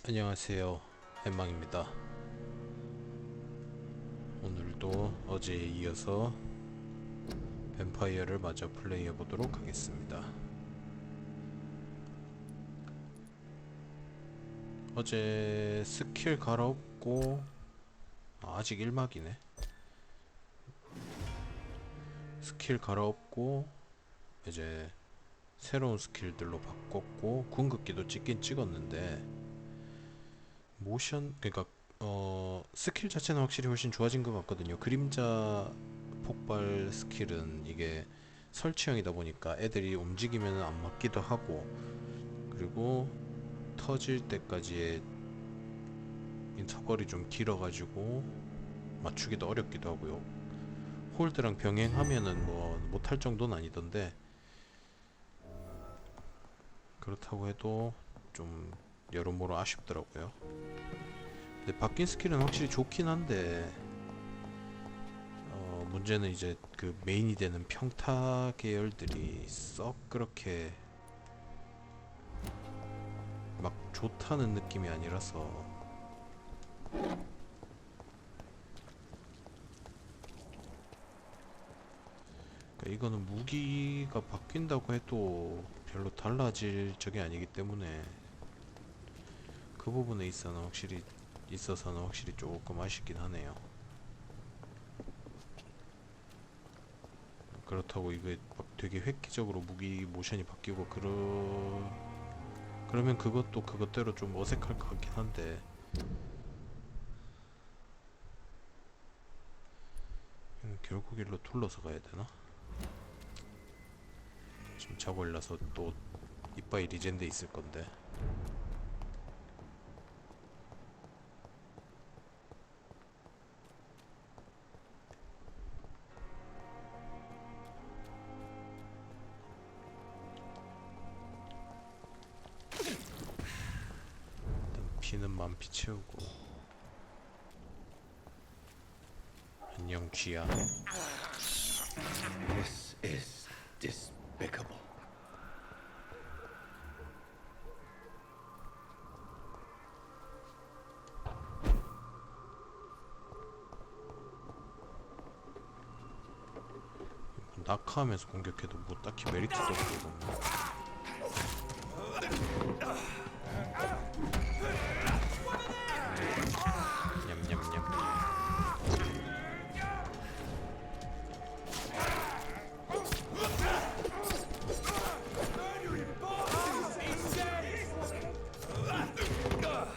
안녕하세요, 햇망입니다. 오늘도 어제에 이어서 뱀파이어를 마저 플레이해 보도록 하겠습니다. 어제 스킬 갈아엎고 아직 1막이네. 스킬 갈아엎고 이제 새로운 스킬들로 바꿨고 궁극기도 찍긴 찍었는데 모션, 그러니까 스킬 자체는 확실히 훨씬 좋아진 것 같거든요. 그림자 폭발 스킬은 이게 설치형이다 보니까 애들이 움직이면 안 맞기도 하고, 그리고 터질 때까지의 인터벌이 좀 길어가지고 맞추기도 어렵기도 하고요. 홀드랑 병행하면은 뭐 못할 정도는 아니던데, 그렇다고 해도 좀 여러모로 아쉽더라고요. 근데 바뀐 스킬은 확실히 좋긴 한데 문제는 이제 그 메인이 되는 평타 계열들이 썩 그렇게 막 좋다는 느낌이 아니라서. 그러니까 이거는 무기가 바뀐다고 해도 별로 달라질 적이 아니기 때문에 그 부분에 있어서는 확실히 조금 아쉽긴 하네요. 그렇다고 이게 막 되게 획기적으로 무기 모션이 바뀌고 그러면 그것도 그것대로 좀 어색할 것 같긴 한데, 결국 일로 둘러서 가야 되나? 지금 자고 일어나서 또 이빠이 리젠데 있을 건데. 피는 만피 채우고. 안녕 쥐야. This is despicable. 낙하하면서 공격해도 뭐 딱히 메리트도 없고. 냠냠냠.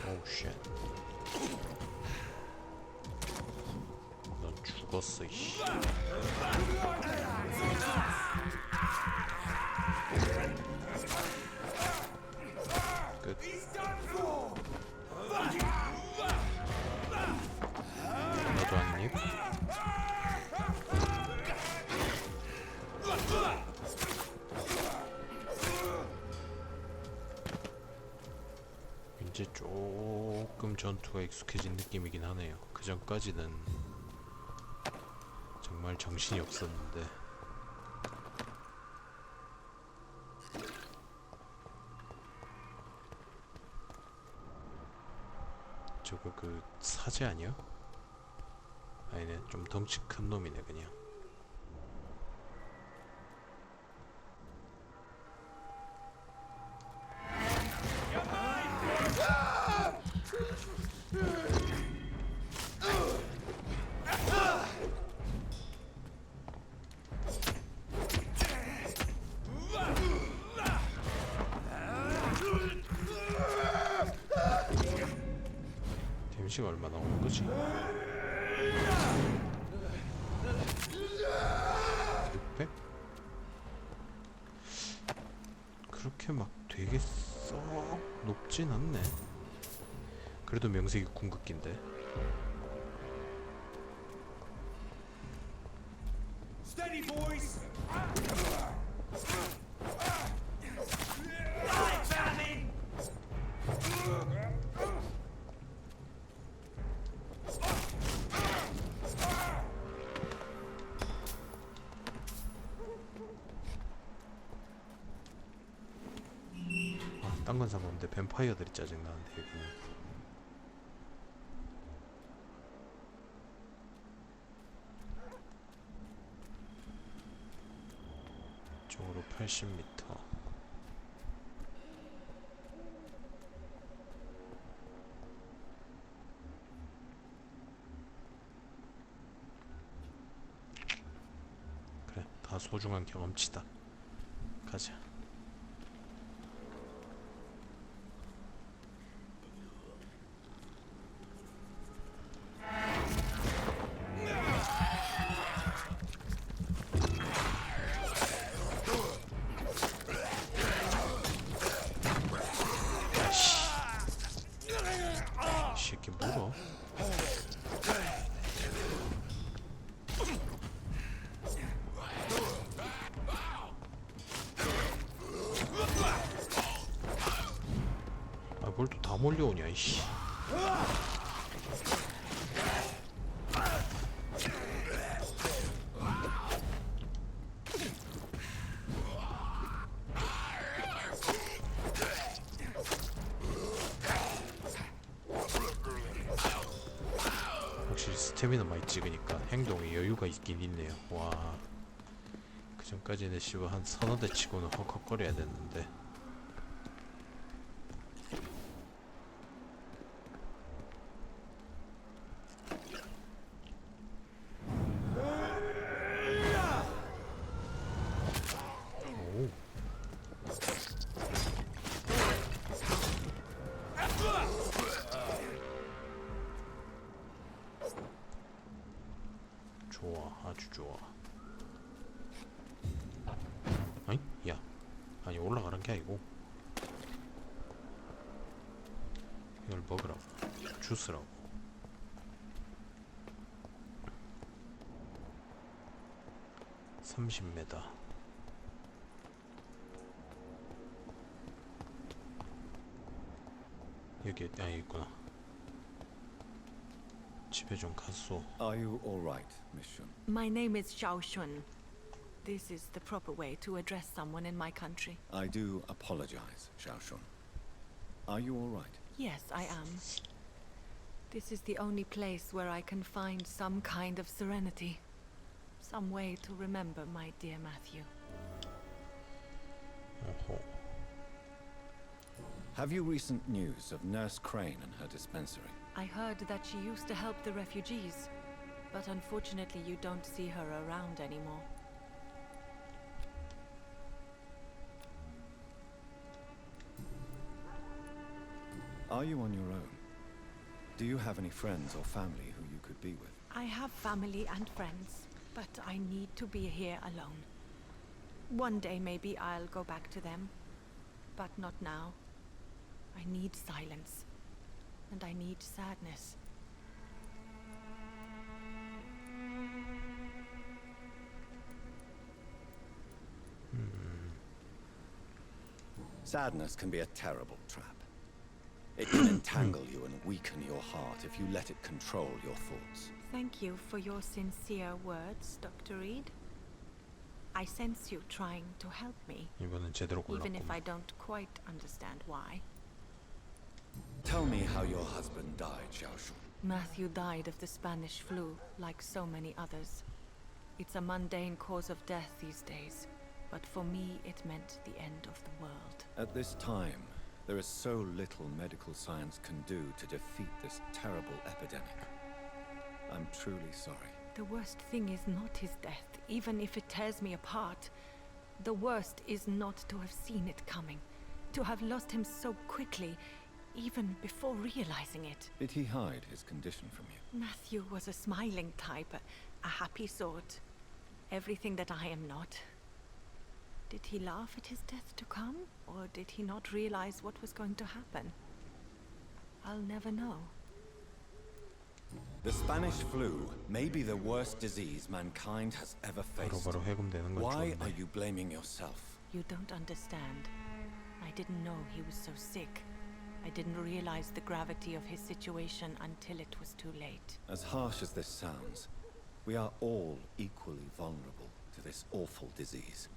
오우 쉣. 넌 죽었어 이씨. 끝. 나도 한입. 이제 조금 전투가 익숙해진 느낌이긴 하네요. 그 전까지는 정말 정신이 없었는데. 저거 그 사제 아니야? 아니네, 좀 덩치 큰 놈이네 그냥. 데미지가 얼마 나오는 거지? 600? 그렇게 막 되게 썩 높진 않네. 그래도 명색이 궁극기인데. Steady, boys! 딴 건 상관없는데 뱀파이어들이 짜증나는데 여기는. 이쪽으로 80m. 그래, 다 소중한 경험치다. 가자. 새끼 물어. 아, 뭘 또 다 몰려오냐 이씨. 확실히 스테미너 많이 찍으니까 행동에 여유가 있긴 있네요. 와, 그 전까지는 씨발 한 서너 대 치고는 헉헉거려야 됐는데. 오. 좋아, 아주 좋아. 아니, 야, 아니 올라가는 게 아니고 이걸 먹으라고, 주스라고. (30m) 여기 있구나. 집에 좀 갔어. Are you all right, Miss Shun? My name is Xiao Shun. This is the proper way to address someone in my country. I do apologize, Xiao Shun. Are you all right? Yes, I am. This is the only place where I can find some kind of serenity. Some way to remember my dear Matthew. 어허. Have you recent news of Nurse Crane and her dispensary? I heard that she used to help the refugees, but unfortunately you don't see her around anymore. Are you on your own? Do you have any friends or family who you could be with? I have family and friends, but I need to be here alone. One day maybe I'll go back to them, but not now. I need silence, and I need sadness. Sadness can be a terrible trap. It can entangle you and weaken your heart if you let it control your thoughts. Thank you for your sincere words, Dr. Reed. I sense you trying to help me, 이번엔 제대로 even if I 골랐구만. don't quite understand why. Tell me how your husband died, Xiao Shun. Matthew died of the Spanish flu, like so many others. It's a mundane cause of death these days, but for me it meant the end of the world. At this time, there is so little medical science can do to defeat this terrible epidemic. I'm truly sorry. The worst thing is not his death, even if it tears me apart. The worst is not to have seen it coming, to have lost him so quickly, even before realizing it. Did he hide his condition from you? Matthew was a smiling type, a happy sort. Everything that I am not. Did he laugh at his death to come, or did he not realize what was going to happen? I'll never know. The Spanish flu may be the worst disease mankind has ever faced. 바로바로 해금되는 건 Why are 좋은데. you blaming yourself? You don't understand. I didn't know he was so sick. I didn't realize the gravity of his situation until it was too late. As harsh as this sounds, we are all equally vulnerable to this awful disease.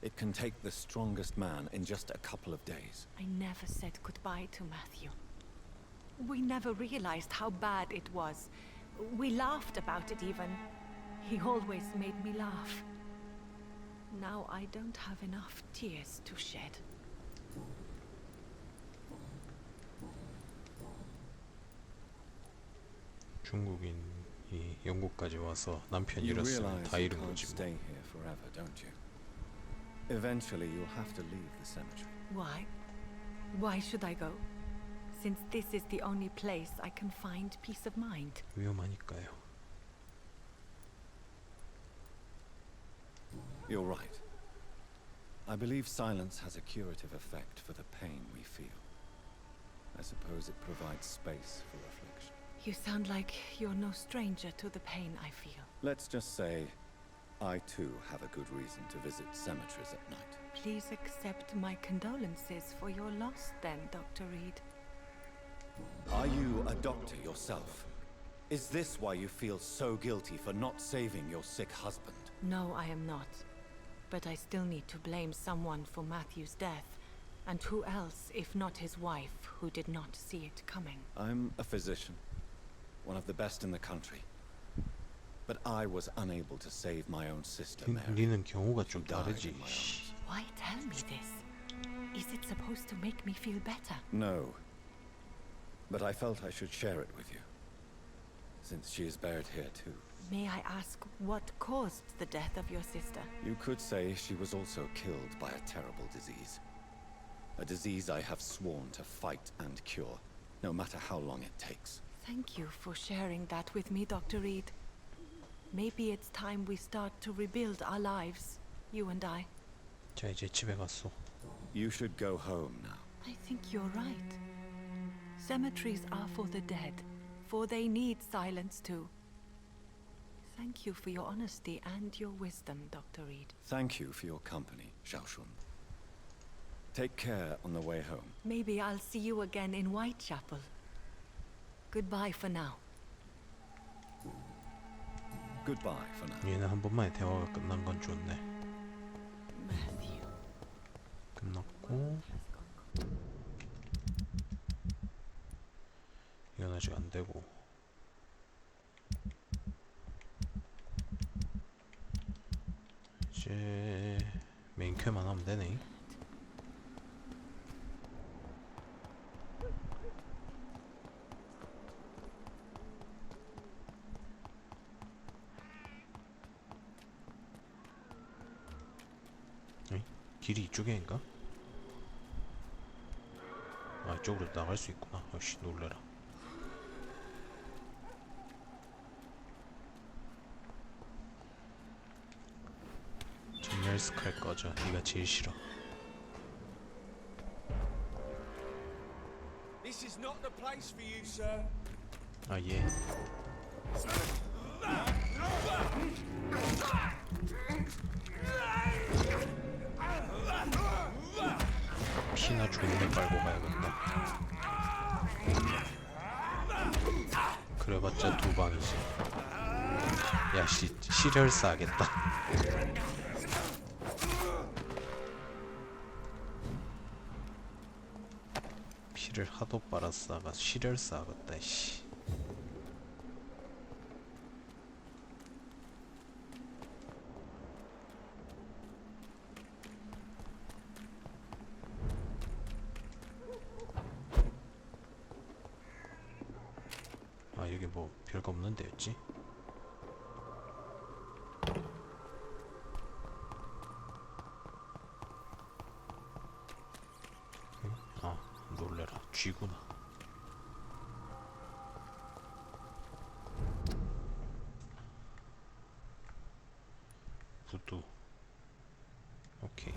It can take the strongest man in just a couple of days. I never said goodbye to Matthew. We never realized how bad it was. We laughed about it even. He always made me laugh. Now I don't have enough tears to shed. 중국인이 영국까지 와서 남편 You 잃었으면 realize 다 you 잃은 can't 거지 뭐. stay here forever, don't you? Eventually, you'll have to leave the cemetery. Why? Why should I go? Since this is the only place I can find peace of mind. 위험하니까요. You're right. I believe silence has a curative effect for the pain we feel. I suppose it provides space for reflection. You sound like you're no stranger to the pain I feel. Let's just say, I too have a good reason to visit cemeteries at night. Please accept my condolences for your loss then, Dr. Reed. Are you a doctor yourself? Is this why you feel so guilty for not saving your sick husband? No, I am not. But I still need to blame someone for Matthew's death. And who else, if not his wife, who did not see it coming? I'm a physician, one of the best in the country. But I was unable to save my own sister, Mary. 니는 경우가 She 좀 died 다르지. in my arms. Why tell me this? Is it supposed to make me feel better? No. But I felt I should share it with you, since she is buried here too. May I ask what caused the death of your sister? You could say she was also killed by a terrible disease. A disease I have sworn to fight and cure, no matter how long it takes. Thank you for sharing that with me, Dr. Reed. Maybe it's time we start to rebuild our lives, you and I. 자 이제 집에 갔어. You should go home now. I think you're right. Cemeteries are for the dead, for they need silence too. Thank you for your honesty and your wisdom, Dr. Reed. Thank you for your company, Xiaoshun. Take care on the way home. Maybe I'll see you again in Whitechapel. Goodbye for now. Goodbye for now. 얘는 한 번만에 대화가 끝난 건 좋네. Matthew. 끝났고 이건 아직 안 되고. 이제 메인 퀘만 하면 되네. 길이 이쪽인가? 아 이쪽으로 나갈 수 있구나. 아씨 놀래라. 전멸 스칼 꺼져. 네가 제일 싫어. This is not the place for you, sir. 아 예. 피나 존내 빨고 가야겠다. 그래봤자 두 방이지. 야씨 시련사 하겠다. 피를 하도 빨았다가 시련사 하겠다. 씨. 아 여기 뭐 별거 없는 데였지? 아 놀래라 쥐구나. 부두. 오케이.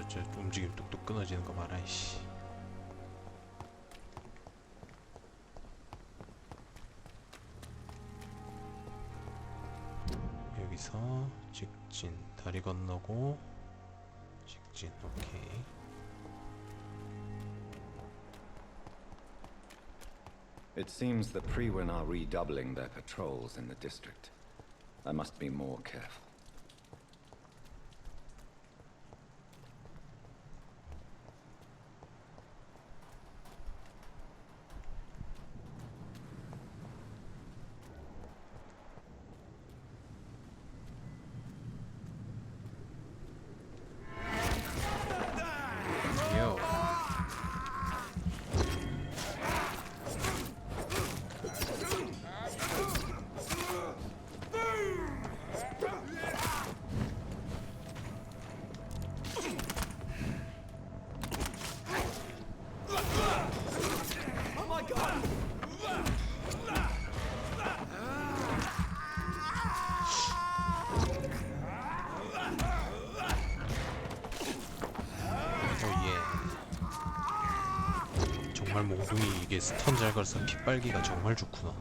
저 움직임 뚝뚝 끊어지는 거 봐라 이씨. 여기서 직진 다리 건너고 직진. 오케이. It seems the Priwen are redoubling their patrols in the district. I must be more careful. 요. 정말 몽둥이 이게 스턴 잘 걸어서 핏발기가 정말 좋구나.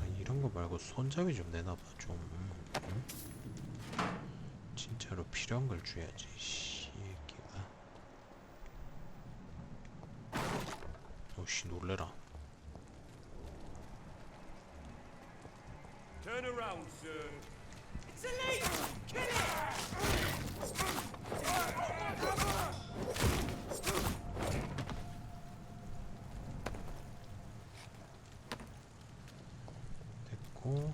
아니, 이런 거 말고 손잡이 좀 내놔봐 좀. 응? 진짜로 필요한 걸 줘야지. 씨기가. 오씨 놀래라. Turn around, sir. 됐고.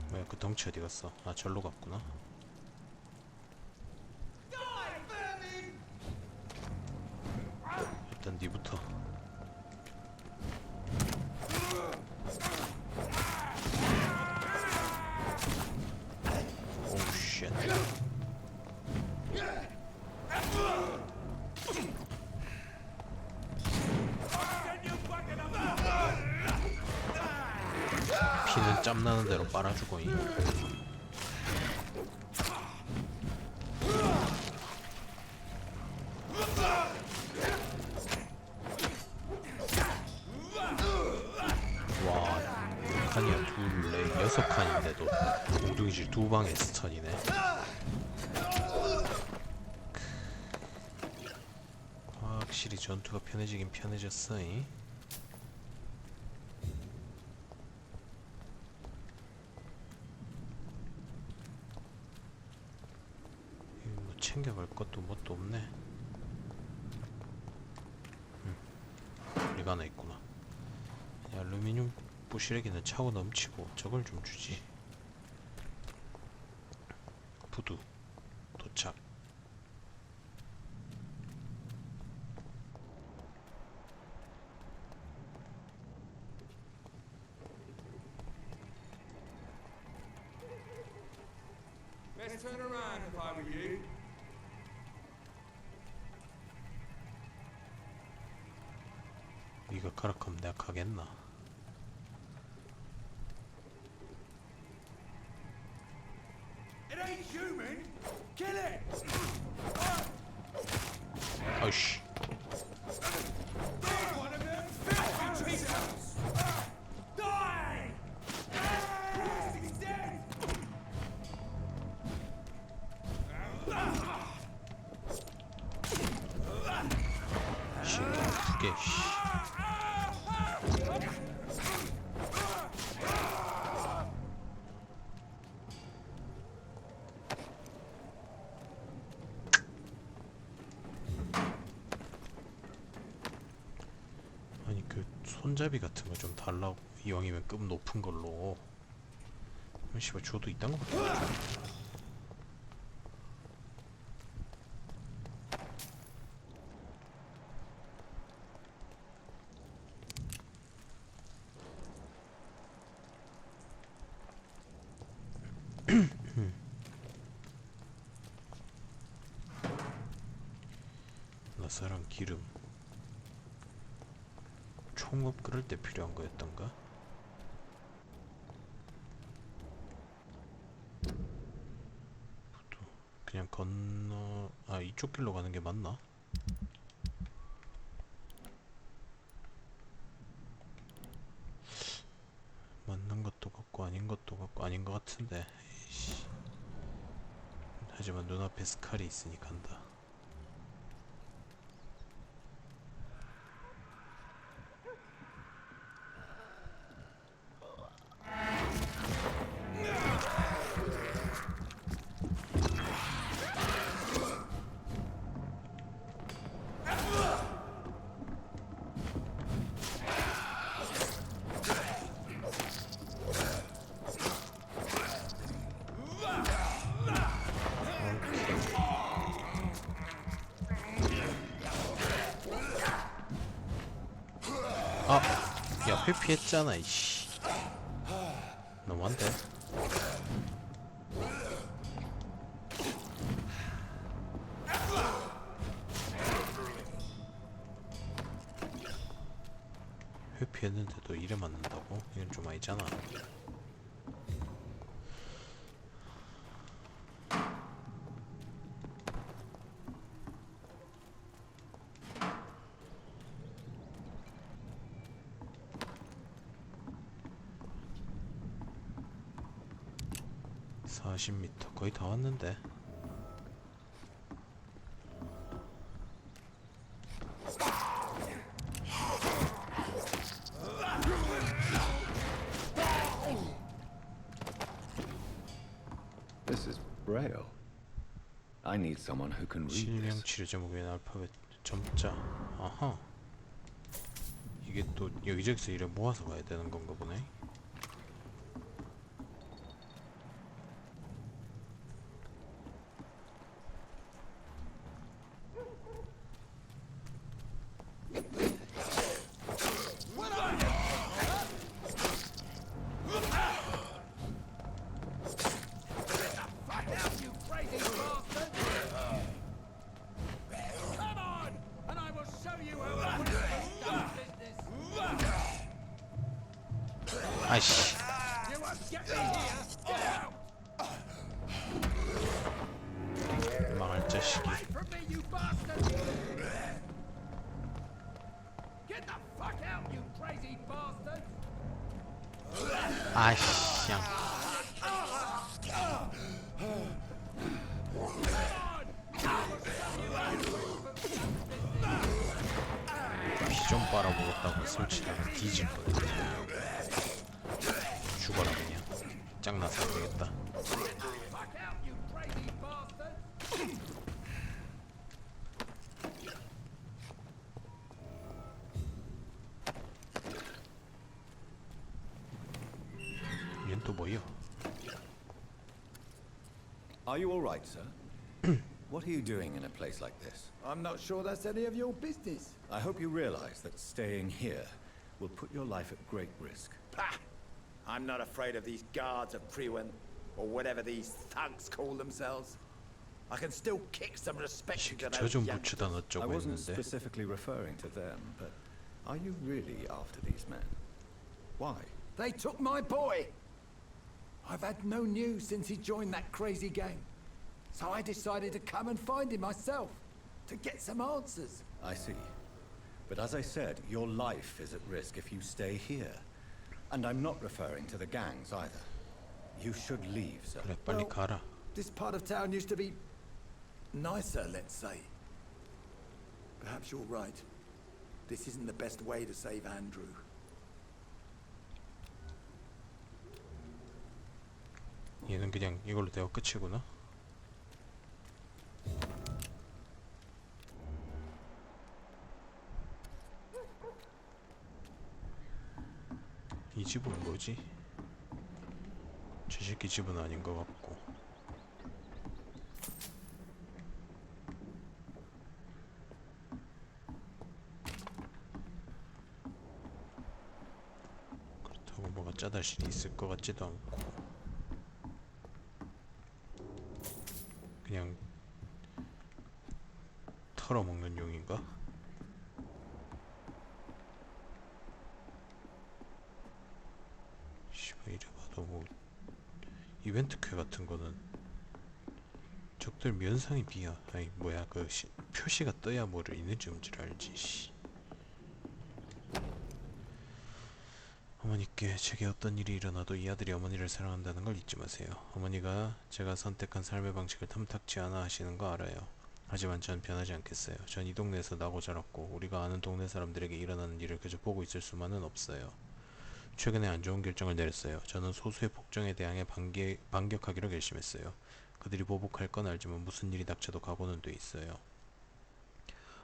뭐야 그 덩치 어디 갔어? 아 절로 갔구나. 일단 니부터. 오우 쉣. 피는 짬나는 대로 빨아주고 이. 와, 몇 칸이야? 둘, 넷, 6칸인데도 몽둥이질 2방에 스턴이네. 확실히 전투가 편해지긴 편해졌어. 이. 뭐 챙겨갈 것도 뭣도 없네. 우리가 하나 있구나. 알루미늄 부시래기는 차고 넘치고 저걸 좀 주지. 부두 도착. Let's turn around if I were you. 네가 가락하면 내가 가겠나? It ain't human. Kill it. 아이씨. One of them filthy cheaters. Die. He's dead. 신경 두개. 아니 그 손잡이 같은 거 좀 달라고. 이왕이면 급 높은 걸로. 씨발 줘도 이딴 거밖에 못 줘. 나사랑 기름. 총업 끓을 때 필요한 거였던가? 그냥 건너... 아 이쪽 길로 가는 게 맞나? 맞는 것도 같고 아닌 것도 같고 아닌 것 같은데. 에이씨. 씨. 하지만 눈앞에 스칼이 있으니 간다. 아! 야, 회피했잖아, 이씨. 너무한데? 회피했는데도 이래 맞는다고? 이건 좀 아니잖아. (40m) 거의 다 왔는데. This is Braille. I need someone who can read 실명 this. 치료 제목엔 알파벳 점자. 아하. 이게 또 여기저기서 이래 모아서 가야 되는 건가 보네. 아이씨. 망할 자식이. 아이씨. 양. 피 좀 빨아보겠다고 설치다가 뒤질 뻔했네. 죽어라 그냥. 짱나서 안 되겠다. 얜 또 뭐요? Are you all right, sir? What are you doing in a place like this? I'm not sure that's any of your business. I hope you realize that staying here will put your life at great risk. Pah! I'm not afraid of these guards of Priwen, or whatever these thugs call themselves. I can still kick some respect into 저 those 좀 young... 붙이다 I 어쩌고 wasn't 했는데. specifically referring to them, but are you really after these men? Why? They took my boy. I've had no news since he joined that crazy gang. So I decided to come and find him myself, to get some answers. I see. But as I said, your life is at risk if you stay here. And I'm not referring to the gangs either. You should leave, sir. 그래 빨리 가라. This part of town used to be nicer, let's say. Perhaps you're right. This isn't the best way to save Andrew. 얘는 그냥 이걸로 대화 끝이구나. 이 집은 뭐지? 저 새끼 집은 아닌 것 같고. 그렇다고 뭐가 짜다실이 있을 것 같지도 않고. 그냥 털어먹는 용인가? 씨발 이래봐도 뭐 이벤트 퀘 같은 거는 적들 면상이 비야. 아니 뭐야 그 표시가 떠야 뭐를 있는지 없는지를 알지. 씨. 어머니께 제게 어떤 일이 일어나도 이 아들이 어머니를 사랑한다는 걸 잊지 마세요. 어머니가 제가 선택한 삶의 방식을 탐탁지 않아 하시는 거 알아요. 하지만 전 변하지 않겠어요. 전 이 동네에서 나고 자랐고 우리가 아는 동네 사람들에게 일어나는 일을 그저 보고 있을 수만은 없어요. 최근에 안 좋은 결정을 내렸어요. 저는 소수의 폭정에 대항해 반격하기로 결심했어요. 그들이 보복할 건 알지만 무슨 일이 닥쳐도 각오는 돼 있어요.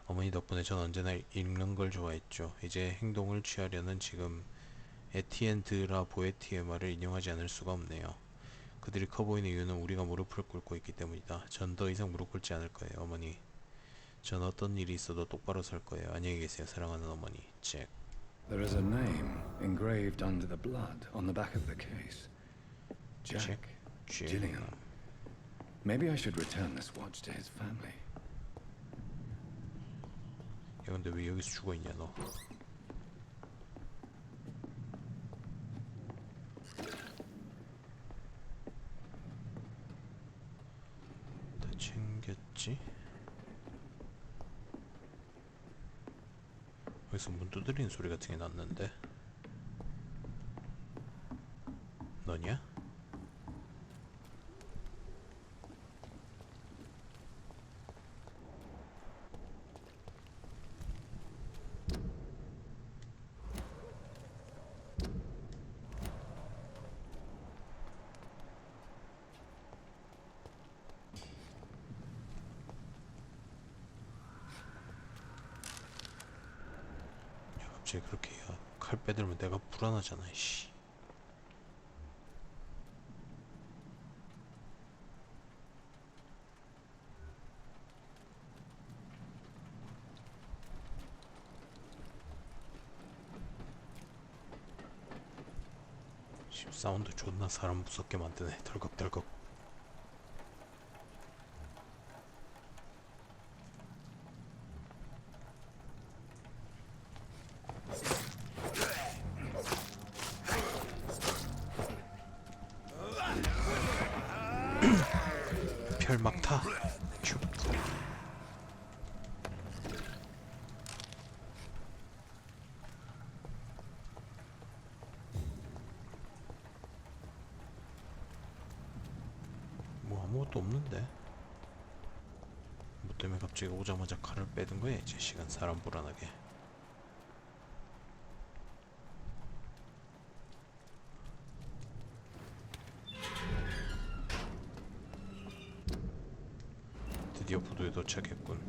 어머니 덕분에 전 언제나 읽는 걸 좋아했죠. 이제 행동을 취하려는 지금 에티엔 드라 보에티의 말을 인용하지 않을 수가 없네요. 그들이 커 보이는 이유는 우리가 무릎을 꿇고 있기 때문이다. 전 더 이상 무릎 꿇지 않을 거예요, 어머니. 전 어떤 일이 있어도 똑바로 설 거예요. 안녕히 계세요, 사랑하는 어머니. 잭. There is a name engraved under the blood on the back of the case. Jack Gillingham. Maybe I should return this watch to his family. 야, 근데 왜 여기서 죽어있냐, 너. 다 챙겼지? 여기서 문 두드리는 소리 같은 게 났는데. 너냐? 갑자기 그렇게 칼 빼들면 내가 불안하잖아, 씨. 사운드 존나 사람 무섭게 만드네. 덜컥덜컥. 별막타. 큐. 뭐 아무것도 없는데. 뭐 때문에 갑자기 오자마자 칼을 빼든 거야, 이제 시간 사람 불안하게. 드디어 부두에 도착했군.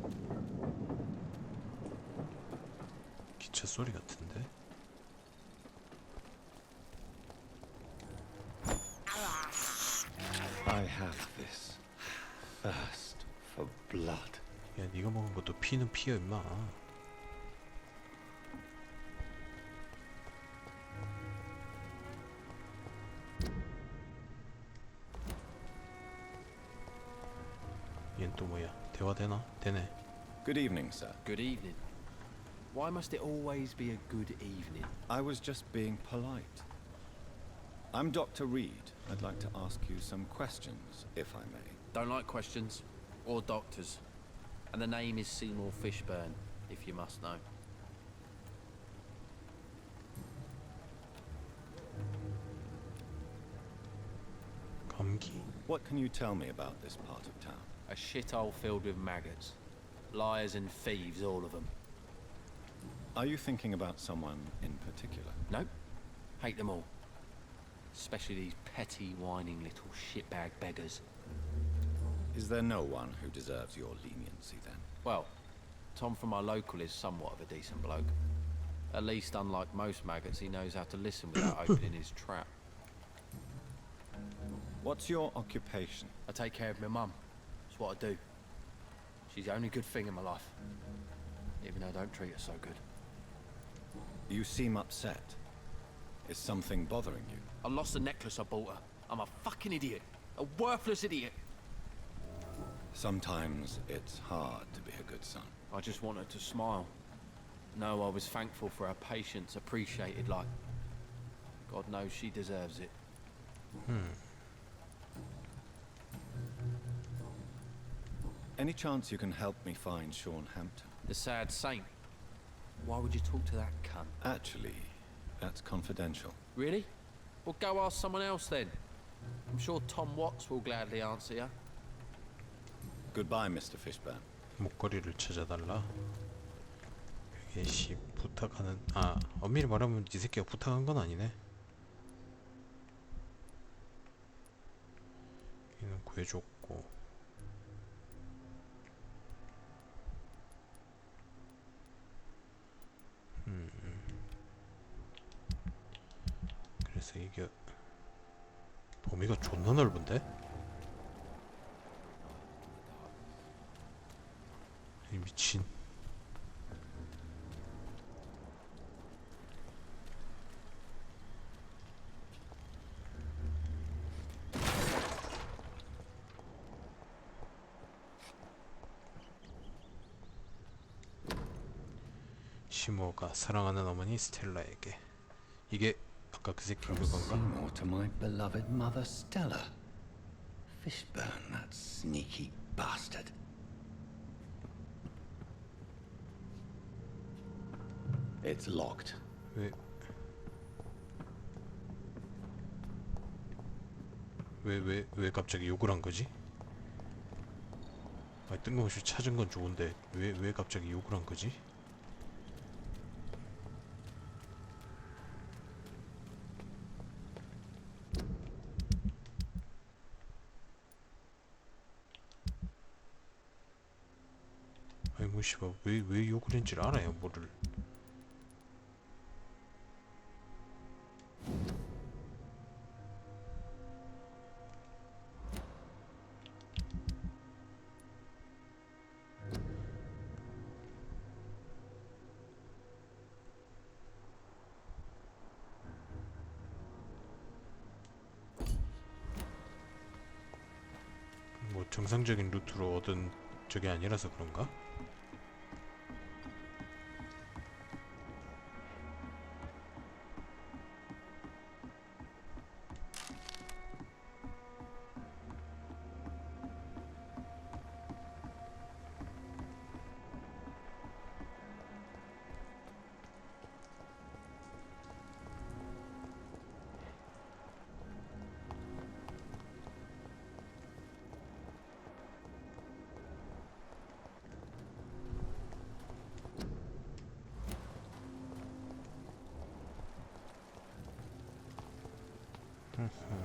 기차 소리 같은데? I have this thirst for blood. 야, 네가 먹은 것도 피는 피야, 임마. 얜 또 뭐야? 대화 되나? 되네. Good evening, sir. Good evening. Why must it always be a good evening? I was just being polite. I'm Dr. Reed. I'd like to ask you some questions, if I may. Don't like questions or doctors. And the name is Seymour Fishburne, if you must know. 감기. What can you tell me about this part of town? A shithole filled with maggots. Liars and thieves, all of them. Are you thinking about someone in particular? Nope. Hate them all. Especially these petty, whining little shitbag beggars. Is there no one who deserves your leniency then? Well, Tom from our local is somewhat of a decent bloke. At least, unlike most maggots, he knows how to listen without opening his trap. What's your occupation? I take care of my mum. That's what I do. She's the only good thing in my life. Even though I don't treat her so good. You seem upset. Is something bothering you? I lost the necklace I bought her. I'm a fucking idiot. A worthless idiot. Sometimes it's hard to be a good son. I just want her to smile. No, I was thankful for her patience, appreciated like... God knows she deserves it. Any chance you can help me find Sean Hampton? The sad saint. Why would you talk to that cunt? Actually, That's confidential. Really? Well, go ask someone else then. I'm sure Tom Watts will gladly answer you. Goodbye, Mr. Fishburne. 목걸이를 찾아달라. 이게 씨 부탁하는 엄밀히 말하면 이 새끼가 부탁한 건 아니네. 얘는 구해줬고. 그래서 이게 범위가 존나 넓은데? 이 미친. 시모가 사랑하는 어머니 스텔라에게. 이게 아까 그 새끼 From 그건가? Seymour to my beloved mother Stella. Fishburne, that sneaky bastard. It's locked. 왜 갑자기 욕을 한 거지? 아니, 뜬금없이 찾은 건 좋은데 왜 갑자기 욕을 한 거지? 아니 뭐 씨발 왜 욕을 했는지를 알아요 뭐를. 뭐 정상적인 루트로 얻은 저게 아니라서 그런가?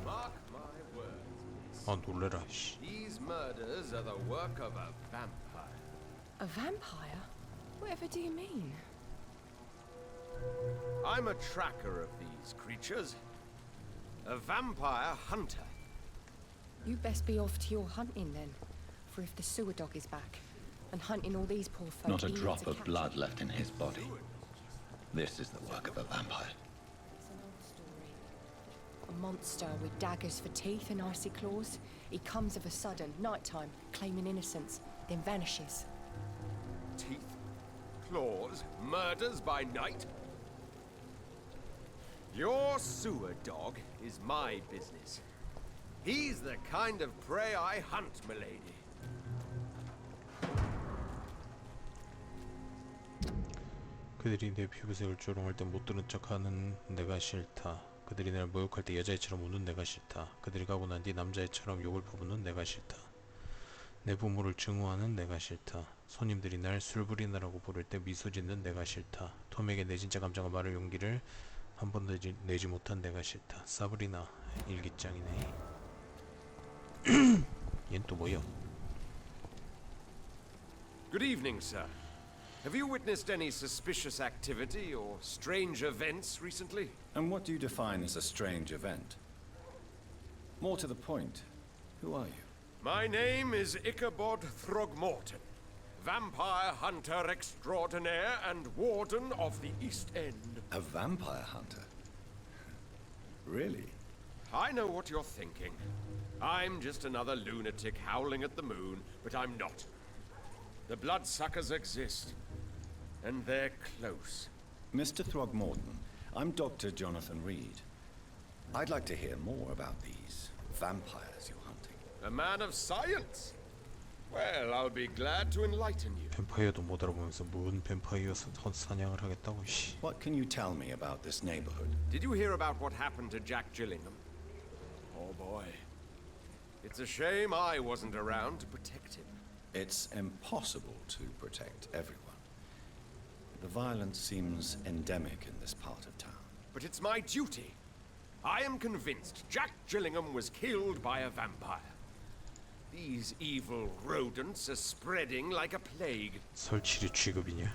Mark my words. 아 놀래라 씨. These murders are the work of a vampire. A vampire? Whatever do you mean? I'm a tracker of these creatures. A vampire hunter. You best be off to your hunting then. For if the sewer dog is back, and hunting all these poor folk... Not a he needs drop of catch blood up. left in his body. This is the work of a vampire. It's an old story. A monster with daggers for teeth and icy claws. He comes of a sudden, nighttime, claiming innocence, then vanishes. Teeth, claws, murders by night. Your sewer dog is my business. He's the kind of prey I hunt, milady. 그들이 내 피부색을 조롱할 때 못 들은 척하는 내가 싫다. 그들이 날 모욕할 때 여자애처럼 웃는 내가 싫다. 그들이 가고 난 뒤 남자애처럼 욕을 퍼붓는 내가 싫다. 내 부모를 증오하는 내가 싫다. 손님들이 날 술부리나라고 부를 때 미소 짓는 내가 싫다. 톰에게 내 진짜 감정과 말할 용기를 한 번도 내지 못한 내가 싫다. 사브리나 일기장이네. 얜 또 뭐야? Good evening, sir. Have you witnessed any suspicious activity or strange events recently? And what do you define as a strange event? More to the point, who are you? My name is Ichabod Throgmorton, vampire hunter extraordinaire and warden of the East End. A vampire hunter? Really? I know what you're thinking. I'm just another lunatic howling at the moon, but I'm not. The bloodsuckers exist, and they're close. Mr. Throgmorton, I'm Dr. Jonathan Reed. I'd like to hear more about these vampires you're hunting. A man of science. Well, I'll be glad to enlighten you. 뱀파이어도 못 알아보면서 뭔 뱀파이어 사냥을 하겠다고. 씨. What can you tell me about this neighborhood? Did you hear about what happened to Jack Gillingham? Oh boy. It's a shame I wasn't around to protect him. It's impossible to protect everyone. The violence seems endemic in this part of town. But it's my duty. I am convinced Jack Gillingham was killed by a vampire. These evil rodents are spreading like a plague. 설치류 취급이냐?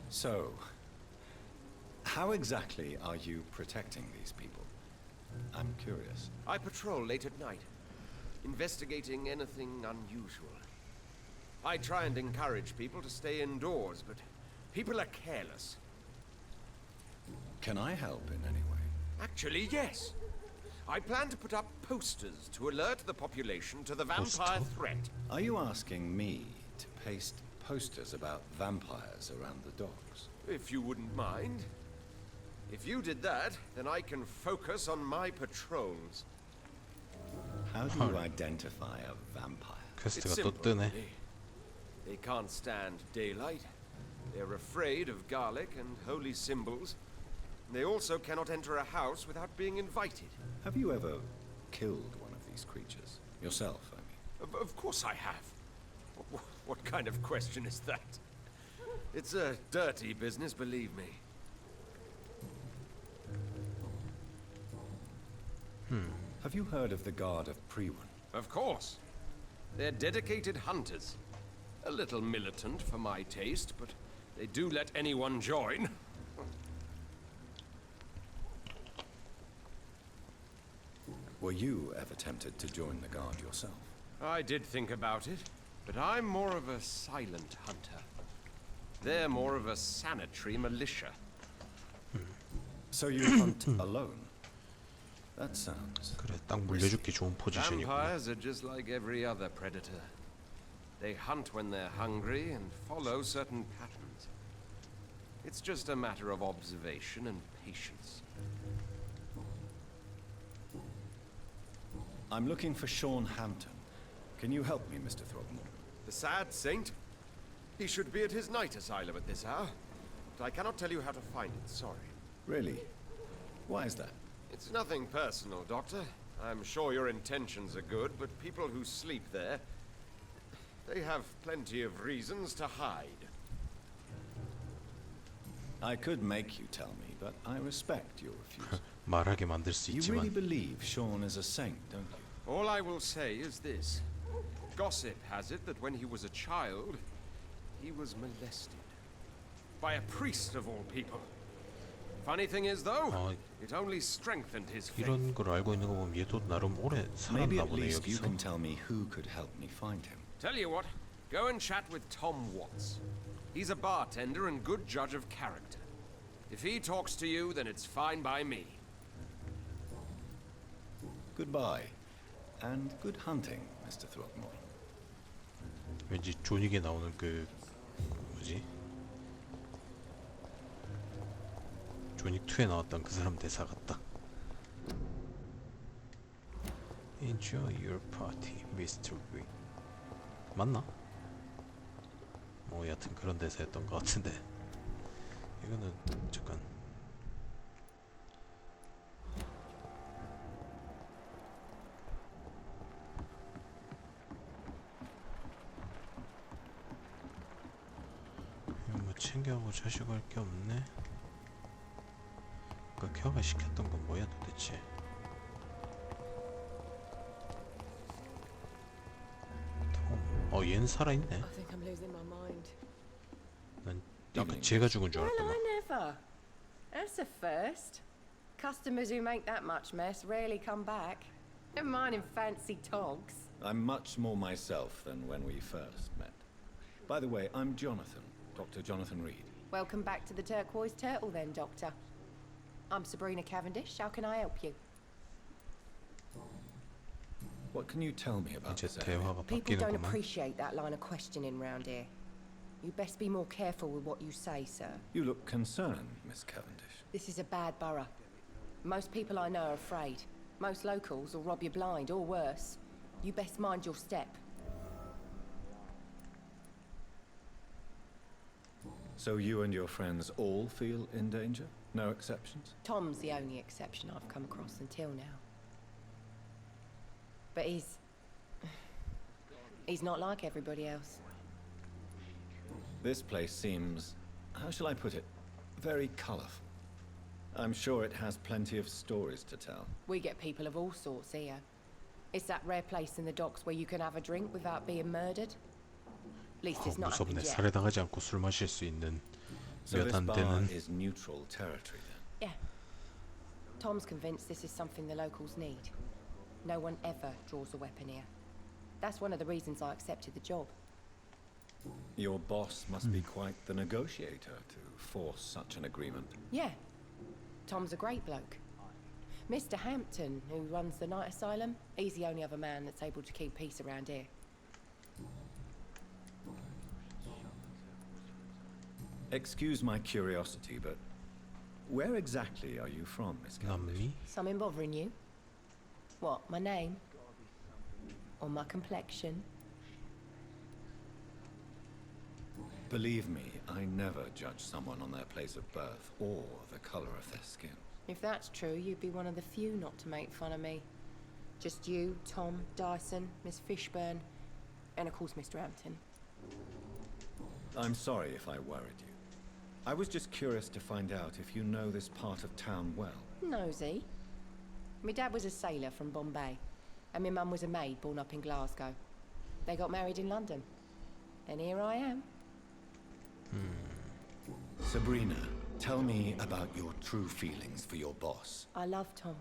So, how exactly are you protecting these people? I'm curious. I patrol late at night, investigating anything unusual. I try and encourage people to stay indoors, but people are careless. Can I help in any way? Actually, yes. I plan to put up posters to alert the population to the vampire threat. Are you asking me to paste posters about vampires around the docks? If you wouldn't mind. If you did that, then I can focus on my patrols. How do you identify a vampire? It's 퀘스트가 또 simple, 뜨네. really. They can't stand daylight. They're afraid of garlic and holy symbols. They also cannot enter a house without being invited. Have you ever killed one of these creatures? Yourself, I mean. Of course I have. What kind of question is that? It's a dirty business, believe me. Have you heard of the Guard of Priwen? Of course. They're dedicated hunters. A little militant for my taste, but they do let anyone join. Were you ever tempted to join the Guard yourself? I did think about it, but I'm more of a silent hunter. They're more of a sanitary militia. So you hunt alone? That sounds... 그래, 딱 물려죽기 좋은 포지션이구나. Vampires are just like every other predator. They hunt when they're hungry and follow certain patterns. It's just a matter of observation and patience. I'm looking for Sean Hampton. Can you help me, Mr. Throgmorton? The sad saint? He should be at his night asylum at this hour. But I cannot tell you how to find it, sorry. Really? Why is that? It's nothing personal, Doctor. I'm sure your intentions are good, but people who sleep there, they have plenty of reasons to hide. I could make you tell me, but I respect your refusal. 말하게 만들 수 You really 있지만 believe Sean is a saint, don't you? All I will say is this. Gossip has it that when he was a child, he was molested. By a priest of all people. Funny thing is, though, it only strengthened his faith. 이런 걸 알고 있는 거 보면 얘도 나름 오래 Maybe 살았나 at 보네 least you 여기서. can tell me who could help me find him. Tell you what, go and chat with Tom Watts. He's a bartender and good judge of character. If he talks to you, then it's fine by me. Goodbye, and good hunting, Mr. Throgmorton. 왠지 존윅에 나오는 그 뭐지? 존윅 2에 나왔던 그 사람 대사 같다. Enjoy your party, Mr. Wick. 맞나? 뭐 여하튼 그런 대사였던 것 같은데. 이거는 잠깐. 이거 뭐 챙겨하고 자시고 할 게 없네. 아까 켜가 시켰던 건 뭐야 도대체? 얘는 살아있네. I think I'm losing my mind. 난 아까 제가 죽은 줄 Well, 알았더만. I never. That's a first. Customers who make that much mess rarely come back. Never mind in fancy togs. I'm much more myself than when we first met. By the way, I'm Jonathan, Dr. Jonathan Reed. Welcome back to the Turquoise Turtle then, Doctor. I'm Sabrina Cavendish. How can I help you? What can you tell me about 이제 this area? 대화가 People don't 바뀌는구만. appreciate that line of questioning round here. You best be more careful with what you say, sir. You look concerned, Miss Cavendish. This is a bad borough. Most people I know are afraid. Most locals will rob you blind, or worse. You best mind your step. So you and your friends all feel in danger? No exceptions? Tom's the only exception I've come across until now. But he's not like everybody else. This place seems, how shall I put it, very colourful. I'm sure it has plenty of stories to tell. We get people of all sorts here. It's that rare place in the docks where you can have a drink without being murdered. At least it's not 무섭네. happened yet. 살해당하지 않고 술 마실 수 있는 So 몇 this 안 bar 되는. is neutral territory then? Yeah. Tom's convinced this is something the locals need. No one ever draws a weapon here. That's one of the reasons I accepted the job. Your boss must be quite the negotiator to force such an agreement. Yeah. Tom's a great bloke. Mr. Hampton, who runs the night asylum, he's the only other man that's able to keep peace around here. Excuse my curiosity, but where exactly are you from, Miss Cavendish? 남미? Something bothering you? What, my name? Or my complexion? Believe me, I never judge someone on their place of birth or the color of their skin. If that's true, you'd be one of the few not to make fun of me. Just you, Tom, Dyson, Miss Fishburne, and of course Mr. Hampton. I'm sorry if I worried you. I was just curious to find out if you know this part of town well. Nosy. My dad was a sailor from Bombay, and my mum was a maid born up in Glasgow. They got married in London. And here I am. Sabrina, tell me about your true feelings for your boss. I love Tom.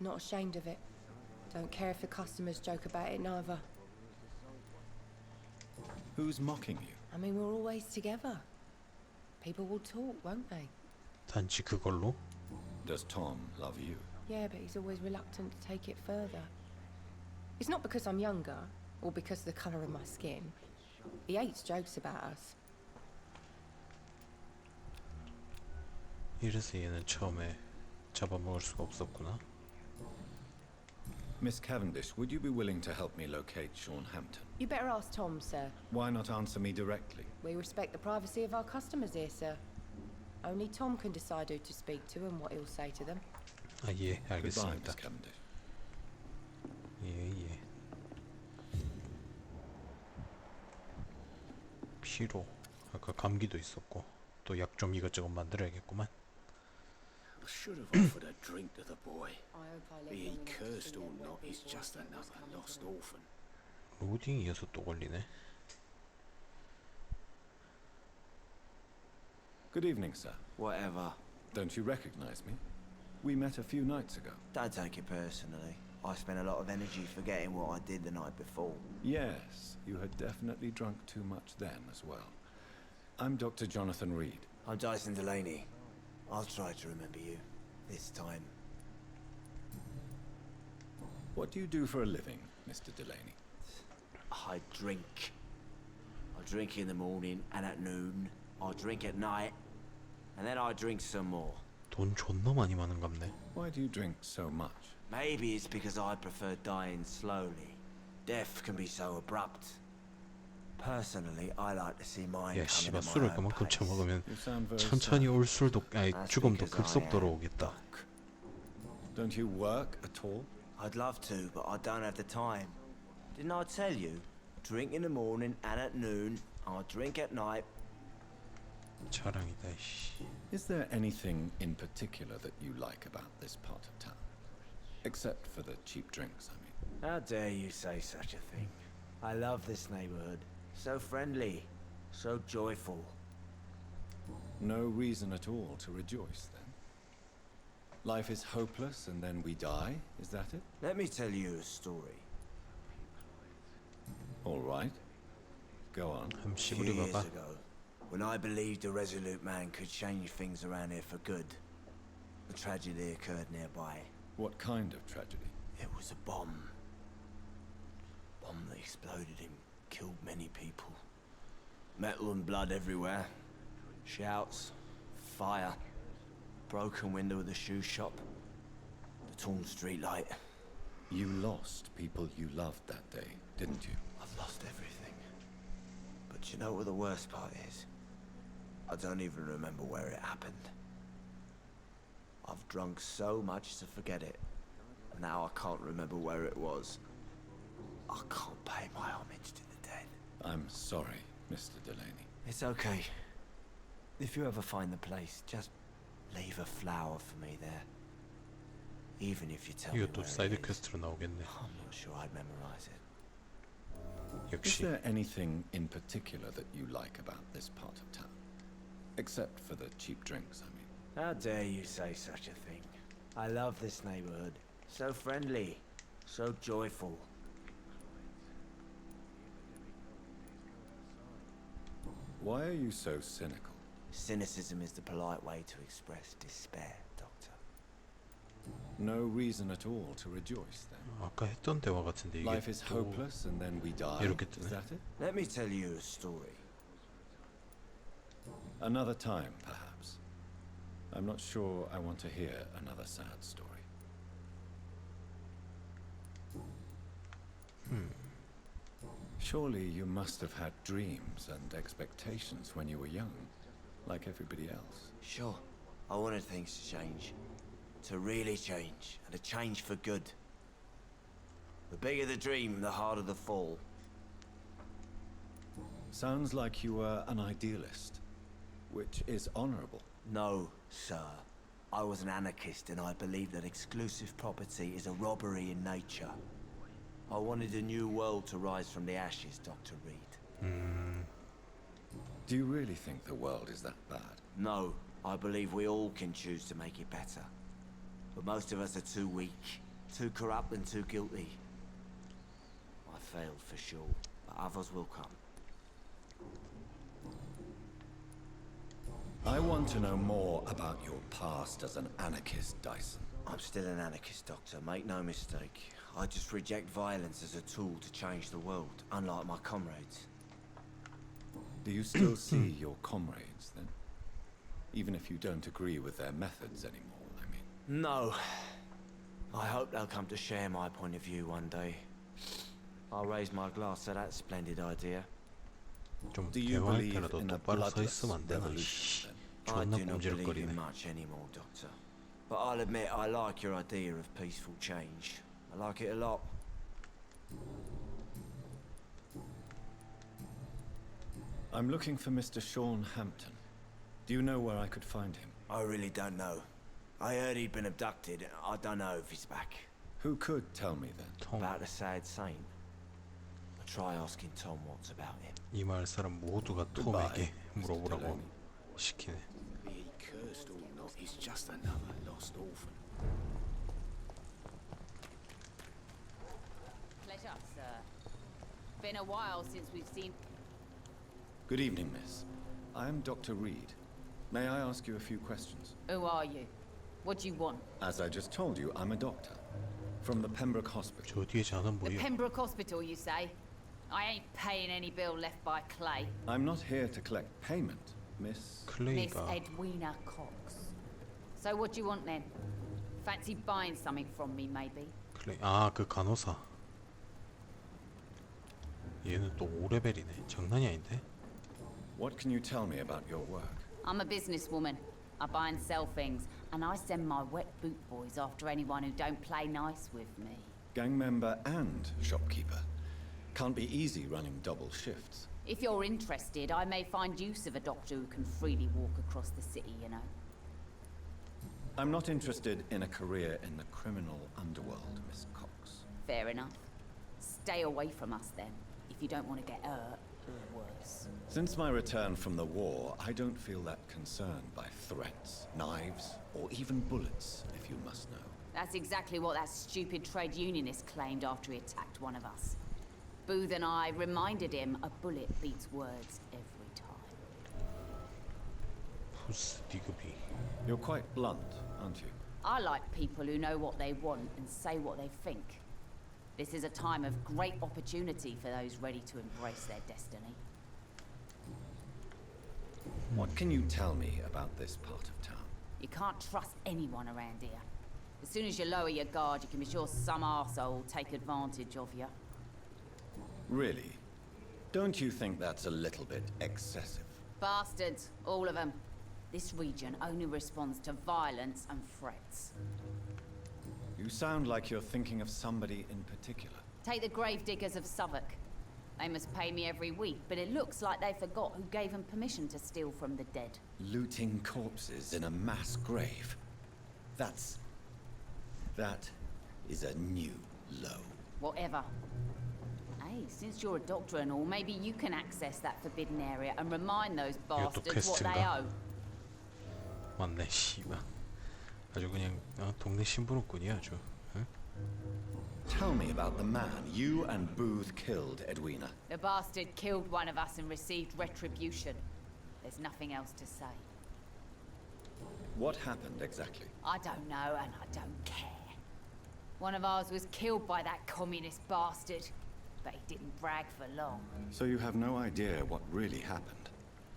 Not ashamed of it. Don't care if the customers joke about it neither. Who's mocking you? I mean, we're always together. People will talk, won't they? 단지 그걸로? Does Tom love you? Yeah, but he's always reluctant to take it further. It's not because I'm younger, or because of the colour of my skin. He hates jokes about us. 이래서 얘는 처음에 잡아먹을 수가 없었구나. Miss Cavendish, would you be willing to help me locate Sean Hampton? You better ask Tom, sir. Why not answer me directly? We respect the privacy of our customers here, sir. Only Tom can decide who to speak to and what he'll say to them. 아, 예, Goodbye, 알겠습니다. Miss Cavendish. 예, 예. 피로. 아까 감기도 있었고 또 약 좀 이것저것 만들어야겠구만. I should have offered a drink to the boy. I hope I Be he cursed or not, he's just another lost orphan. 로딩이 이어서 또 걸리네. Good evening, sir. Whatever. Don't you recognize me? We met a few nights ago. Don't take it personally. I spent a lot of energy forgetting what I did the night before. Yes, you had definitely drunk too much then as well. I'm Dr. Jonathan Reed. I'm Dyson Delaney. I'll try to remember you. This time. What do you do for a living, Mr. Delaney? I drink. I drink in the morning and at noon. I drink at night. And then I drink some more. 돈 존나 많이 많은갑네. Why do you drink so much? Maybe it's because I prefer dying slowly. Death can be so abrupt. Personally, I like to see mine 야, coming 씨발 at 술을 my own 그만큼 pace. 처먹으면 You sound very 천천히 sad. 올 술도 아니 That's 죽음도 because I 급속도로 am 오겠다. stuck. Don't you work at all? I'd love to, but I don't have the time. Didn't I tell you? Drink in the morning and at noon. I drink at night. 자랑이다. 씨. Is there anything in particular that you like about this part of town? Except for the cheap drinks, I mean. How dare you say such a thing? I love this neighborhood. So friendly, so joyful. No reason at all to rejoice, then? Life is hopeless and then we die, is that it? Let me tell you a story. All right. Go on. 한번 A few 씨부리 years 봐봐. ago, when I believed a resolute man could change things around here for good, a tragedy occurred nearby. What kind of tragedy? It was a bomb. Bomb that exploded and killed many people. Metal and blood everywhere. Shouts, fire, broken window of the shoe shop, the torn street light. You lost people you loved that day, didn't you? I've lost everything. But you know what the worst part is? I don't even remember where it happened. I've drunk so much to forget it. Now I can't remember where it was. I can't pay my homage to the dead. I'm sorry, Mr. Delaney. It's okay. If you ever find the place, just leave a flower for me there. Even if you tell me 이것도 where 사이드 it is. 퀘스트로 나오겠네. I'm not sure I'd memorize it. Is 역시 there anything in particular that you like about this part of town? Except for the cheap drinks, I mean. How dare you say such a thing? I love this neighborhood. So friendly, so joyful. Why are you so cynical? Cynicism is the polite way to express despair, Doctor. No reason at all to rejoice then. 아까 했던 대화 같은데 이게 Life is 또 hopeless and then we die. 이렇게 Is 뜨네. that it? Let me tell you a story. Another time, perhaps. I'm not sure I want to hear another sad story. Surely you must have had dreams and expectations when you were young, like everybody else. Sure, I wanted things to change. To really change, and to change for good. The bigger the dream, the harder the fall. Sounds like you were an idealist, which is honorable. No, sir. I was an anarchist and I believed that exclusive property is a robbery in nature. I wanted a new world to rise from the ashes, Dr. Reed. Do you really think the world is that bad? No, I believe we all can choose to make it better. But most of us are too weak, too corrupt and too guilty. I failed for sure, but others will come. I want to know more about your past as an anarchist, Dyson. I'm still an anarchist, Doctor, make no mistake. I just reject violence as a tool to change the world, unlike my comrades. Do you still see your comrades, then? Even if you don't agree with their methods anymore, I mean. No. I hope they'll come to share my point of view one day. I'll raise my glass to that splendid idea. 좀 Do you 대화할 believe 때라도 in a 똑바로 서 bloodless 있으면 안 되나? revolution, then? I 존나 do not believe 꼼질거리네. in much anymore, Doctor. But I'll admit I like your idea of peaceful change. I like it a lot. I'm looking for Mr. Sean Hampton. Do you know where I could find him? I really don't know. I heard he'd been abducted. I don't know if he's back. Who could tell me then? 통. About the sad saint. I'll try asking Tom what's about him. 이 마을 사람 모두가 톰에게 물어보라고 시키네. Be he cursed or not, he's just another lost orphan. Pleasure, sir. Been a while since we've seen... Good evening, miss. I am Dr. Reed. May I ask you a few questions? Who are you? What do you want? As I just told you, I'm a doctor. From the Pembroke Hospital. 저 뒤에 자는 The 뭐야? Pembroke Hospital, you say? I ain't paying any bill left by Clay. I'm not here to collect payment, Miss. Miss 클레이가 Edwina Cox. So what do you want then? Fancy buying something from me, maybe? 클레이 그 간호사. 얘는 또 5레벨이네. 장난이 아닌데? What can you tell me about your work? I'm a businesswoman. I buy and sell things, and I send my wet boot boys after anyone who don't play nice with me. Gang member and shopkeeper. Can't be easy running double shifts. If you're interested, I may find use of a doctor who can freely walk across the city, you know. I'm not interested in a career in the criminal underworld, Miss Cox. Fair enough. Stay away from us then, if you don't want to get hurt, or worse. Since my return from the war, I don't feel that concerned by threats, knives, or even bullets, if you must know. That's exactly what that stupid trade unionist claimed after he attacked one of us. Booth and I reminded him a bullet beats words every time. 푸스 디그비. You're quite blunt, aren't you? I like people who know what they want and say what they think. This is a time of great opportunity for those ready to embrace their destiny. What can you tell me about this part of town? You can't trust anyone around here. As soon as you lower your guard, you can be sure some arsehole will take advantage of you. Really? Don't you think that's a little bit excessive? Bastards, all of them. This region only responds to violence and threats. You sound like you're thinking of somebody in particular. Take the gravediggers of Southwark. They must pay me every week, but it looks like they forgot who gave them permission to steal from the dead. Looting corpses in a mass grave. That is a new low. Whatever. Hey, since you're a doctor and all, maybe you can access that forbidden area and remind those bastards what they owe. 맞네, 씨발. 아주 그냥 동네 심부름꾼이야, 아주. 응? Tell me about the man you and Booth killed, Edwina. The bastard killed one of us and received retribution. There's nothing else to say. What happened exactly? I don't know and I don't care. One of ours was killed by that communist bastard, but he didn't brag for long. So you have no idea what really happened,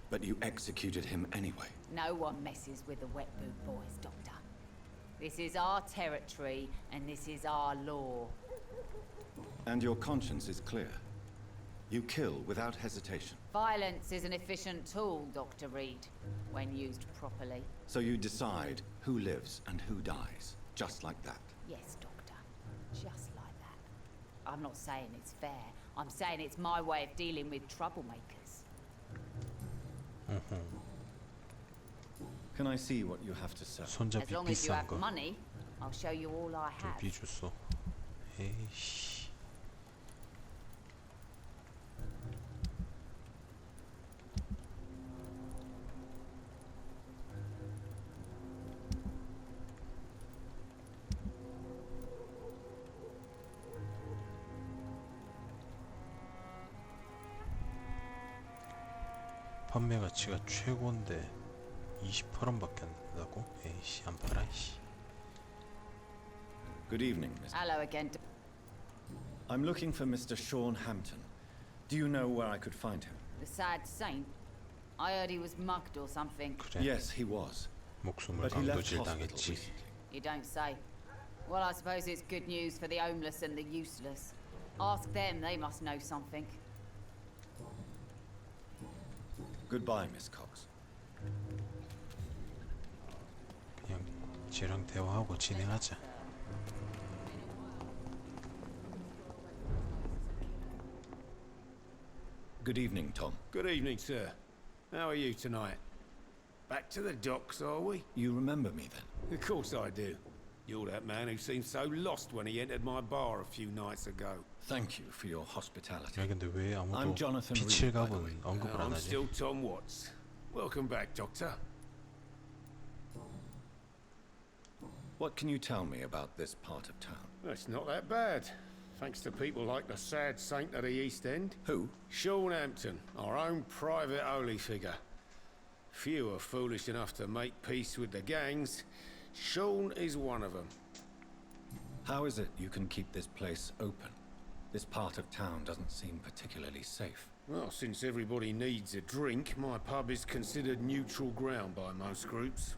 but you executed him anyway. No one messes with the wet boot boys, Doctor. This is our territory, and this is our law. And your conscience is clear. You kill without hesitation. Violence is an efficient tool, Dr. Reed, when used properly. So you decide who lives and who dies, just like that. Yes, Doctor. Just like that. I'm not saying it's fair. I'm saying it's my way of dealing with troublemakers. Can I see what you have to sell? 손잡이 As long as you 비싼 have 거. money, I'll show you all I 좀 have. 비줬어. 에이씨. 판매 가치가 최고인데 28원밖에 안 된다고? 에이씨, 안 팔아, 이씨. Good evening, Miss. Hello again. I'm looking for Mr. Sean Hampton. Do you know where I could find him? The sad saint. I heard he was mugged or something. 그래. Yes, he was. 목숨을 But he left 강도질 hospital 당했지. recently. You don't say. Well, I suppose it's good news for the homeless and the useless. Ask them, they must know something. Goodbye, Miss Cox. 그냥 쟤랑 대화하고 진행하자. Good evening, Tom. Good evening, sir. How are you tonight? Back to the docks, are we? You remember me then? Of course I do. You're that man who seemed so lost when he entered my bar a few nights ago. Thank you for your hospitality. 야, 근데 왜 I'm 아무도 Jonathan 빛을 Reed, by the way. 갑은 언급을 안 I'm 하지? still Tom Watts. Welcome back, Doctor. What can you tell me about this part of town? It's not that bad. Thanks to people like the sad saint of the East End. Who? Sean Hampton, our own private holy figure. Few are foolish enough to make peace with the gangs. Sean is one of them. How is it you can keep this place open? This part of town doesn't seem particularly safe. Well, since everybody needs a drink, my pub is considered neutral ground by most groups.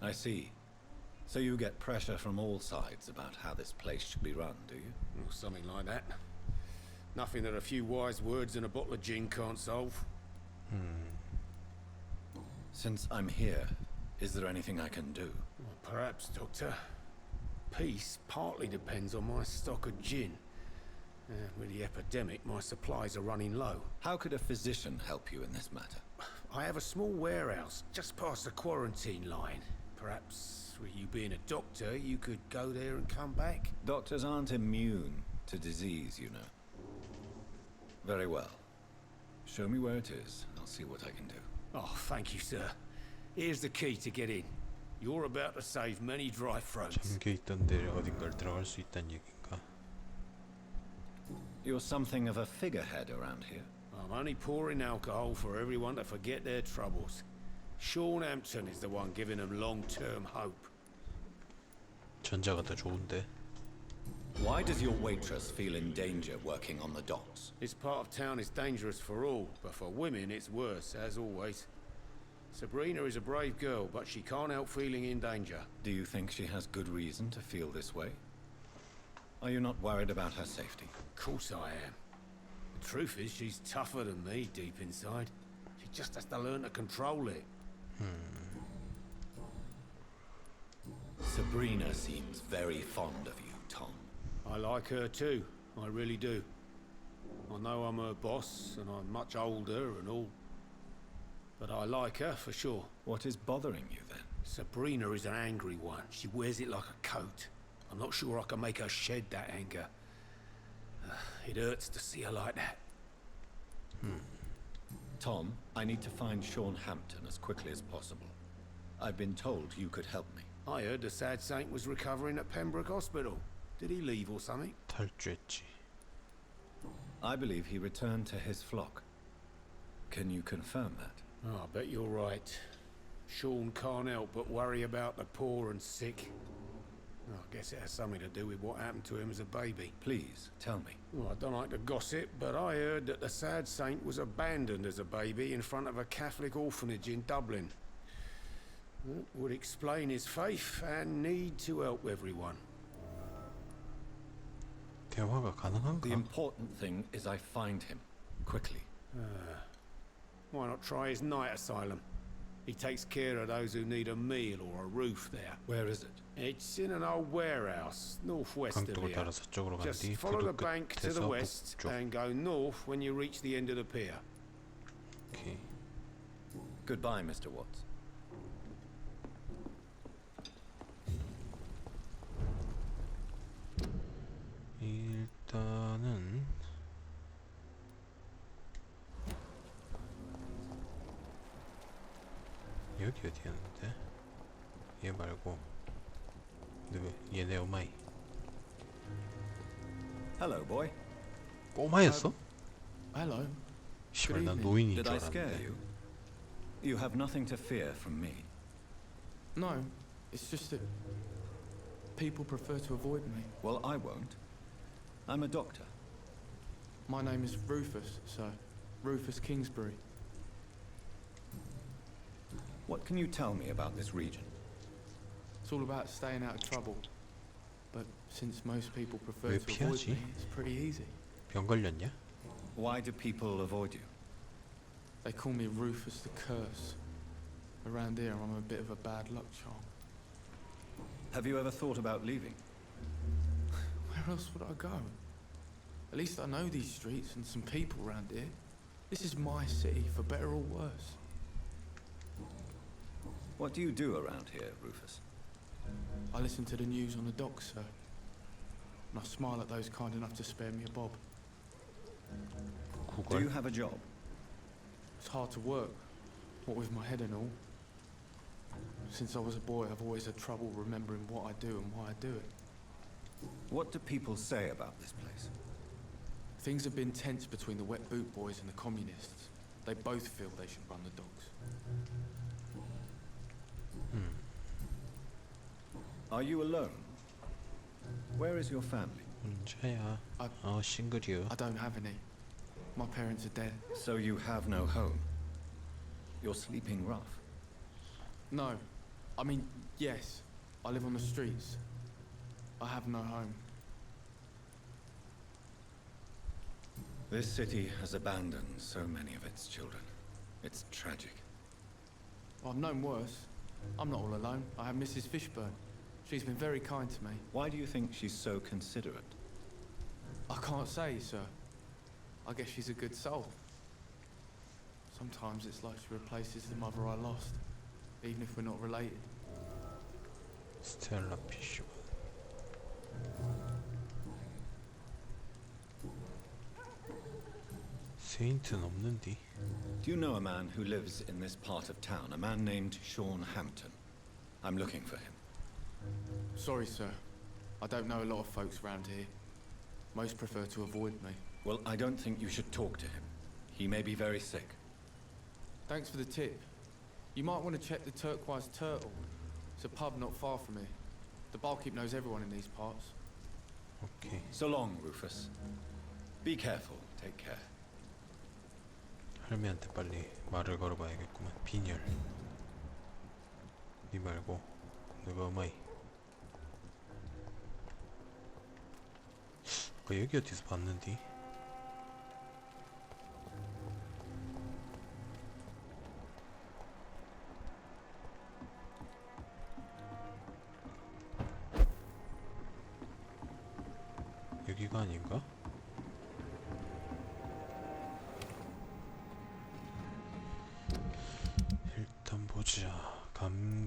I see. So you get pressure from all sides about how this place should be run, do you? Or something like that. Nothing that a few wise words and a bottle of gin can't solve. Since I'm here, is there anything I can do? Well, perhaps, Doctor. Peace partly depends on my stock of gin. With the epidemic, my supplies are running low. How could a physician help you in this matter? I have a small warehouse just past the quarantine line. Perhaps, with you being a doctor, you could go there and come back? Doctors aren't immune to disease, you know. Very well. Show me where it is. I'll see what I can do. Oh, thank you, sir. Here's the key to get in. You're about to save many dry throats. 잠겨있던 데 어딘가를 들어갈 수 있다는 얘긴가? You're something of a figurehead around here. I'm only pouring alcohol for everyone to forget their troubles. Sean Hampton is the one giving them long-term hope. 전자가 더 좋은데. Why does your waitress feel in danger working on the docks? This part of town is dangerous for all, but for women it's worse, as always. Sabrina is a brave girl, but she can't help feeling in danger. Do you think she has good reason to feel this way? Are you not worried about her safety? Of course I am. Truth is, she's tougher than me deep inside. She just has to learn to control it. Sabrina seems very fond of you, Tom. I like her too. I really do. I know I'm her boss, and I'm much older and all. But I like her for sure. What is bothering you then? Sabrina is an angry one. She wears it like a coat. I'm not sure I can make her shed that anger. It hurts to see her like that. Tom, I need to find Sean Hampton as quickly as possible. I've been told you could help me. I heard the sad saint was recovering at Pembroke Hospital. Did he leave or something? 탈주했지. I believe he returned to his flock. Can you confirm that? Oh, I bet you're right. Sean can't help but worry about the poor and sick. Oh, I guess it has something to do with what happened to him as a baby. Please, tell me. Well, I don't like to gossip, but I heard that the sad saint was abandoned as a baby in front of a Catholic orphanage in Dublin. That would explain his faith and need to help everyone. 대화가 가능한가? The important thing is I find him. Quickly. Why not try his night asylum? He takes care of those who need a meal or a roof there. Where is it? It's in an old warehouse, northwest of 강둑을 here. 따라 서쪽으로 간 Just 뒤 follow the 부두 bank to the 끝에서 west 북쪽. and go north when you reach the end of the pier. 오케이. Goodbye, Mr. Watts. 일단은 여기 어디였는데? 얘 말고 누구? 얘네 오마이. Hello, boy. 꼬마였어? Hello. 씨발 난 노인인 Did 줄 I scare 알았는데. you? You have nothing to fear from me. No, it's just that people prefer to avoid me. Well, I won't. I'm a doctor. My name is Rufus, sir. Rufus Kingsbury. What can you tell me about this region? It's all about staying out of trouble. But since most people prefer 왜 to avoid 피하지? me, it's pretty easy. 병 걸렸냐? Why do people avoid you? They call me Rufus the Curse. Around here, I'm a bit of a bad luck charm. Have you ever thought about leaving? Where else would I go? At least I know these streets and some people around here. This is my city, for better or worse. What do you do around here, Rufus? I listen to the news on the docks, sir. And I smile at those kind enough to spare me a bob. Do you have a job? It's hard to work, what with my head and all. Since I was a boy, I've always had trouble remembering what I do and why I do it. What do people say about this place? Things have been tense between the wet boot boys and the communists. They both feel they should run the docks. Are you alone? Where is your family? 혼자야. 싱글이요. I don't have any. My parents are dead. So you have no home. You're sleeping rough. No. I mean, yes. I live on the streets. I have no home. This city has abandoned so many of its children. It's tragic. I've known worse. I'm not all alone. I have Mrs. Fishburne. She's been very kind to me. Why do you think she's so considerate? I can't say, sir. I guess she's a good soul. Sometimes it's like she replaces the mother I lost, even if we're not related. 스텔라 피쉬. 세인트는 없는디. Do you know a man who lives in this part of town? A man named Sean Hampton. I'm looking for him. Sorry, sir. I don't know a lot of folks around here. Most prefer to avoid me. Well, I don't think you should talk to him. He may be very sick. Thanks for the tip. You might want to check the Turquoise Turtle. It's a pub not far from here. The barkeep knows everyone in these parts. 오케이. So long, Rufus. Be careful. Take care. 할미한테 빨리 말을 걸어봐야겠구만. 빈혈. 니 말고 누가 어마이. 여기 어디서 봤는디?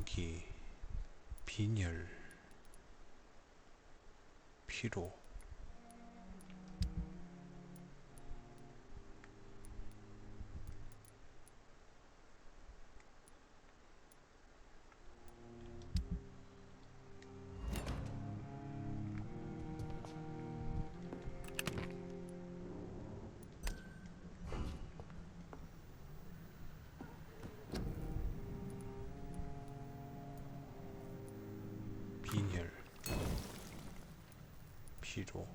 공기, 빈혈, 피로. 빈혈, 피로.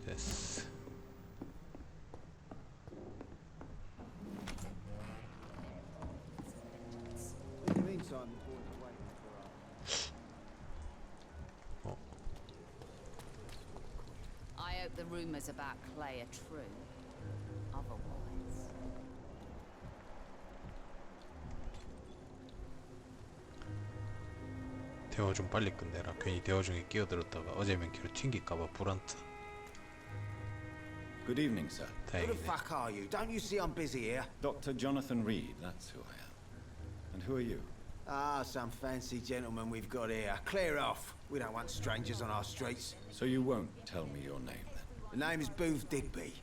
됐어. I hope the rumors about Clay are true. Otherwise. 대화 좀 빨리 끝내라. 괜히 대화 중에 끼어들었다가 어제 맨키로 튕길까봐 불안타. Good evening, sir. Who the 다행이네. fuck are you? Don't you see I'm busy here? Dr. Jonathan Reed, that's who I am. And who are you? Ah, some fancy gentleman we've got here. Clear off. We don't want strangers on our streets. So you won't tell me your name, then? The name is Booth Digby.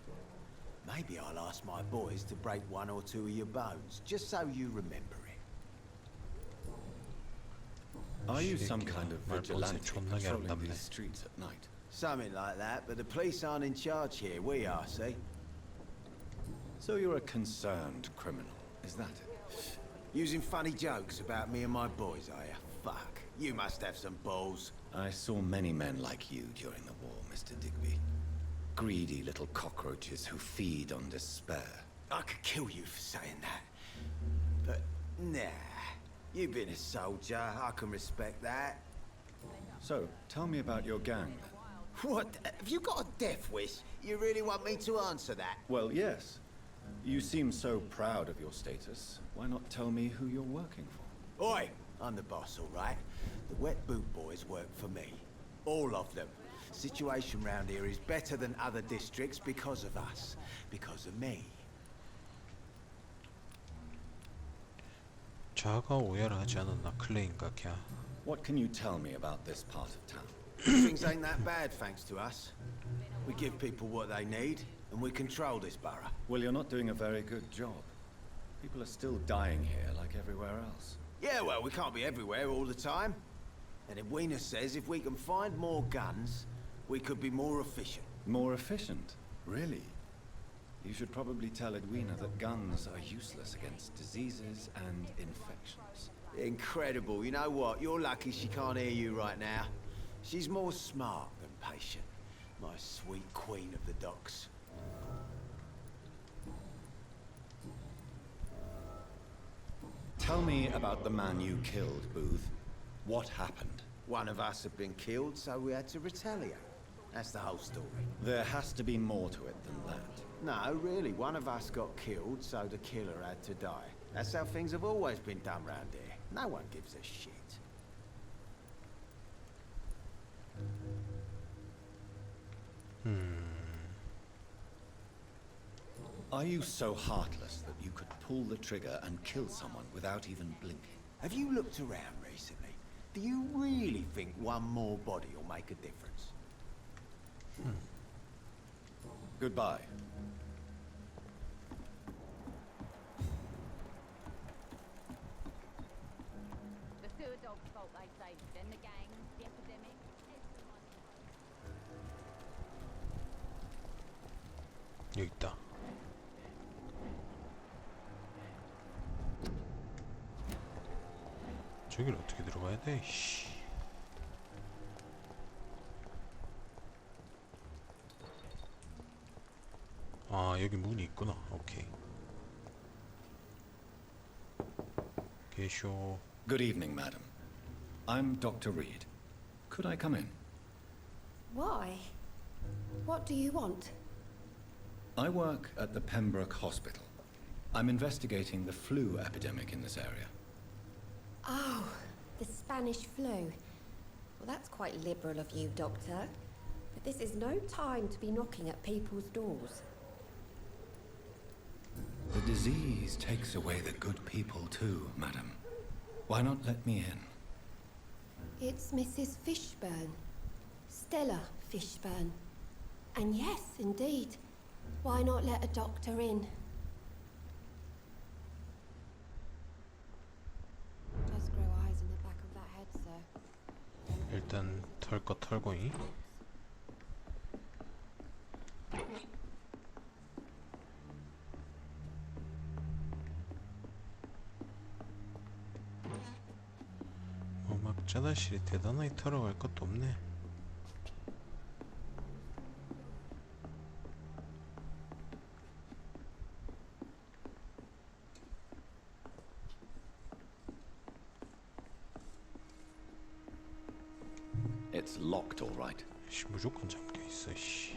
Maybe I'll ask my boys to break one or two of your bones, just so you remember it. Are you some kind of vigilante 존나게 patrolling 아름답네. these streets at night? Something like that, but the police aren't in charge here. We are, see? So you're a concerned criminal, is that it? Using funny jokes about me and my boys, are you? Fuck. You must have some balls. I saw many men like you during the war, Mr. Digby. Greedy little cockroaches who feed on despair. I could kill you for saying that. But, nah. You've been a soldier. I can respect that. So, tell me about your gang, then. What? Have you got a death wish? You really want me to answer that? Well, yes. You seem so proud of your status. Why not tell me who you're working for? Oi! I'm the boss, all right? The wet boot boys work for me. All of them. Situation round here is better than other districts because of us. Because of me. 자가 오해를 하지 않았나 클레인가 걔. What can you tell me about this part of town? Things ain't that bad thanks to us. We give people what they need, and we control this borough. Well, you're not doing a very good job. People are still dying here like everywhere else. Yeah, well, we can't be everywhere all the time. And Edwina says if we can find more guns, we could be more efficient. More efficient? Really? You should probably tell Edwina that guns are useless against diseases and infections. Incredible. You know what? You're lucky she can't hear you right now. She's more smart than patient. My sweet queen of the docks. Tell me about the man you killed, Booth. What happened? One of us had been killed, so we had to retaliate. That's the whole story. There has to be more to it than that. No, really. One of us got killed, so the killer had to die. That's how things have always been done round here. No one gives a shit. Are you so heartless that you could pull the trigger and kill someone without even blinking? Have you looked around recently? Do you really think one more body will make a difference? Goodbye. The sewer dog's fault, they say. Then the gang, the epidemic. 여기 있다. 저기를 어떻게 들어가야 돼? 씨. 아, 여기 문이 있구나. 오케이. 계쇼. Good evening, madam. I'm Dr. Reed. Could I come in? Why? What do you want? I work at the Pembroke Hospital. I'm investigating the flu epidemic in this area. Oh, the Spanish flu. Well, that's quite liberal of you, Doctor. But this is no time to be knocking at people's doors. The disease takes away the good people too, madam. Why not let me in? It's Mrs. Fishburne. Stella Fishburne. And yes, indeed. Why not let a doctor in? Does grow eyes in the back of that head, sir. 일단 털 거 털고이. 막 짜다실이 대단하게 털어갈 것도 없네. It's locked, all right. 씨, 무조건 잠겨 있어. 씨.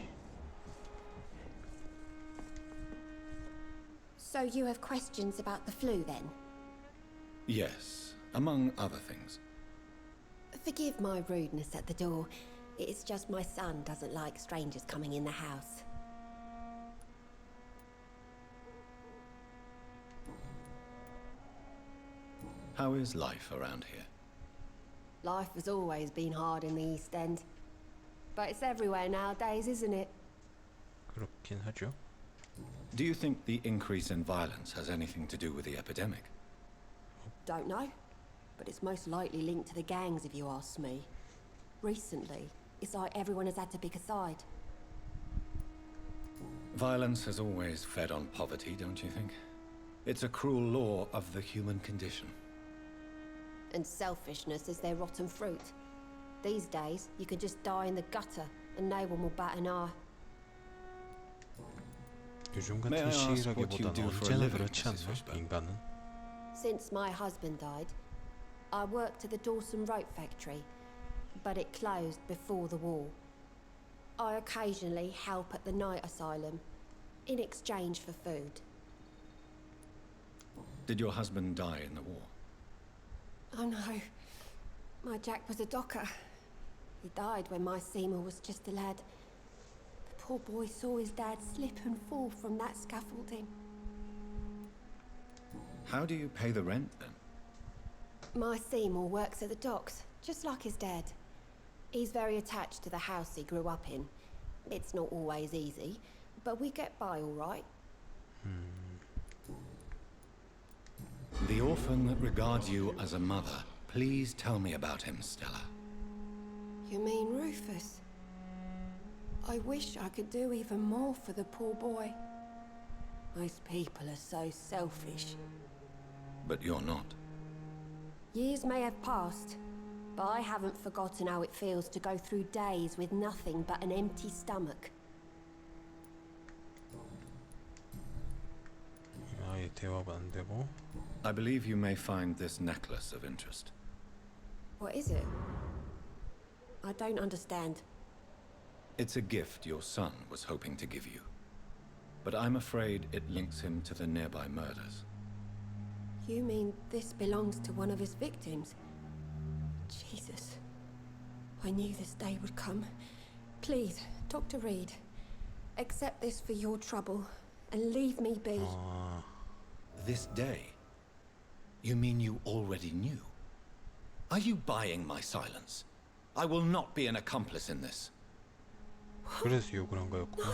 So you have questions about the flu then? Yes, among other things. Forgive my rudeness at the door. It's just my son doesn't like strangers coming in the house. How is life around here? Life has always been hard in the East End. But it's everywhere nowadays, isn't it? 그렇긴 하죠. Do you think the increase in violence has anything to do with the epidemic? Don't know. But it's most likely linked to the gangs, if you ask me. Recently, it's like everyone has had to pick a side. Violence has always fed on poverty, don't you think? It's a cruel law of the human condition. And selfishness is their rotten fruit. These days, you can just die in the gutter, and no one will bat an eye. 요즘 같은 시기라기보다는 언제나 그렇지 않나? 인간은? Since my husband died, I worked at the Dawson Rope factory, but it closed before the war. I occasionally help at the night asylum, in exchange for food. Did your husband die in the war? Oh no, my Jack was a docker. He died when my Seymour was just a lad. The poor boy saw his dad slip and fall from that scaffolding. How do you pay the rent then? My Seymour works at the docks, just like his dad. He's very attached to the house he grew up in. It's not always easy, but we get by all right. The orphan that regards you as a mother. Please tell me about him, Stella. You mean Rufus? I wish I could do even more for the poor boy. Most people are so selfish. But you're not. Years may have passed, but I haven't forgotten how it feels to go through days with nothing but an empty stomach. 아예 대화가 안 되고. I believe you may find this necklace of interest. What is it? I don't understand. It's a gift your son was hoping to give you. But I'm afraid it links him to the nearby murders. You mean this belongs to one of his victims? Jesus. I knew this day would come. Please, Dr. Reed, accept this for your trouble and leave me be. This day? You mean you already knew? Are you buying my silence? I will not be an accomplice in this. 그래서 욕을 한 거였구나.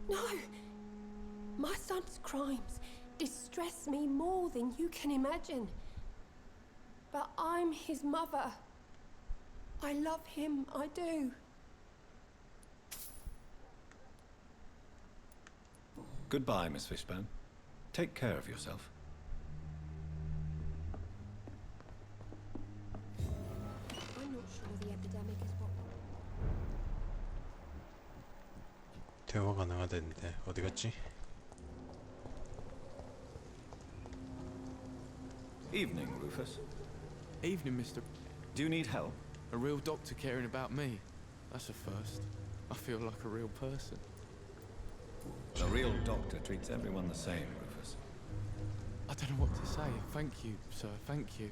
No. My son's crimes distress me more than you can imagine. But I'm his mother. I love him, I do. Goodbye, Miss Fishburne. Take care of yourself. I'm not sure the epidemic is what... 대화 가능하다는데 어디 갔지? Evening, Rufus. Evening, Mr. Do you need help? A real doctor caring about me. That's a first. I feel like a real person. A real doctor treats everyone the same, Rufus. I don't know what to say. Thank you, sir. Thank you.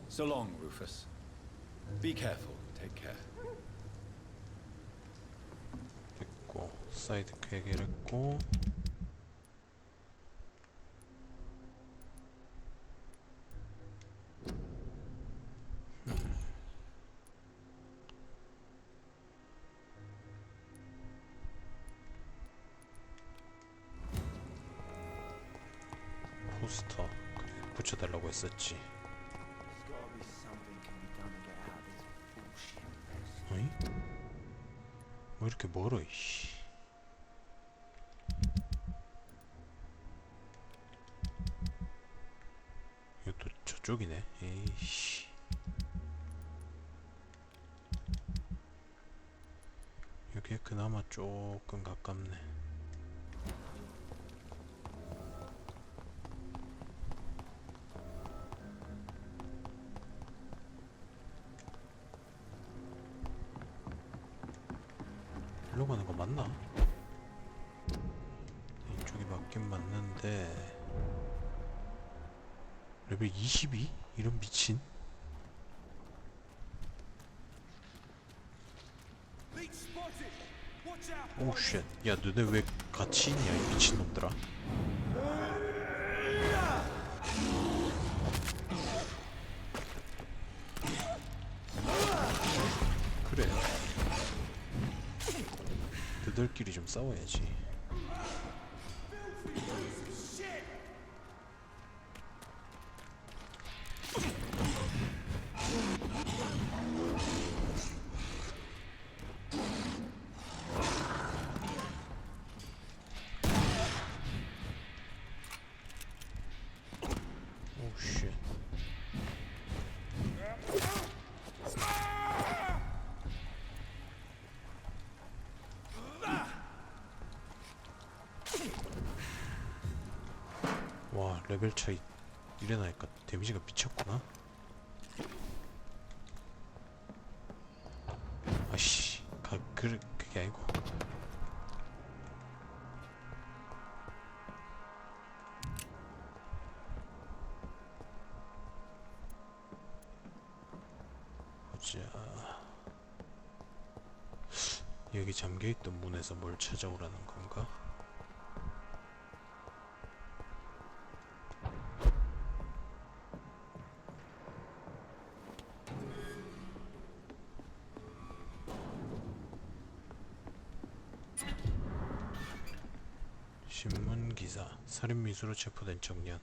So long, Rufus. Be careful. Take care. 됐고 사이드 퀘기를 했고 포스터 그래, 붙여달라고 했었지. 어이? 뭐 이렇게 멀어 이씨. 이것도 저쪽이네. 에이씨. 여기에 그나마 조금 가깝네. 일로 가는 거 맞나? 이쪽이 맞긴 맞는데 레벨 22? 이런 미친? 오 쉣. 야 너네 왜 같이 있냐 이 미친놈들아. 그래 너들끼리 좀 싸워야지. 와 레벨 차이 이래 나니까 데미지가 미쳤구나. 아씨 그게 아니고. 보자. 여기 잠겨있던 문에서 뭘 찾아오라는 건가? 신문기사. 살인미수로 체포된 청년.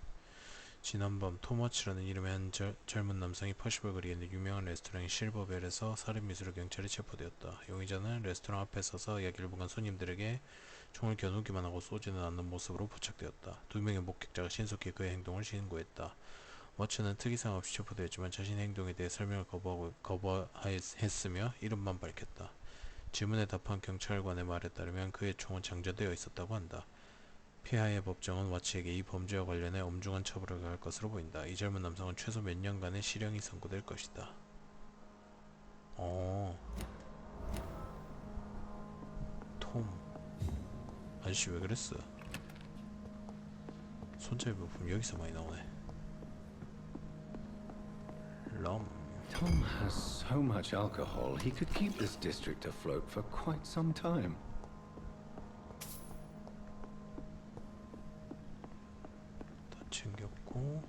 지난밤 토마치라는 이름의 한 젊은 남성이 80을 거리에 유명한 레스토랑 실버벨에서 살인미수로 경찰에 체포되었다. 용의자는 레스토랑 앞에 서서 약 1분간 손님들에게 총을 겨누기만 하고 쏘지는 않는 모습으로 포착되었다. 2명의 목격자가 신속히 그의 행동을 신고했다. 워츠는 특이사항 없이 체포되었지만 자신의 행동에 대해 설명을 거부했으며 이름만 밝혔다. 질문에 답한 경찰관의 말에 따르면 그의 총은 장전되어 있었다고 한다. 피하의 법정은 와치에게 이 범죄와 관련해 엄중한 처벌을 가할 것으로 보인다. 이 젊은 남성은 최소 몇 년간의 실형이 선고될 것이다. 톰 아저씨 왜 그랬어? 손잡이 부품 여기서 많이 나오네. Tom has so much alcohol, he could keep this district afloat for quite some time. 다 챙겼고.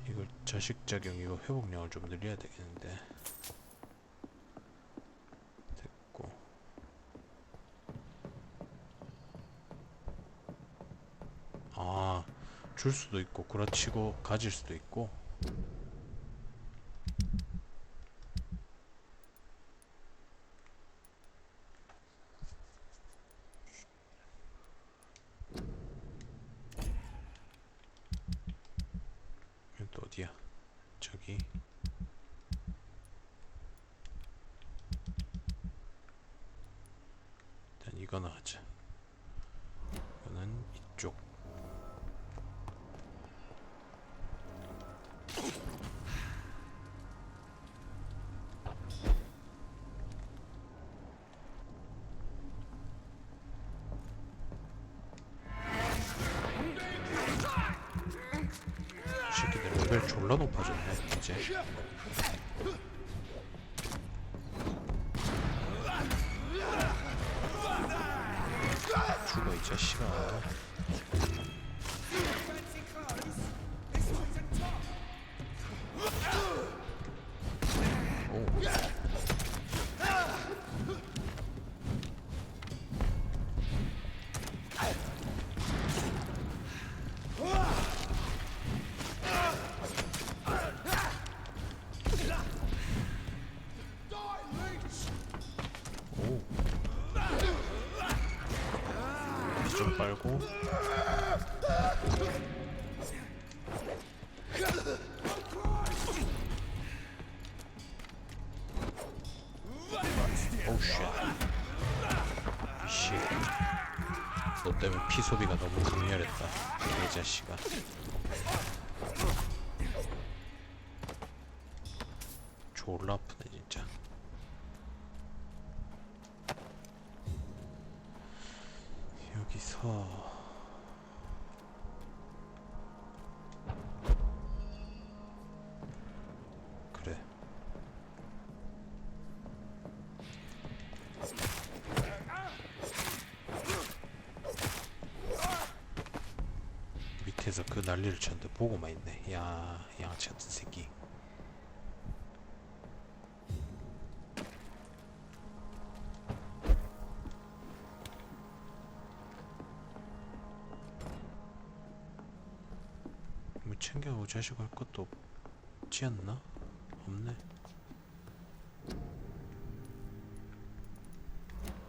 이걸 자식작용 이거 회복량을 좀 늘려야 되겠는데. 됐고. 아, 줄 수도 있고 구라치고 가질 수도 있고. 이건 또 어디야? 저기. 일단 이거나 하자. 이거는 이쪽. 새끼들 레벨 졸라 높아졌네 이제. 죽어 이 자식아. 깔고 오우 쉣. 너 때문에 피 소비가 너무 강렬했다 개자식아. 졸라 아프네 진짜. 여기서 그래. 밑에서 그 난리를 쳤는데 보고만 있네. 야, 양아치 같은 새끼. 뭐 챙겨오고 자시고 할 것도 없지 않나? 없네.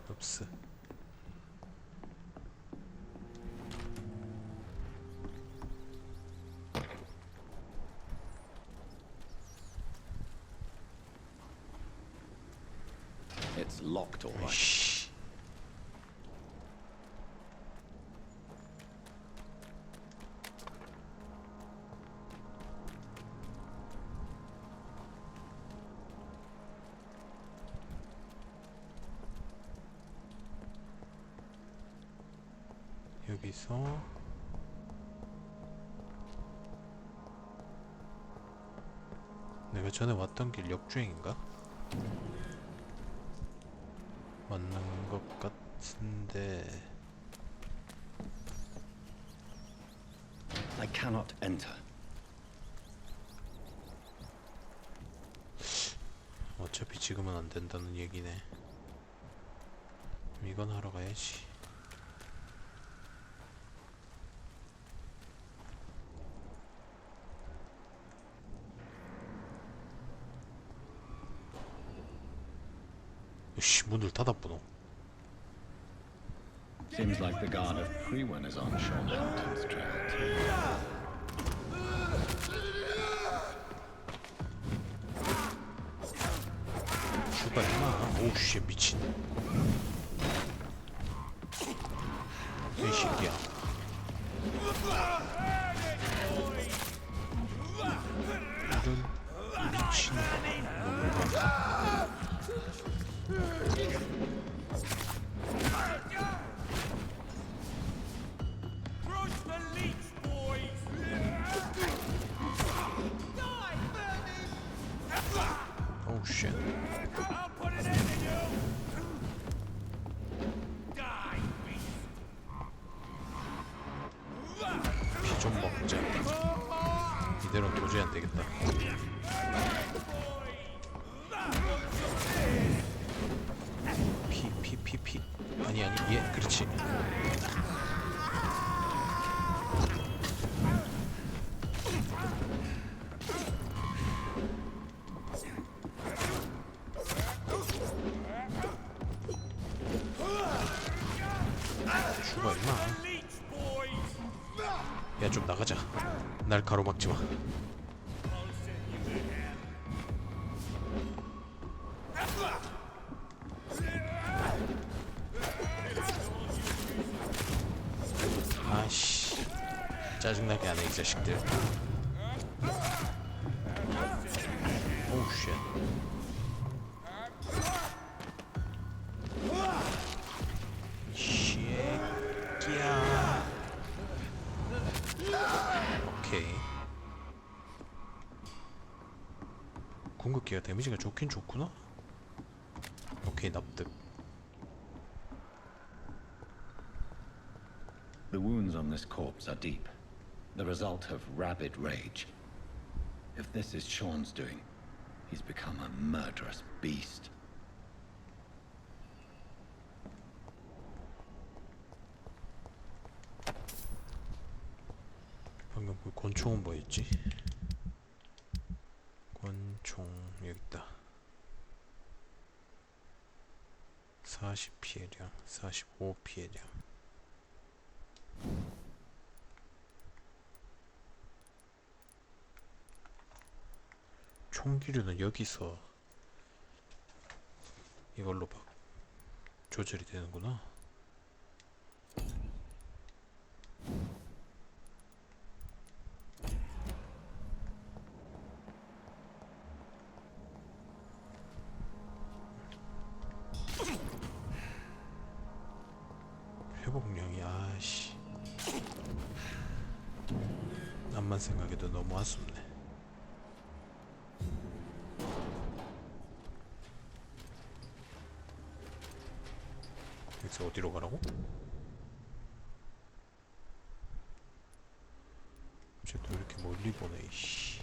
없어. It's locked all right. 씨. 여기서 내가 전에 왔던 길 역주행인가? 맞는 것 같은데. I cannot enter. 어차피 지금은 안 된다는 얘기네. 이건 하러 가야지. 씨, 문을 닫아보노. Seems like the guard of Prewin is on Sean Hampton's trail too. 슈발 임마. 오우 씨 미친. 이 새끼야. 이런 미친 놈을 봐. 오우 쉣. 피 좀 먹자. 이대로는 도저히 안 되겠다. 피. 아니, 예, 그렇지. 죽어, 임마. 야, 좀 나가자. 날 가로막지 마. 아씨, 짜증나게 하네 이 자식들. 오우 쉣. 쉐끼야. 오케이. 궁극기가 데미지가 좋긴 좋구나. 오케이, 납득. The wounds on this corpse are deep, the result of rabid rage. If this is Sean's doing, he's become a murderous beast. 방금 그 권총은 뭐였지? 권총 여기 있다. 40 피해량, 45 피해량. 총기류는 여기서 이걸로 막 조절이 되는구나. 회복량이 아씨 남만 생각해도 너무 아쉽네. 여기서 어디로 가라고? 쟤도 왜 이렇게 멀리 보내 이씨.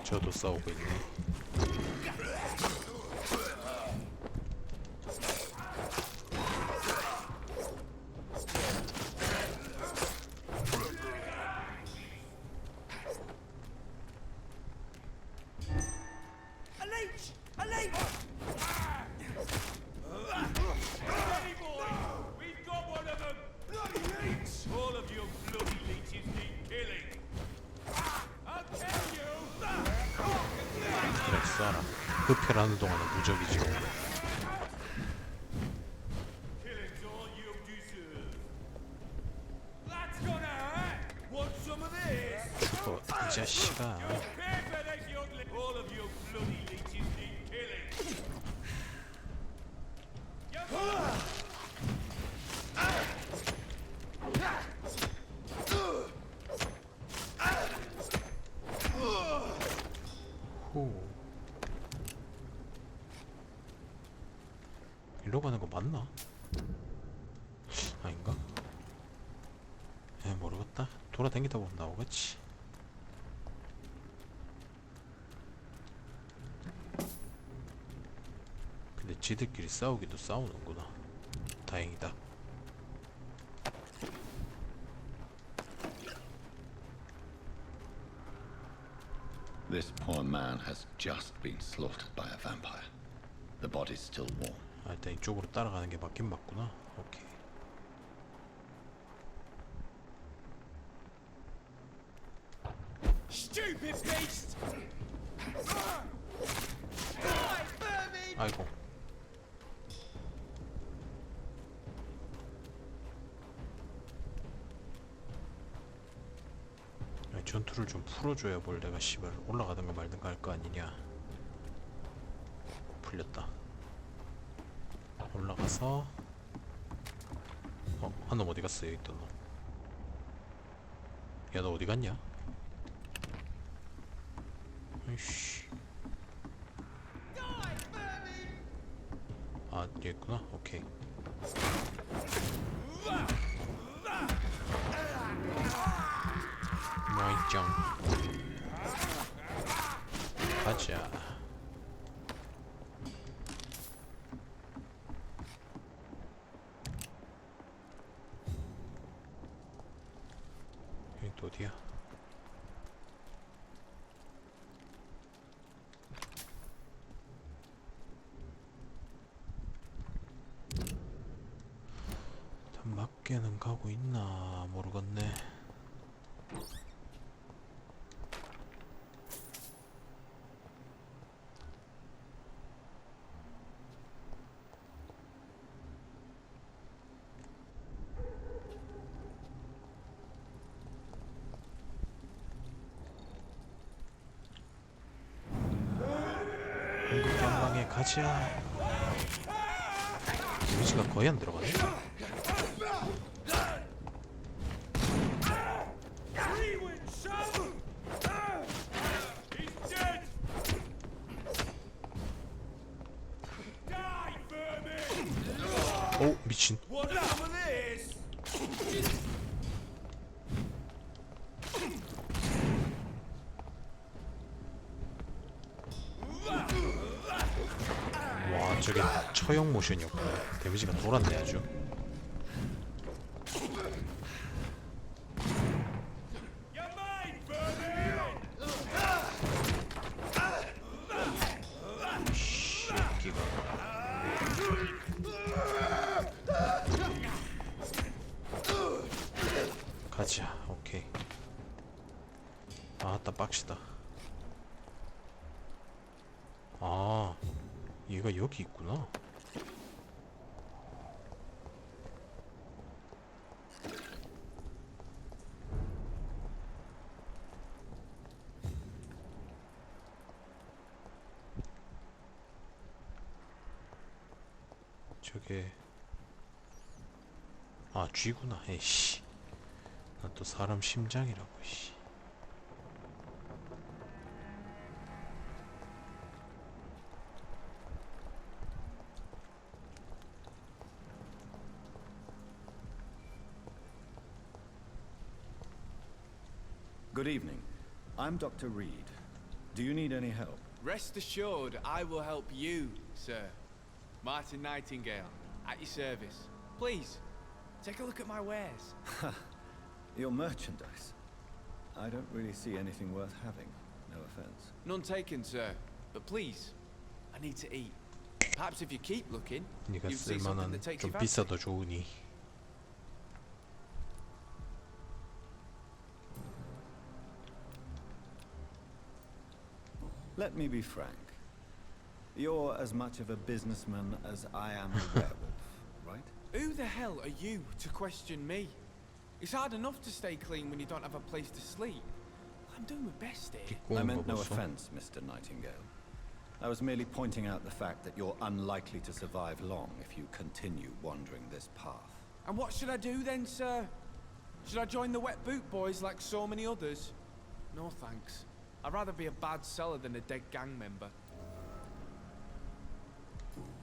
저도 싸우고 있네. 흡혈하는 동안은 무적이지. 이 자식아. 호. 일로 가는 거 맞나? 아닌가? 모르겠다. 돌아다니다 보면 나오겠지. 근데 지들끼리 싸우기도 싸우는구나. 다행이다. This poor man has just been slaughtered by a vampire. The body's still warm. 아, 일단 이쪽으로 따라가는 게 맞긴 맞구나. 오케이. 아이고. 전투를 좀 풀어줘야 뭘 내가 씨발 올라가든가 말든가 할 거 아니냐. 풀렸다. 올라가서 한 놈 어디 갔어? 여기 있던 놈. 야, 너 어디 갔냐? 아이씨. 아, 여기 있구나. 오케이. 모이짱 가자. 여기 또 어디야? 일단 맞게는 가고 있나 모르겠네. 한방에 가자. 데미지가 거의 안 들어가네. 오, 미친. 와, 저게 처형 모션이었구나. 데미지가 돌았네 아주. 갑시다. 아, 얘가 여기 있구나. 저게 아 쥐구나. 에이씨, 나 또 사람 심장이라고. 씨. Good evening. I'm Dr. Reed. Do you need any help? Rest assured, I will help you, sir. Martin Nightingale, at your service. Please, take a look at my wares. Your merchandise. I don't really see anything worth having. No offense. None taken, sir. But please, I need to eat. Perhaps if you keep looking, 네가 you'll see something 쓸만한 that takes 좀 your fancy. 비싸도 좋으니. Let me be frank. You're as much of a businessman as I am a werewolf, right? Who the hell are you to question me? It's hard enough to stay clean when you don't have a place to sleep. I'm doing my best here. I meant no offense, Mr. Nightingale. I was merely pointing out the fact that you're unlikely to survive long if you continue wandering this path. And what should I do then, sir? Should I join the Wet Boot Boys like so many others? No thanks. I'd rather be a bad seller than a dead gang member.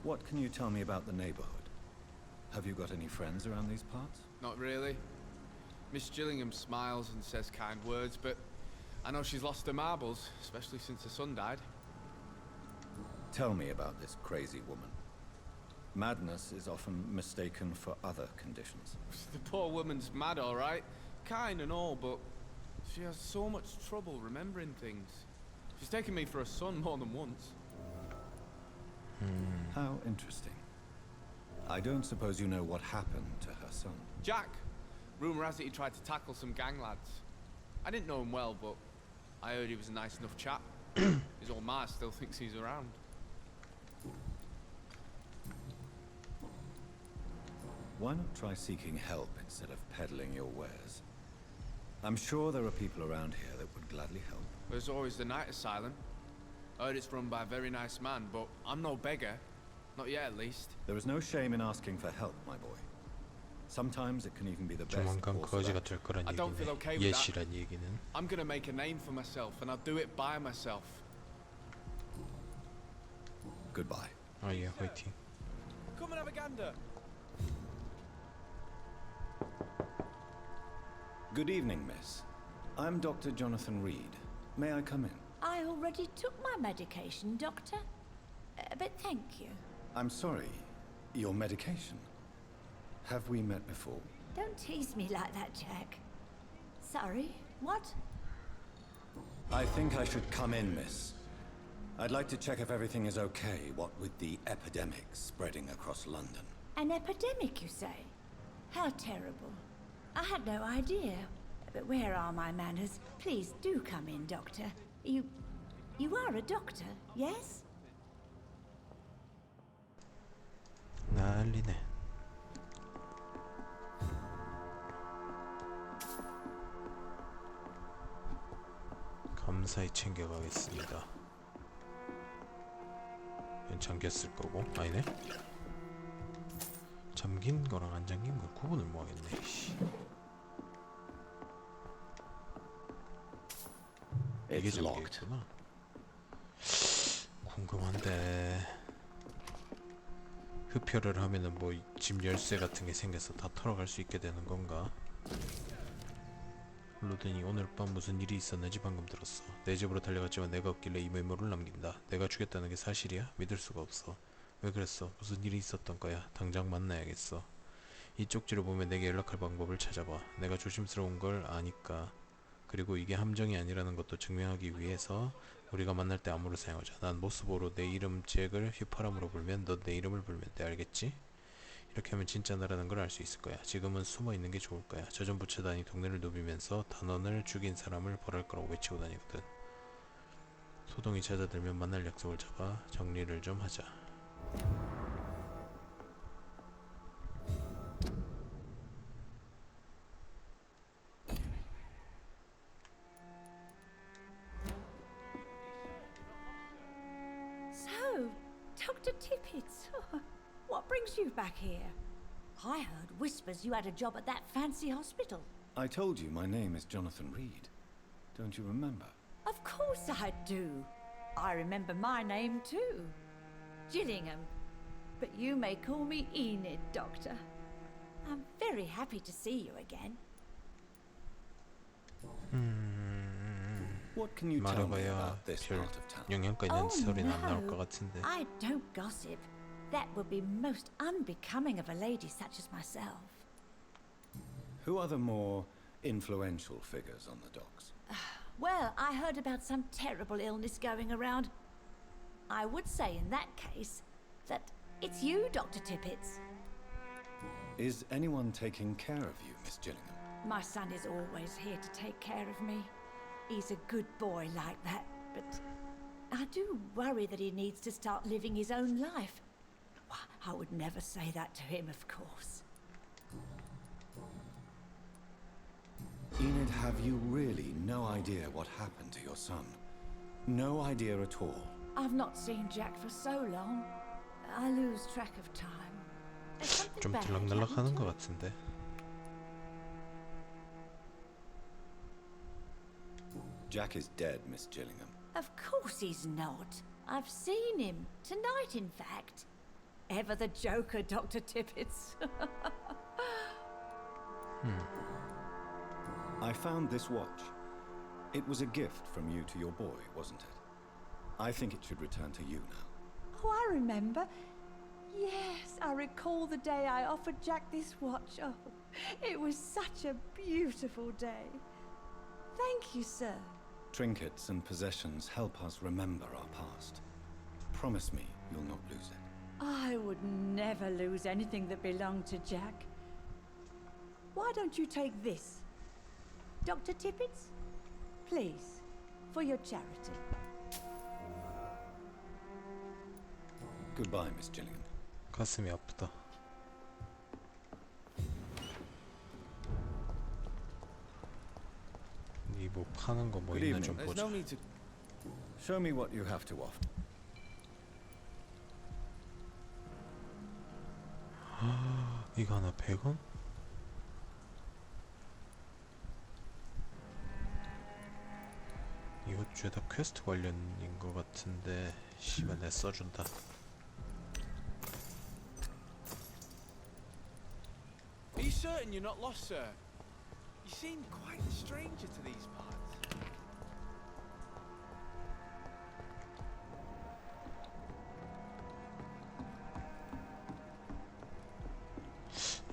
What can you tell me about the neighborhood? Have you got any friends around these parts? Not really. Miss Gillingham smiles and says kind words, but I know she's lost her marbles, especially since her son died. Tell me about this crazy woman. Madness is often mistaken for other conditions. The poor woman's mad, all right. Kind and all, but she has so much trouble remembering things. She's taken me for a son more than once. How interesting. I don't suppose you know what happened to her son. Jack! Rumour has it he tried to tackle some gang lads. I didn't know him well, but I heard he was a nice enough chap. His old ma still thinks he's around. Why not try seeking help instead of peddling your wares? I'm sure there are people around here that would gladly help. There's always the night asylum. I heard it's run by a very nice man, but I'm no beggar. Not yet, at least. There is no shame in asking for help, my boy. Sometimes it can even be the best 조만간 course of 거지가 action. 될 거란 I don't feel okay with that. 예시란 얘기는. I'm gonna make a name for myself, and I'll do it by myself. Goodbye. 아 예, 화이팅. Come and have a gander. Good evening, miss. I'm Dr. Jonathan Reed. May I come in? I already took my medication, Doctor. But thank you. I'm sorry. Your medication? Have we met before? Don't tease me like that, Jack. Sorry, what? I think I should come in, miss. I'd like to check if everything is okay, what with the epidemic spreading across London. An epidemic, you say? How terrible. I had no idea. But where are my manners? Please do come in, Doctor. You are a doctor, yes? 난리네. 감사히 챙겨가겠습니다. 잠겼을 거고. 아니네. 잠긴 거랑 안 잠긴 거 구분을 못하겠네. 씨. 이게 잠겨있구나. 궁금한데 흡혈을 하면은 뭐 집 열쇠 같은 게 생겨서 다 털어갈 수 있게 되는 건가? 로든이 오늘 밤 무슨 일이 있었는지 방금 들었어. 내 집으로 달려갔지만 내가 없길래 이 메모를 남긴다. 내가 죽였다는 게 사실이야? 믿을 수가 없어. 왜 그랬어? 무슨 일이 있었던 거야? 당장 만나야겠어. 이 쪽지를 보면 내게 연락할 방법을 찾아봐. 내가 조심스러운 걸 아니까. 그리고 이게 함정이 아니라는 것도 증명하기 위해서 우리가 만날 때 암호를 사용하자. 난 모스보로 내 이름 잭을 휘파람으로 불면 넌 내 이름을 불면 돼. 알겠지? 이렇게 하면 진짜 나라는 걸 알 수 있을 거야. 지금은 숨어 있는 게 좋을 거야. 저 전 부채단이 동네를 누비면서 단원을 죽인 사람을 벌할 거라고 외치고 다니거든. 소동이 잦아들면 만날 약속을 잡아 정리를 좀 하자. So, Dr. Tippett, what brings you back here? I heard whispers you had a job at that fancy hospital. I told you my name is Jonathan Reed. Don't you remember? Of course I do. I remember my name too. Gillingham. But you may call me Enid, Doctor. I'm very happy to see you again. What can you tell me 말해봐야 about this 별 part of town? 영향가 있는 스토리는 안 나올 것 같은데. I don't gossip. That would be most unbecoming of a lady such as myself. Who are the more influential figures on the docks? Well, I heard about some terrible illness going around. I would say in that case that it's you, Dr. Tippett. Is anyone taking care of you, Miss Gillingham? My son is always here to take care of me. He's a good boy like that, but I do worry that he needs to start living his own life. I would never say that to him, of course. Enid, have you really no idea what happened to your son? No idea at all? I've not seen Jack for so long. I lose track of time. Has something 좀 bad 들락날락하는 happened 것 to him? 같은데. Jack is dead, Miss Gillingham. Of course he's not. I've seen him. Tonight, in fact. Ever the joker, Dr. Tippett. I found this watch. It was a gift from you to your boy, wasn't it? I think it should return to you now. Oh, I remember. Yes, I recall the day I offered Jack this watch. Oh, it was such a beautiful day. Thank you, sir. Trinkets and possessions help us remember our past. Promise me you'll not lose it. I would never lose anything that belonged to Jack. Why don't you take this? Dr. Tippett? Please, for your charity. Goodbye, Miss Gillingham. 가슴이 아프다. 이 뭐 파는 거 뭐 Good 있나 evening. 좀 There's 보자. no need to show me what you have to offer. 이거 하나 100원? 이거 죄다 퀘스트 관련인 것 같은데 씨발 내 써준다. Are you certain you're not lost, sir? You seem quite a stranger to these parts.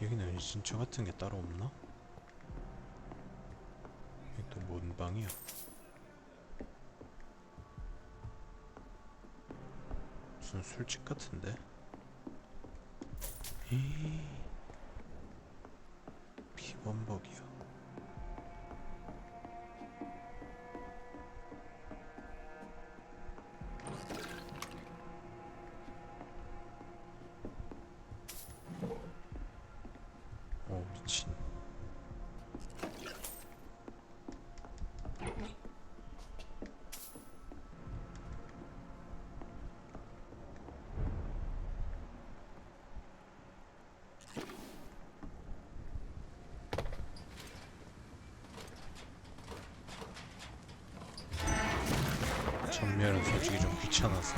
여기는 진짜 같은 게 따로 없나? 여기 또 뭔 방이야? 무슨 술집 같은데? 비범벅이야. 미친. 전멸은 솔직히 좀 귀찮아서.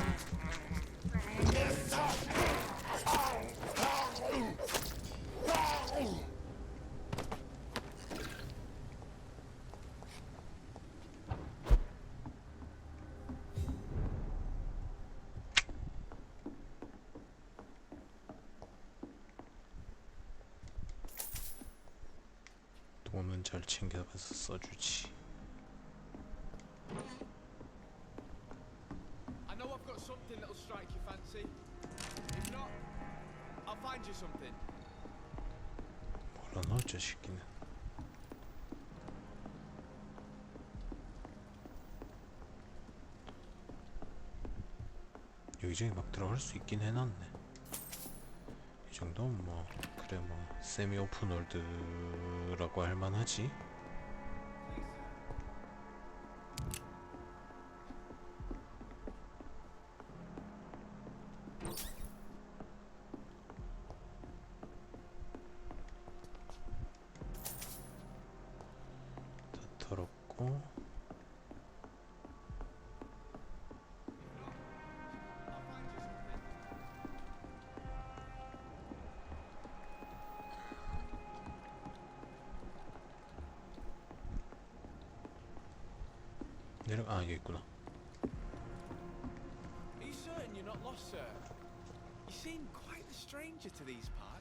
돈은 잘 챙겨가서 써주지. I know I've got something that'll strike your fancy. If not, I'll find you something. 뭐라 너 저 새끼는. 여기저기 막 들어갈 수 있긴 해놨네. 이 정도면 뭐 그래 뭐 세미 오픈월드라고 할만하지. 다 털었고 아 여기 있구나. Are you certain you're not lost, sir? You seem quite the stranger to these parts.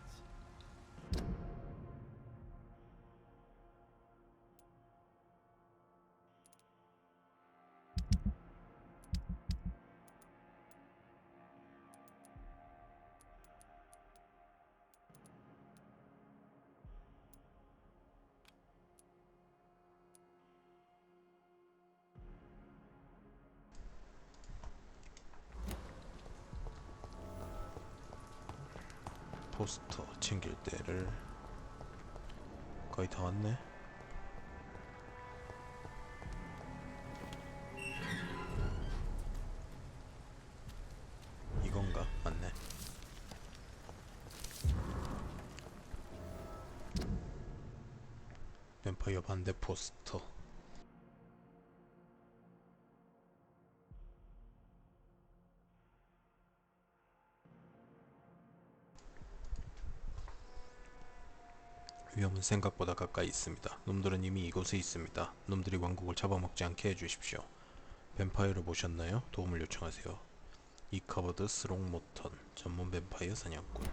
포스터 챙길 때를 거의 다 왔네. 이건가? 맞네. 뱀파이어 반대 포스터. 위험은 생각보다 가까이 있습니다. 놈들은 이미 이곳에 있습니다. 놈들이 왕국을 잡아먹지 않게 해주십시오. 뱀파이어를 보셨나요? 도움을 요청하세요. 이커버드 스롱 모턴 전문 뱀파이어 사냥꾼.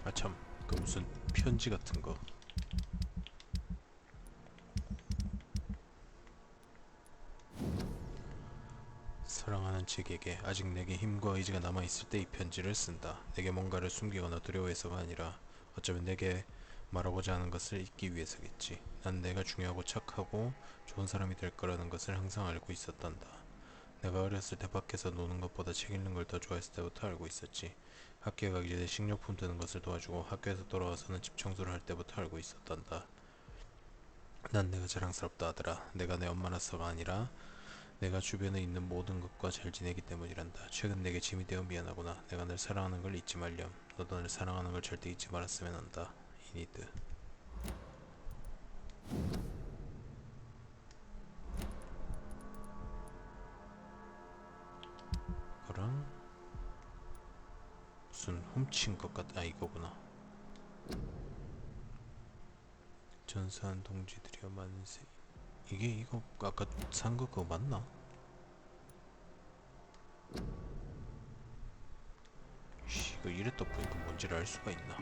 아참 그 무슨 편지 같은 거. 사랑하는 잭에게 아직 내게 힘과 의지가 남아있을 때 이 편지를 쓴다. 내게 뭔가를 숨기거나 두려워해서가 아니라 어쩌면 내게 말하고자 하는 것을 잊기 위해서겠지. 난 내가 중요하고 착하고 좋은 사람이 될 거라는 것을 항상 알고 있었단다. 내가 어렸을 때 밖에서 노는 것보다 책 읽는 걸 더 좋아했을 때부터 알고 있었지. 학교에 가기 전에 식료품 드는 것을 도와주고 학교에서 돌아와서는 집 청소를 할 때부터 알고 있었단다. 난 내가 자랑스럽다 하더라. 내가 내 엄마라서가 아니라 내가 주변에 있는 모든 것과 잘 지내기 때문이란다. 최근 내게 짐이 되어 미안하구나. 내가 널 사랑하는 걸 잊지 말렴. 너도 날 사랑하는 걸 절대 잊지 말았으면 한다. 이니드. 그랑 무슨 훔친 것 같... 아 이거구나. 전사한 동지들이여 만세. 이게 이거 아까 산 거 그거 맞나? 씨, 이거 이랬다 보니까 뭔지를 알 수가 있나?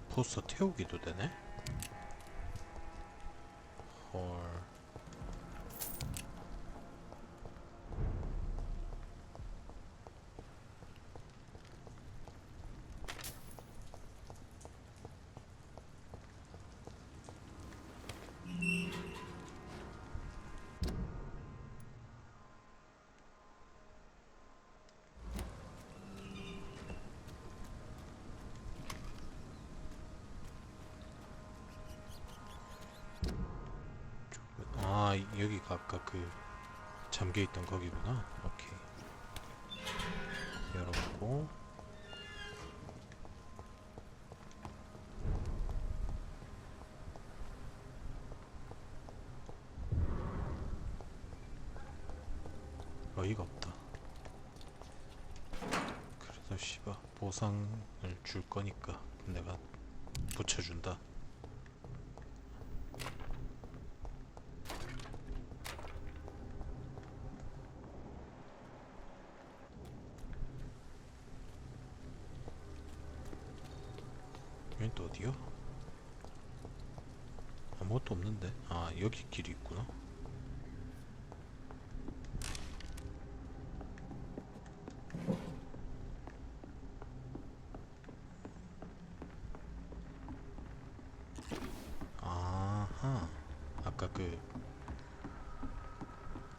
포스터 태우기도 되네? 헐. 아 여기가 아까 그 잠겨있던 거기구나. 오케이. 열었고 어이가 없다. 그래도 씨발 보상을 줄 거니까 내가 붙여준다. 여긴 또 어디요? 아무것도 없는데. 아, 여기 길이 있구나. 아하, 아까 그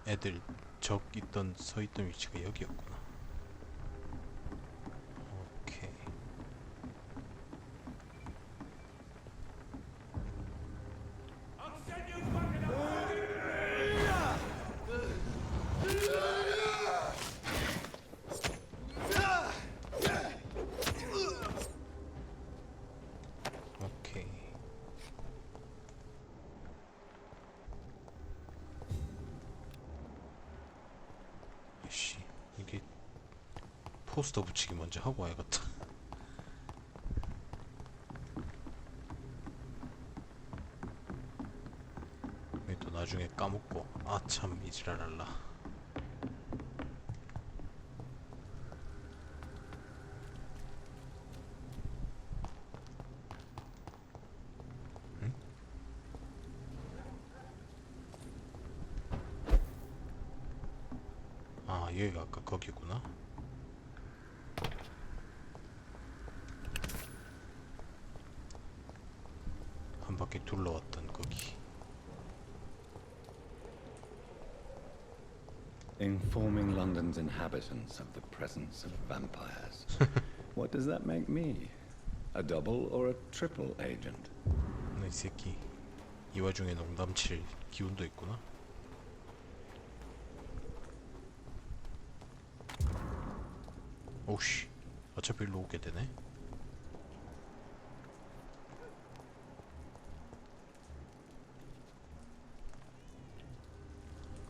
애들 적 있던 서 있던 위치가 여기였구나. 오케이. 오케이. 씨, 이게 포스터 붙이기 먼저 하고 와야겠다. 왜 또 나중에 까먹고 아참 이지랄할라. 응? 아, 여기가 아까 거기구나. 한 바퀴 둘러왔던 거기. Informing London's inhabitants of the presence of vampires. What does that make me? A double or a triple agent? 너 이 새끼, 이 와중에 농담칠 기운도 있구나. 오우씨, 어차피 일로 오게 되네.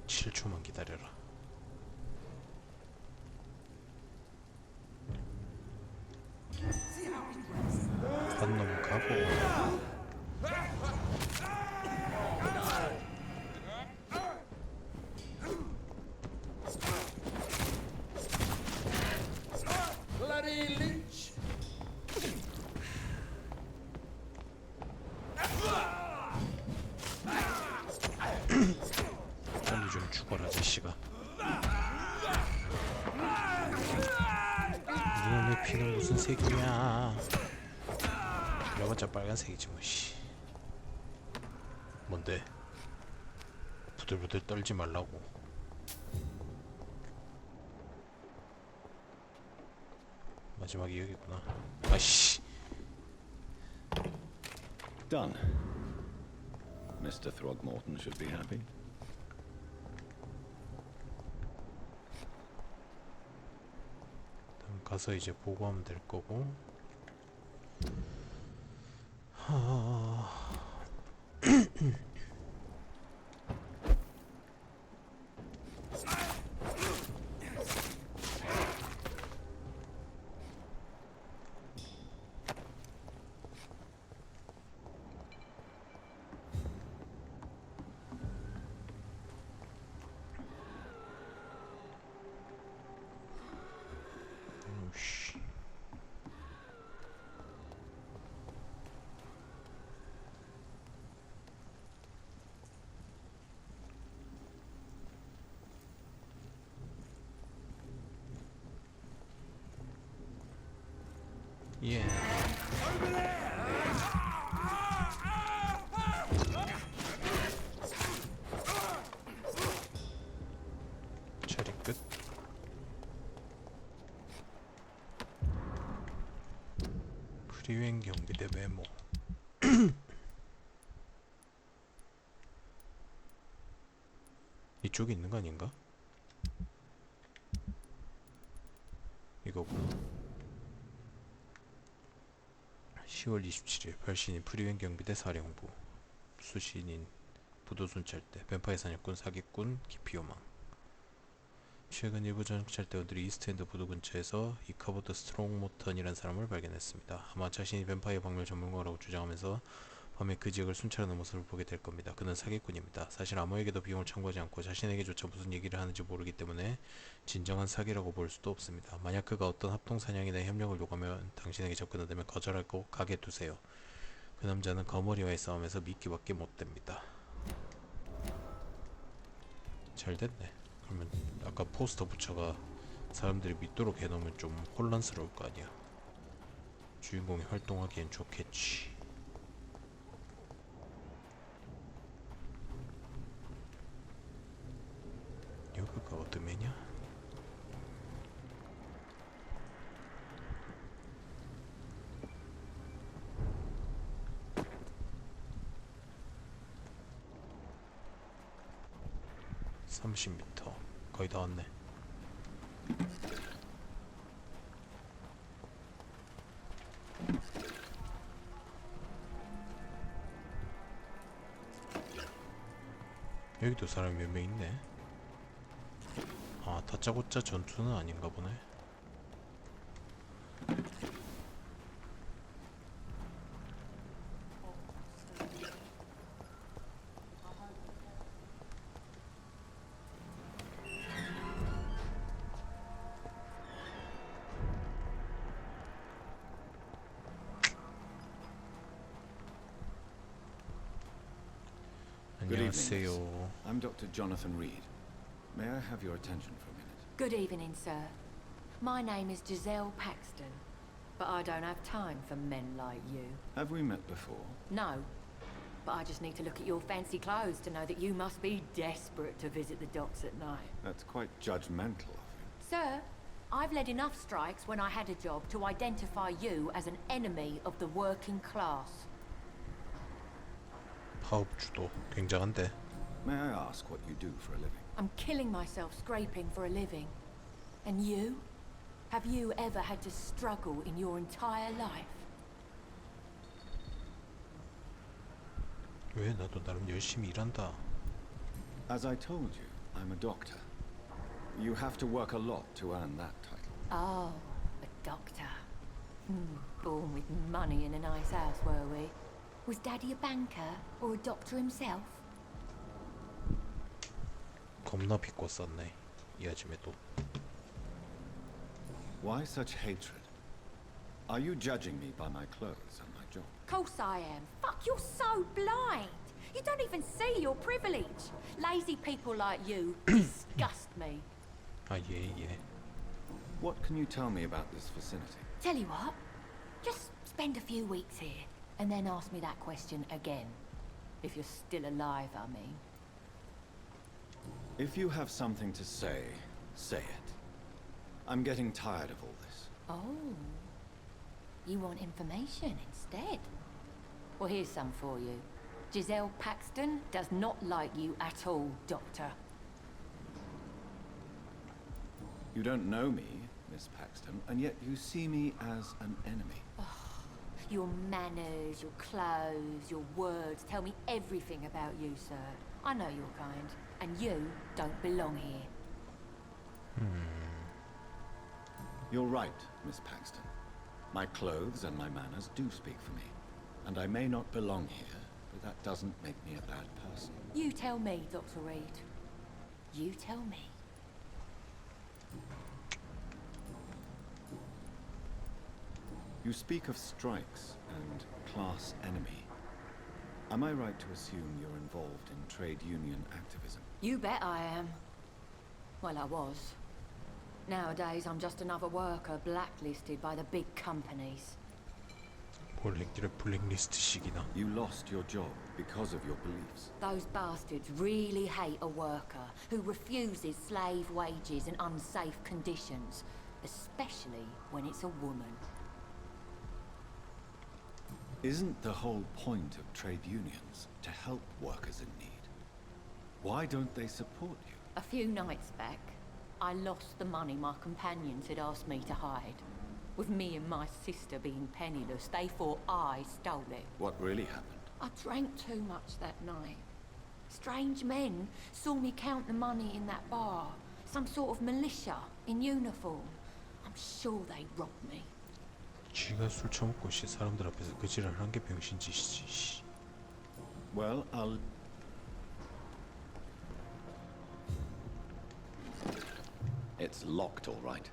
(7초만) 기다려라. 한 놈 가고. Bloody leech! 빨리 좀 죽어라, 자식아. 눈에 피는 무슨 색이야? 그래봤자 빨간색이지 뭐. 씨. 뭔데? 부들부들 떨지 말라고. 마지막이 여기구나. 아씨. Done. Mr. Throgmorton should be happy. 다음 가서 이제 보고하면 될 거고. 하... 오씨. 예. 처리 끝. 프리웨인 경비대 메모. 이쪽에 있는 거 아닌가? 이거구나. 10월 27일 발신인 프리웬 경비대 사령부. 수신인 부도순찰대 뱀파이어 사냥꾼 사기꾼 기피요망. 최근 일부 전찰대원들이 이스트엔드 부도 근처에서 이카보드 스트롱모턴이라는 사람을 발견했습니다. 아마 자신이 뱀파이어 박멸 전문가라고 주장하면서 밤에 그 지역을 순찰하는 모습을 보게 될 겁니다. 그는 사기꾼입니다. 사실 아무에게도 비용을 청구하지 않고 자신에게조차 무슨 얘기를 하는지 모르기 때문에 진정한 사기라고 볼 수도 없습니다. 만약 그가 어떤 합동사냥이나 협력을 요구하면 당신에게 접근한다면 거절하고 가게 두세요. 그 남자는 거머리와의 싸움에서 미끼밖에 못됩니다. 잘 됐네. 그러면 아까 포스터 붙여가 사람들이 믿도록 해놓으면 좀 혼란스러울 거 아니야. 주인공이 활동하기엔 좋겠지. 여기가 어둠이냐? (30m) 거의 다 왔네. 여기도 사람이 몇 명 있네. 아, 다짜고짜 전투는 아닌가 보네. Good evening. 안녕하세요. I'm Dr. Jonathan Reed. May I have your attention for a minute? Good evening, sir. My name is Giselle Paxton, but I don't have time for men like you. Have we met before? No, but I just need to look at your fancy clothes to know that you must be desperate to visit the docks at night. That's quite judgmental of you. Sir, I've led enough strikes when I had a job to identify you as an enemy of the working class. 파업주도 굉장한데. May I ask what you do for a living? I'm killing myself scraping for a living. And you? Have you ever had to struggle in your entire life? 왜? 나도 나름 열심히 일한다. As I told you, I'm a doctor. You have to work a lot to earn that title. Oh, a doctor. Born with money in a nice house, were we? Was Daddy a banker or a doctor himself? 겁나 비꼬 썼네. 이 아줌매도. Why such hatred? Are you judging me by my clothes and my job? Course I am. Fuck, you're so blind. You don't even see your privilege. Lazy people like you disgust me. 아, 예. What can you tell me about this vicinity? Tell you what, just spend a few weeks here and then ask me that question again. If you're still alive, I mean. If you have something to say, say it. I'm getting tired of all this. Oh, you want information instead? Well, here's some for you. Giselle Paxton does not like you at all, Doctor. You don't know me, Miss Paxton, and yet you see me as an enemy. Your manners, your clothes, your words tell me everything about you, sir. I know your kind, and you don't belong here. You're right, Miss Paxton. My clothes and my manners do speak for me. And I may not belong here, but that doesn't make me a bad person. You tell me, Dr. Reed. You tell me. You speak of strikes and class enemy. Am I right to assume you're involved in trade union activism? You bet I am. Well, I was. Nowadays, I'm just another worker blacklisted by the big companies. 뭘 했길래 블랙리스트식이나. You lost your job because of your beliefs. Those bastards really hate a worker who refuses slave wages and unsafe conditions, especially when it's a woman. Isn't the whole point of trade unions to help workers in need? Why don't they support you? A few nights back, I lost the money my companions had asked me to hide. With me and my sister being penniless, they thought I stole it. What really happened? I drank too much that night. Strange men saw me count the money in that bar. Some sort of militia in uniform. I'm sure they robbed me. 쥐가 술 처먹고 씨 사람들 앞에서 그 지랄 한 게 병신짓이지. Well, I'll... It's locked, all right.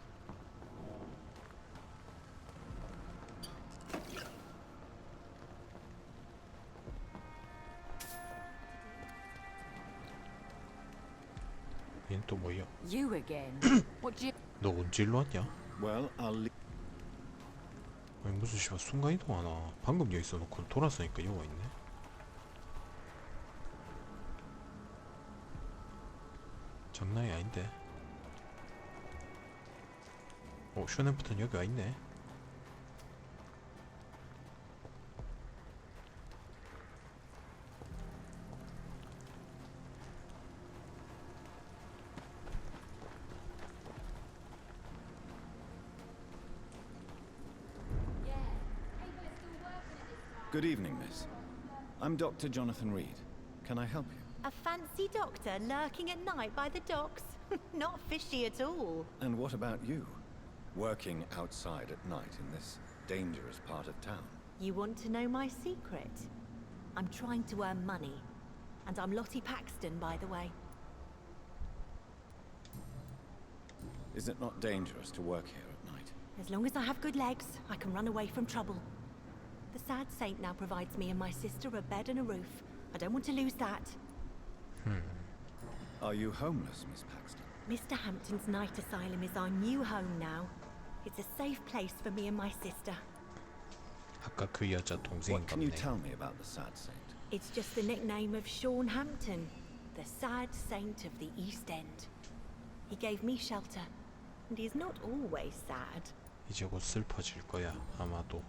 얘는 또 뭐야? You again? What you? 너 언제 일로 왔냐? Well, I'll... 아니 무슨 씨발 순간이동하나. 방금 여기 있어놓고 돌아서니까 여기 있네. 장난이 아닌데. 슈네부터는 여기 와있네. Good evening, miss. I'm Dr. Jonathan Reed. Can I help you? A fancy doctor lurking at night by the docks? Not fishy at all. And what about you? Working outside at night in this dangerous part of town? You want to know my secret? I'm trying to earn money. And I'm Lottie Paxton, by the way. Is it not dangerous to work here at night? As long as I have good legs, I can run away from trouble. The sad saint now provides me and my sister a bed and a roof. I don't want to lose that. Are you homeless, Miss Paxton? Mr. Hampton's night asylum is our new home now. It's a safe place for me and my sister. 아까 그 여자 동생인가 What can you 보네. tell me about the sad saint? It's just the nickname of Sean Hampton, the sad saint of the East End. He gave me shelter, and he's not always sad. 이제 곧 슬퍼질 거야 아마도.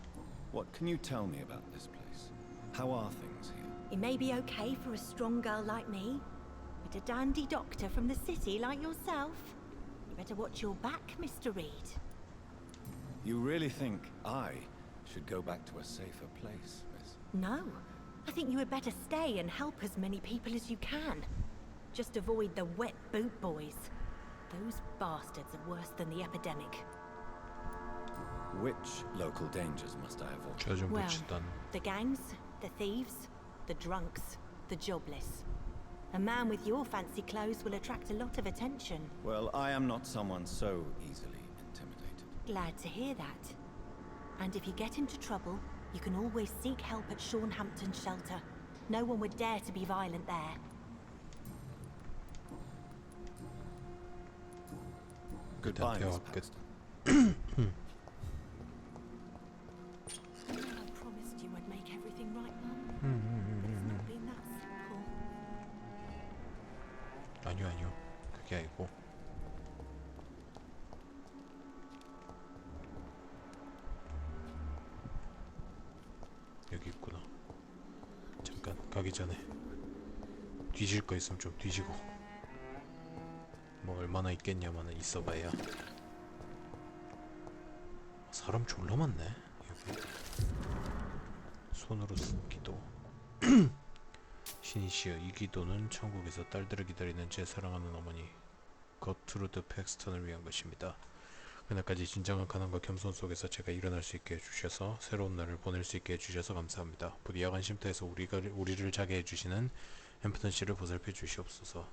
What can you tell me about this place? How are things here? It may be okay for a strong girl like me, but a dandy doctor from the city like yourself, you better watch your back, Mr. Reed. You really think I should go back to a safer place, miss? No, I think you had better stay and help as many people as you can. Just avoid the wet boot boys. Those bastards are worse than the epidemic. Which local dangers must I avoid? 저좀 Well, 봅시다. the gangs, the thieves, the drunks, the jobless. A man with your fancy clothes will attract a lot of attention. Well, I am not someone so easily intimidated. Glad to hear that. And if you get into trouble, you can always seek help at Sean Hampton's shelter. No one would dare to be violent there. Goodbye, Miss 대화 끝. Paxton. I promised you I'd make everything right, Mum. But it's not been that simple. 아니요 그게 아니고. 여기 있구나. 잠깐 가기 전에 뒤질 거 있으면 좀 뒤지고. 뭐 얼마나 있겠냐마는 있어봐야. 사람 졸라 많네 여기. 손으로 쓴 기도. 신이시여, 이 기도는 천국에서 딸들을 기다리는 제 사랑하는 어머니 거트루드 팩스턴을 위한 것입니다. 그날까지 진정한 가난과 겸손 속에서 제가 일어날 수 있게 해주셔서 새로운 날을 보낼 수 있게 해주셔서 감사합니다. 부디 야간 쉼터에서 우리를 자게 해주시는 햄프턴 씨를 보살펴 주시옵소서.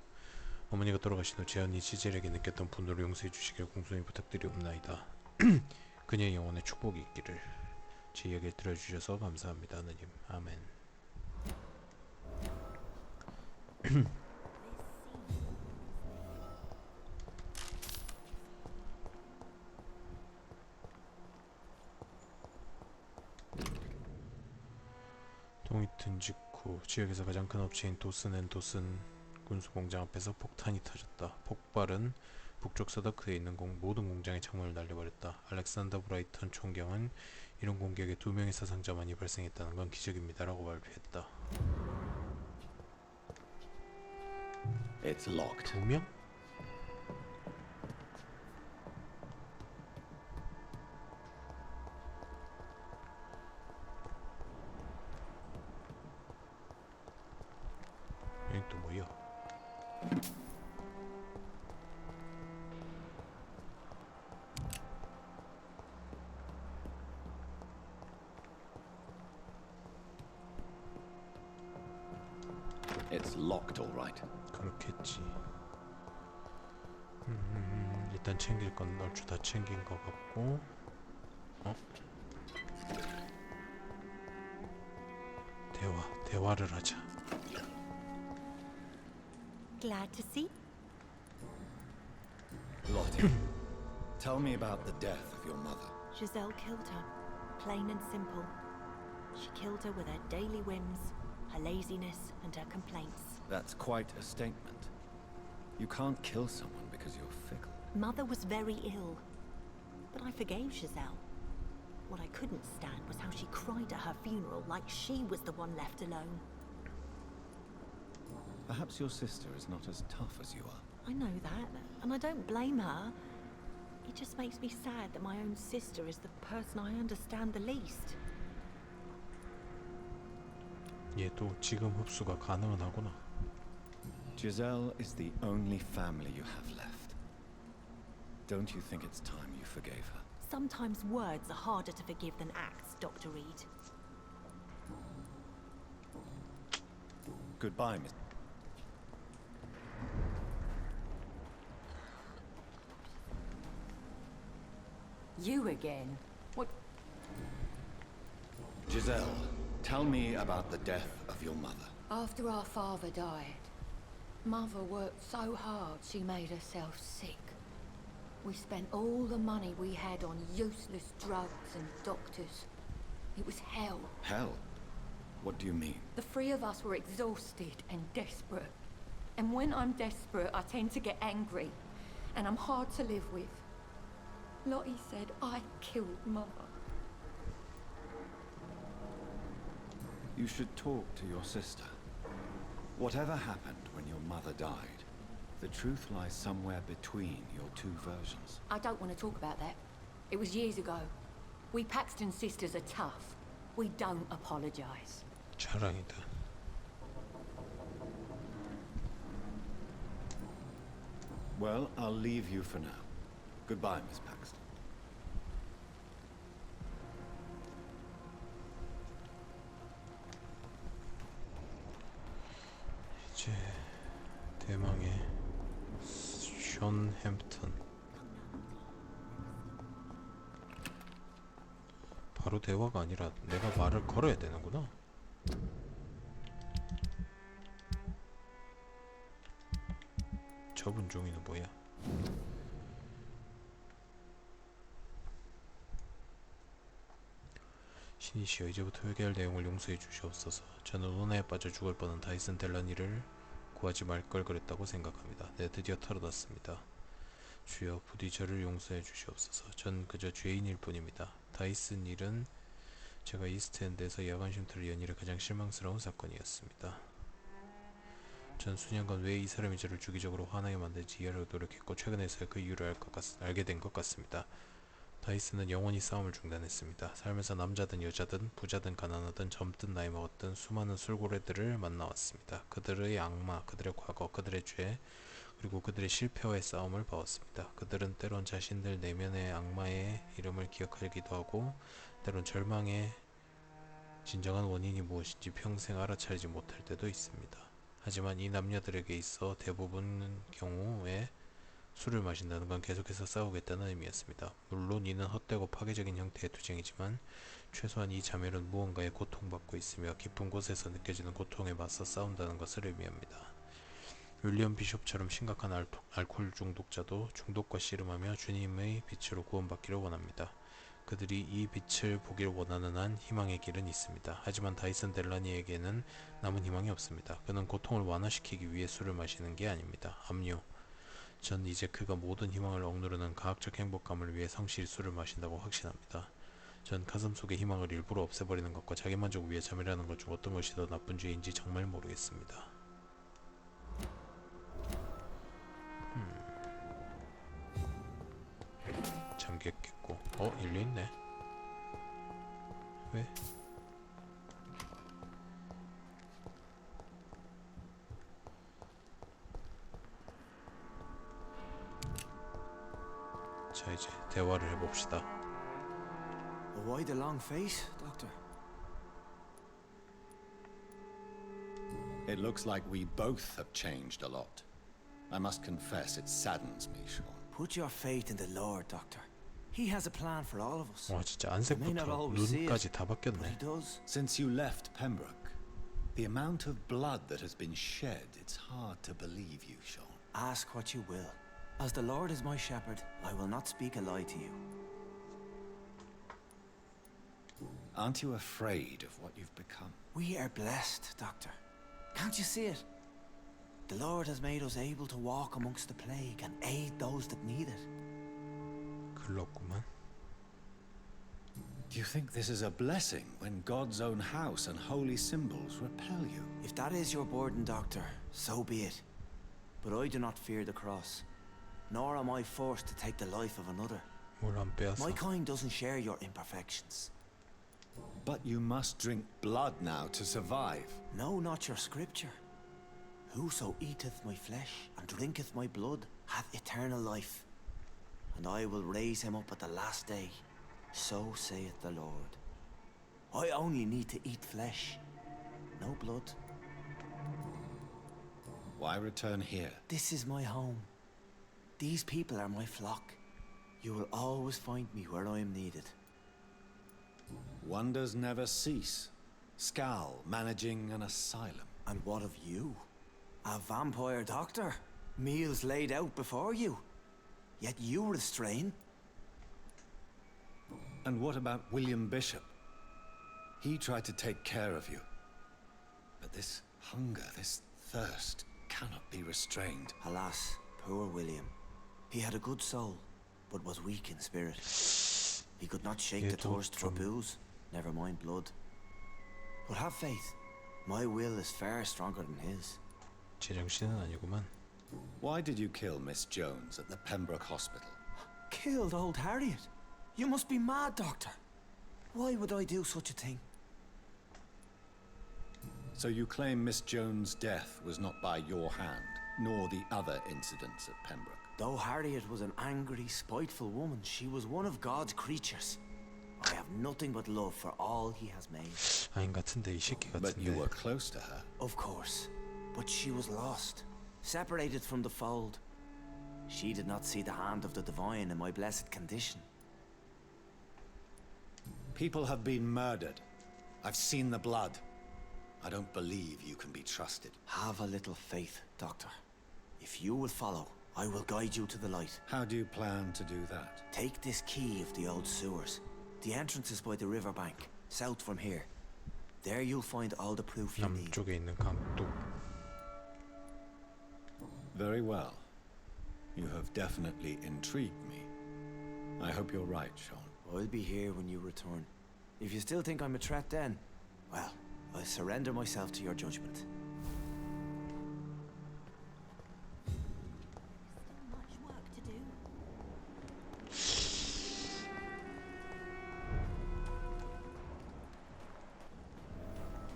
어머니가 돌아가신 후 제 언니 시젤에게 느꼈던 분노를 용서해 주시길 공손히 부탁드리옵나이다. 그녀의 영혼에 축복이 있기를. 제 이야기를 들어주셔서 감사합니다, 하느님. 아멘. 동이 튼 직후 지역에서 가장 큰 업체인 도슨 군수공장 앞에서 폭탄이 터졌다. 폭발은 북쪽 서더크에 있는 모든 공장의 창문을 날려버렸다. 알렉산더 브라이턴 총경은 이런 공격에 2명의 사상자만이 발생했다는 건 기적입니다라고 발표했다. It's locked. 2명? 여기 또 뭐야? It's locked, all right. 그렇겠지. 일단 챙길 건 얼추 다 챙긴 것 같고. 대화를 하자. Glad to see. Lottie, tell me about the death of your mother. Giselle killed her, plain and simple. She killed her with her daily whims, her laziness, and her complaints. That's quite a statement. You can't kill someone because you're fickle. Mother was very ill, but I forgave Giselle. What I couldn't stand was how she cried at her funeral like she was the one left alone. Perhaps your sister is not as tough as you are. I know that, and I don't blame her. It just makes me sad that my own sister is the person I understand the least. 얘도 지금 흡수가 가능은 하구나. Giselle is the only family you have left. Don't you think it's time you forgave her? Sometimes words are harder to forgive than acts, Dr. Reed. Goodbye, Miss. You again? What? Giselle, tell me about the death of your mother. After our father died, Mother worked so hard she made herself sick. We spent all the money we had on useless drugs and doctors. It was hell. Hell? What do you mean? The three of us were exhausted and desperate. And when I'm desperate, I tend to get angry. And I'm hard to live with. Lottie said I killed Mother. You should talk to your sister. Whatever happened when your mother died, the truth lies somewhere between your two versions. I don't want to talk about that. It was years ago. We Paxton sisters are tough. We don't apologize. 자랑이다. Well, I'll leave you for now. Goodbye, Miss Paxton. 이제 대망의 션 햄프턴. 바로 대화가 아니라 내가 말을 걸어야 되는구나. 저분 종이는 뭐야? 신이시여, 이제부터 회개할 내용을 용서해 주시옵소서. 저는 혼에 빠져 죽을 뻔한 다이슨 델라니를 구하지 말 걸 그랬다고 생각합니다. 네, 드디어 털어놨습니다. 주여, 부디 저를 용서해 주시옵소서. 전 그저 죄인일 뿐입니다. 다이슨 일은 제가 이스트엔드에서 야간 쉼터를 연 일에 가장 실망스러운 사건이었습니다. 전 수년간 왜 이 사람이 저를 주기적으로 화나게 만들지 이해하려고 노력했고 최근에서야 그 이유를 알게 된 것 같습니다. 다이슨은 영원히 싸움을 중단했습니다. 살면서 남자든 여자든 부자든 가난하든 젊든 나이 먹었든 수많은 술고래들을 만나왔습니다. 그들의 악마, 그들의 과거, 그들의 죄, 그리고 그들의 실패와의 싸움을 봐왔습니다. 그들은 때론 자신들 내면의 악마의 이름을 기억하기도 하고 때론 절망의 진정한 원인이 무엇인지 평생 알아차리지 못할 때도 있습니다. 하지만 이 남녀들에게 있어 대부분 경우에 술을 마신다는 건 계속해서 싸우겠다는 의미였습니다. 물론 이는 헛되고 파괴적인 형태의 투쟁이지만 최소한 이 자매는 무언가에 고통받고 있으며 깊은 곳에서 느껴지는 고통에 맞서 싸운다는 것을 의미합니다. 윌리엄 비숍처럼 심각한 알코올 중독자도 중독과 씨름하며 주님의 빛으로 구원받기를 원합니다. 그들이 이 빛을 보길 원하는 한 희망의 길은 있습니다. 하지만 다이슨 델라니에게는 남은 희망이 없습니다. 그는 고통을 완화시키기 위해 술을 마시는 게 아닙니다. 압류. 전 이제 그가 모든 희망을 억누르는 과학적 행복감을 위해 성실히 술을 마신다고 확신합니다. 전 가슴속의 희망을 일부러 없애버리는 것과 자기만족을 위해 잠이라는 것 중 어떤 것이 더 나쁜 죄인지 정말 모르겠습니다. 잠겼겠고. 일리 있네. 왜? 자, 이제 대화를 해봅시다. Why the long face, Doctor? It looks like we both have changed a lot. I must confess, it saddens me, Sean. Put your faith in the Lord, Doctor. He has a plan for all of us. 와 진짜 안색부터 눈까지 다 바뀌었네. Since you left Pembroke, the amount of blood that has been shed, it's hard to believe you, Sean. Ask what you will. As the Lord is my shepherd, I will not speak a lie to you. Aren't you afraid of what you've become? We are blessed, Doctor. Can't you see it? The Lord has made us able to walk amongst the plague and aid those that need it. 글렀구만. Do you think this is a blessing when God's own house and holy symbols repel you? If that is your burden, Doctor, so be it. But I do not fear the cross, nor am I forced to take the life of another. 뭘 안 빼앗아? My kind doesn't share your imperfections. But you must drink blood now to survive. No, not your scripture. Whoso eateth my flesh and drinketh my blood hath eternal life, and I will raise him up at the last day. So saith the Lord. I only need to eat flesh, no blood. Why return here? This is my home. These people are my flock. You will always find me where I am needed. Wonders never cease. Scal managing an asylum. And what of you? A vampire doctor? Meals laid out before you. Yet you restrain. And what about William Bishop? He tried to take care of you. But this hunger, this thirst, cannot be restrained. Alas, poor William. He had a good soul, but was weak in spirit. He could not shake the thirst for booze, never mind blood. But have faith. My will is far stronger than his. 제정신은 아니구만. Why did you kill Miss Jones at the Pembroke Hospital? Killed old Harriet? You must be mad, Doctor. Why would I do such a thing? So you claim Miss Jones' death was not by your hand, nor the other incidents at Pembroke? Though Harriet was an angry, spiteful woman, she was one of God's creatures. I have nothing but love for all he has made. 아닌 같은데 이 새끼 같은데. But you were close to her. Of course. But she was lost, separated from the fold. She did not see the hand of the divine in my blessed condition. People have been murdered. I've seen the blood. I don't believe you can be trusted. Have a little faith, Doctor. If you will follow, I will guide you to the light. How do you plan to do that? Take this key of the old sewers. The entrance is by the riverbank, south from here. There you'll find all the proof you need. 남쪽에 있는 강도. Very well. You have definitely intrigued me. I hope you're right, Sean. I'll be here when you return. If you still think I'm a threat then, well, I'll surrender myself to your judgment.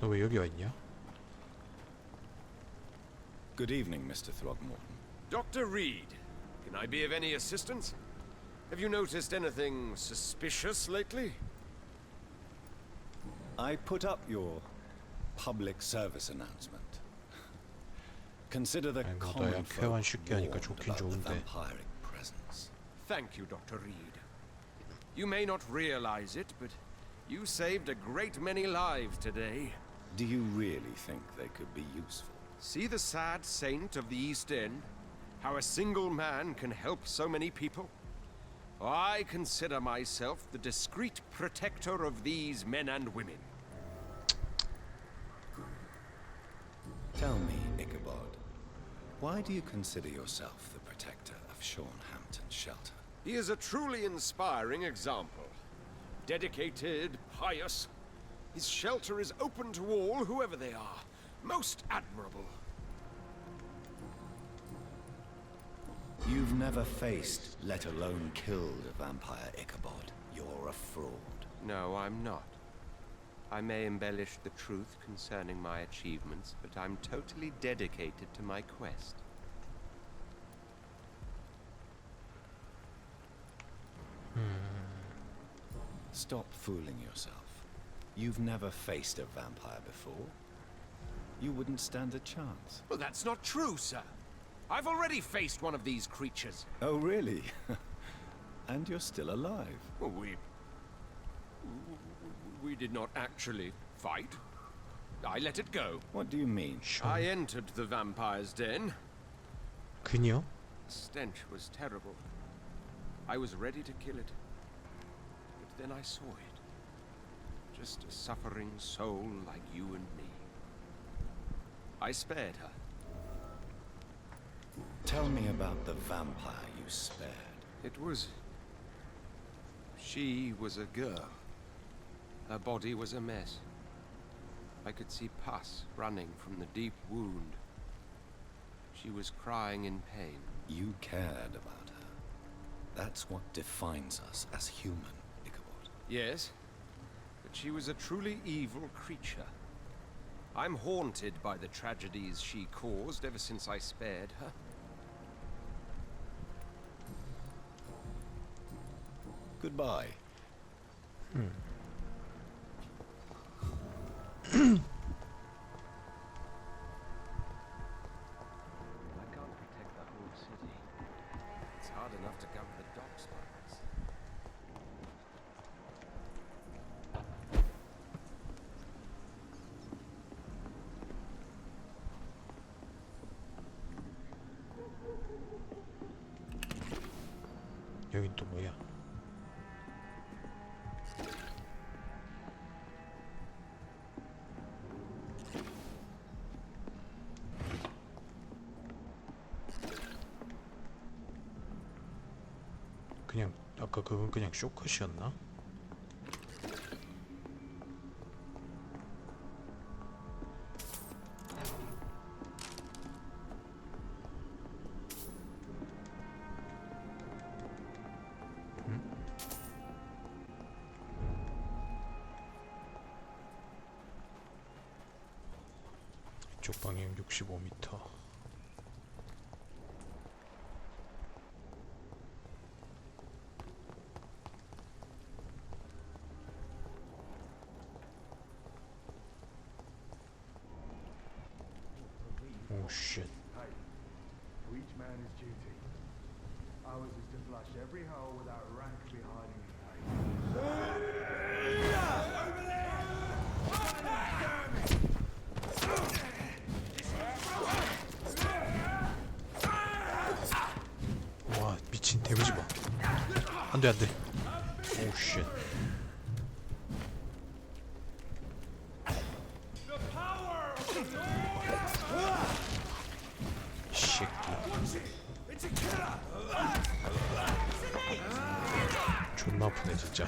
너 왜 여기 와 있냐? Good evening, Mr. Throgmorton. Dr. Reed, can I be of any assistance? Have you noticed anything suspicious lately? I put up your public service announcement. Consider the common folk warned about the vampiric presence. Thank you, Dr. Reed. You may not realize it, but you saved a great many lives today. Do you really think they could be useful? See the sad saint of the East End? How a single man can help so many people? I consider myself the discreet protector of these men and women. Tell me, Ichabod, why do you consider yourself the protector of Sean Hampton's shelter? He is a truly inspiring example. Dedicated, pious. His shelter is open to all, whoever they are. Most admirable. You've never faced, let alone killed, a vampire, Ichabod. You're a fraud. No, I'm not. I may embellish the truth concerning my achievements, but I'm totally dedicated to my quest. Stop fooling yourself. You've never faced a vampire before. you wouldn't stand a chance. Well, that's not true, sir. I've already faced one of these creatures. Oh, really? And you're still alive. Well, we did not actually fight. I let it go. What do you mean? I entered the vampire's den. 그녀? The stench was terrible. I was ready to kill it. But then I saw it. Just a suffering soul like you and me. I spared her. Tell me about the vampire you spared. It was... She was a girl. Her body was a mess. I could see pus running from the deep wound. She was crying in pain. You cared about her. That's what defines us as human, Ichabod. Yes, but she was a truly evil creature. I'm haunted by the tragedies she caused ever since I spared her. Goodbye. I can't protect the whole city. It's hard enough to cover the dock spikes. 여긴 또 뭐야? 그냥 아까 그건 그냥 쇼컷이었나? 이쪽 방향 65m. Oh shit. Hey, to each man his duty. Ours is to flush every hole without a rank be hiding in cave. 와 미친 데미지 봐. 안돼 안돼. 오 쉣. 존나 아프네 진짜.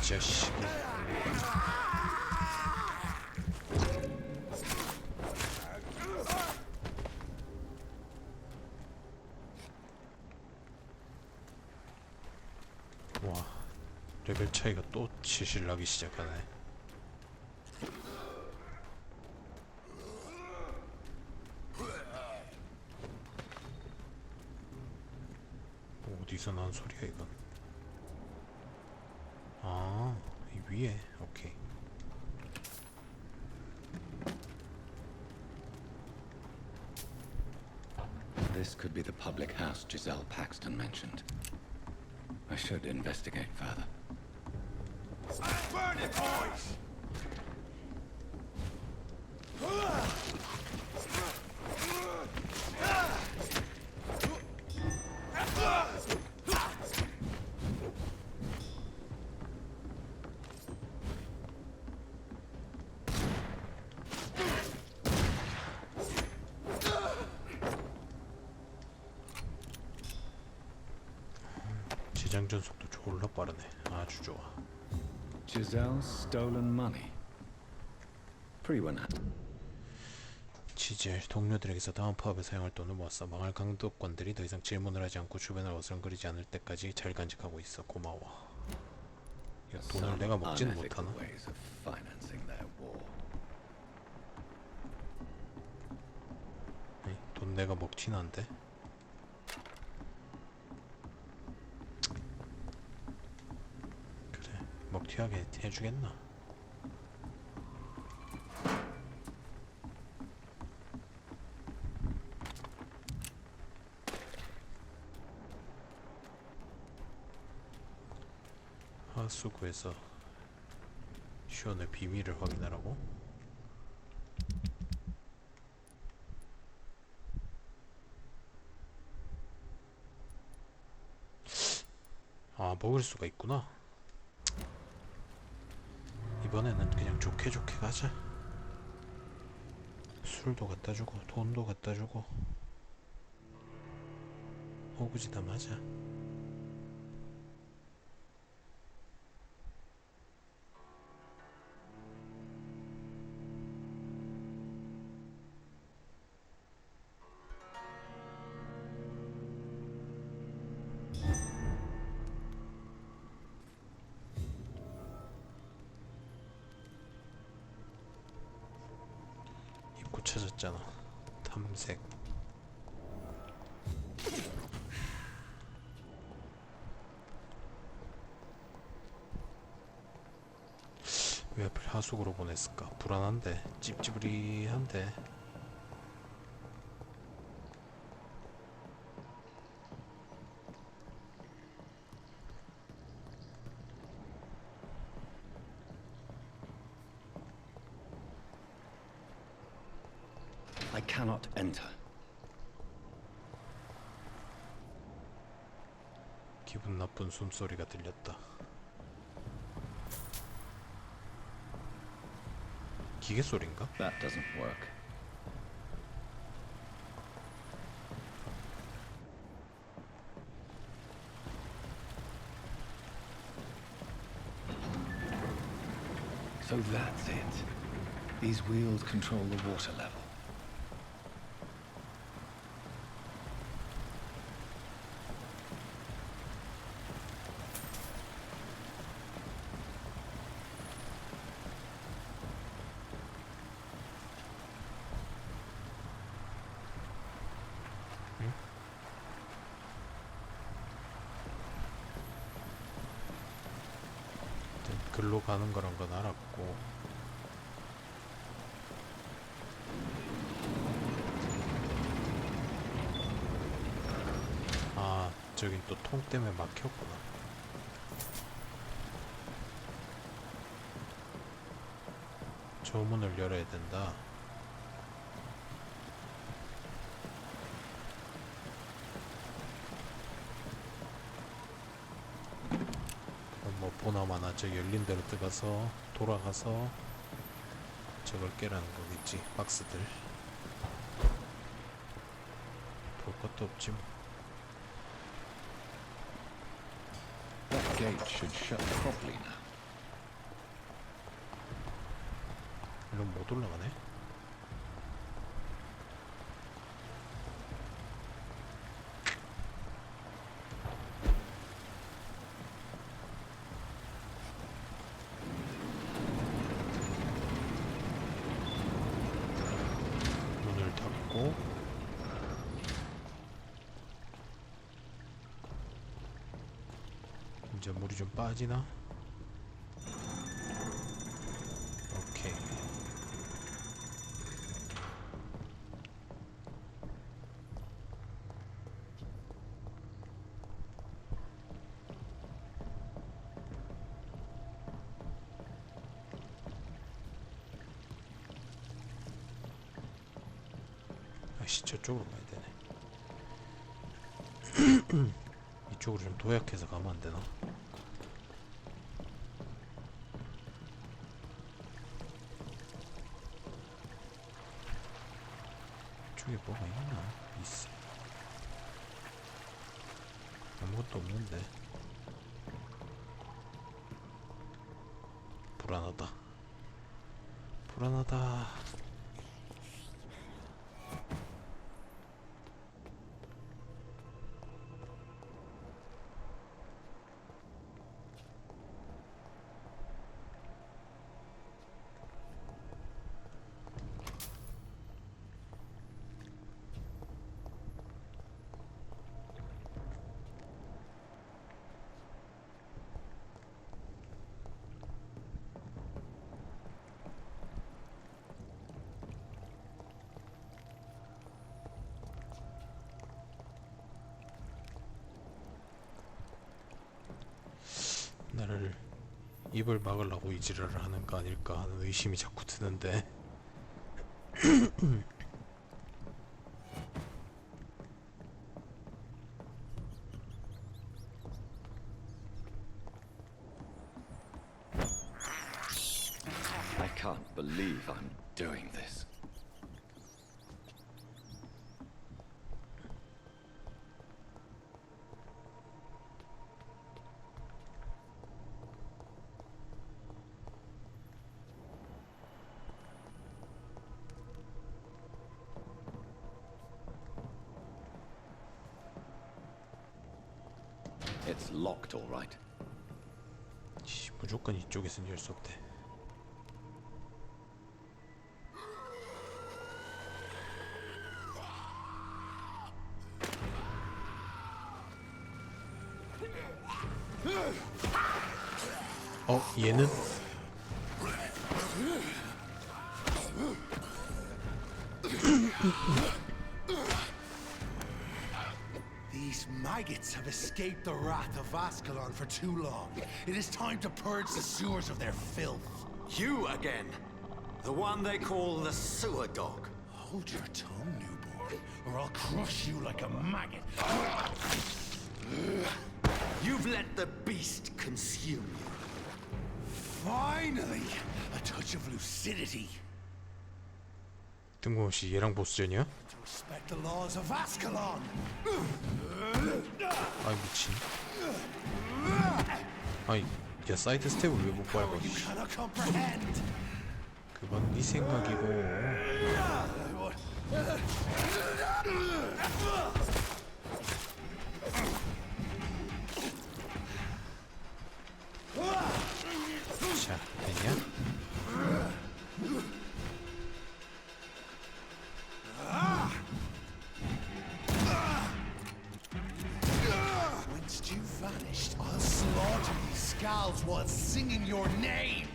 자식. 와, 레벨 차이가 또 치실 나기 시작하네. 어디서 난 소리야 이건? 아, 이 위에. 오케이. This could be the public house Giselle Paxton mentioned. I should investigate further. Burn it, boys! 재장전 속도 졸라 빠르네. 아주 좋아. Giselle's stolen money. Pretty well. 지젤, 동료들에게서 다음 파업에 사용할 돈을 모았어. 망할 강도권들이 더 이상 질문을 하지 않고 주변을 어슬렁거리지 않을 때까지 잘 간직하고 있어. 고마워. 야, 돈을 내가 먹지는 못하나? Ways of financing their war. 네. 그럼 내가 먹튀난데? 그래, 먹튀하게 해주겠나? 하수구에서 슈원의 비밀을 확인하라고? 아, 먹을 수가 있구나. 이번에는 그냥 좋게 좋게 가자. 술도 갖다주고 돈도 갖다주고 오구지다 맞아. 입구 찾았잖아. 탐색. 왜 하필 하수구로 보냈을까? 불안한데, 찝찝리한데. I cannot enter. 기분 나쁜 숨소리가 들렸다. 기계 소리인가? That doesn't work. So that's it. These wheels control the water level. 글로 가는 거란 건 알았고, 아, 저긴 또 통 때문에 막혔구나. 저 문을 열어야 된다. 뭐 보나마나 저 열린 대로 들어가서 돌아가서 저걸 깨라는 거겠지. 박스들 볼 것도 없지 뭐. That gate should shut properly now. 이런 못 올라가네. 문을 닫고 이제 물이 좀 빠지나? 오케이. 아씨, 저쪽으로 가야 되네. 이쪽으로 좀 도약해서 가면 안 되나? 이쪽에 뭐가 있나? 있어. 아무것도 없는데. 불안하다. 불안하다. 입을 막으려고 이 지랄을 하는 거 아닐까 하는 의심이 자꾸 드는데. I can't believe I'm doing this. It's locked, all right. 무조건 이쪽에선 열 수 없대. 얘는? These maggots have escaped the wrath of Ascalon for too long. It is time to purge the sewers of their filth. You again? The one they call the sewer dog. Hold your tongue, newborn, or I'll crush you like a maggot. You've let the beast consume you. Finally, a touch of lucidity. 뜬금없이 얘랑 보스전이야? To respect the laws of Ascalon. 아이 미친. 아이 야 사이드 스텝을 왜 못 밟아? 그건 네 생각이고. 자, 됐냐? Once you vanished, I'll slaughter these skulls while singing your name.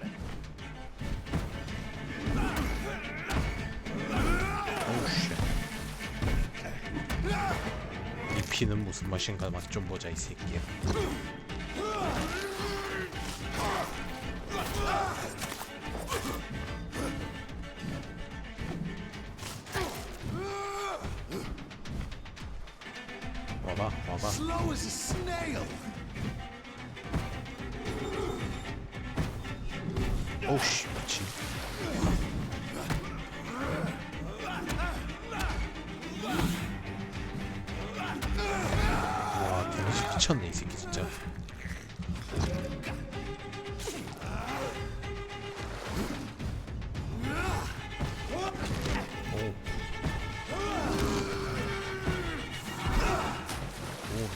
이 피는 무슨 맛인가 맛 좀 보자 이 새끼야. 와봐. Slow as a snail. 오우씨 미친. 와 데미지 미쳤네 이 새끼 진짜.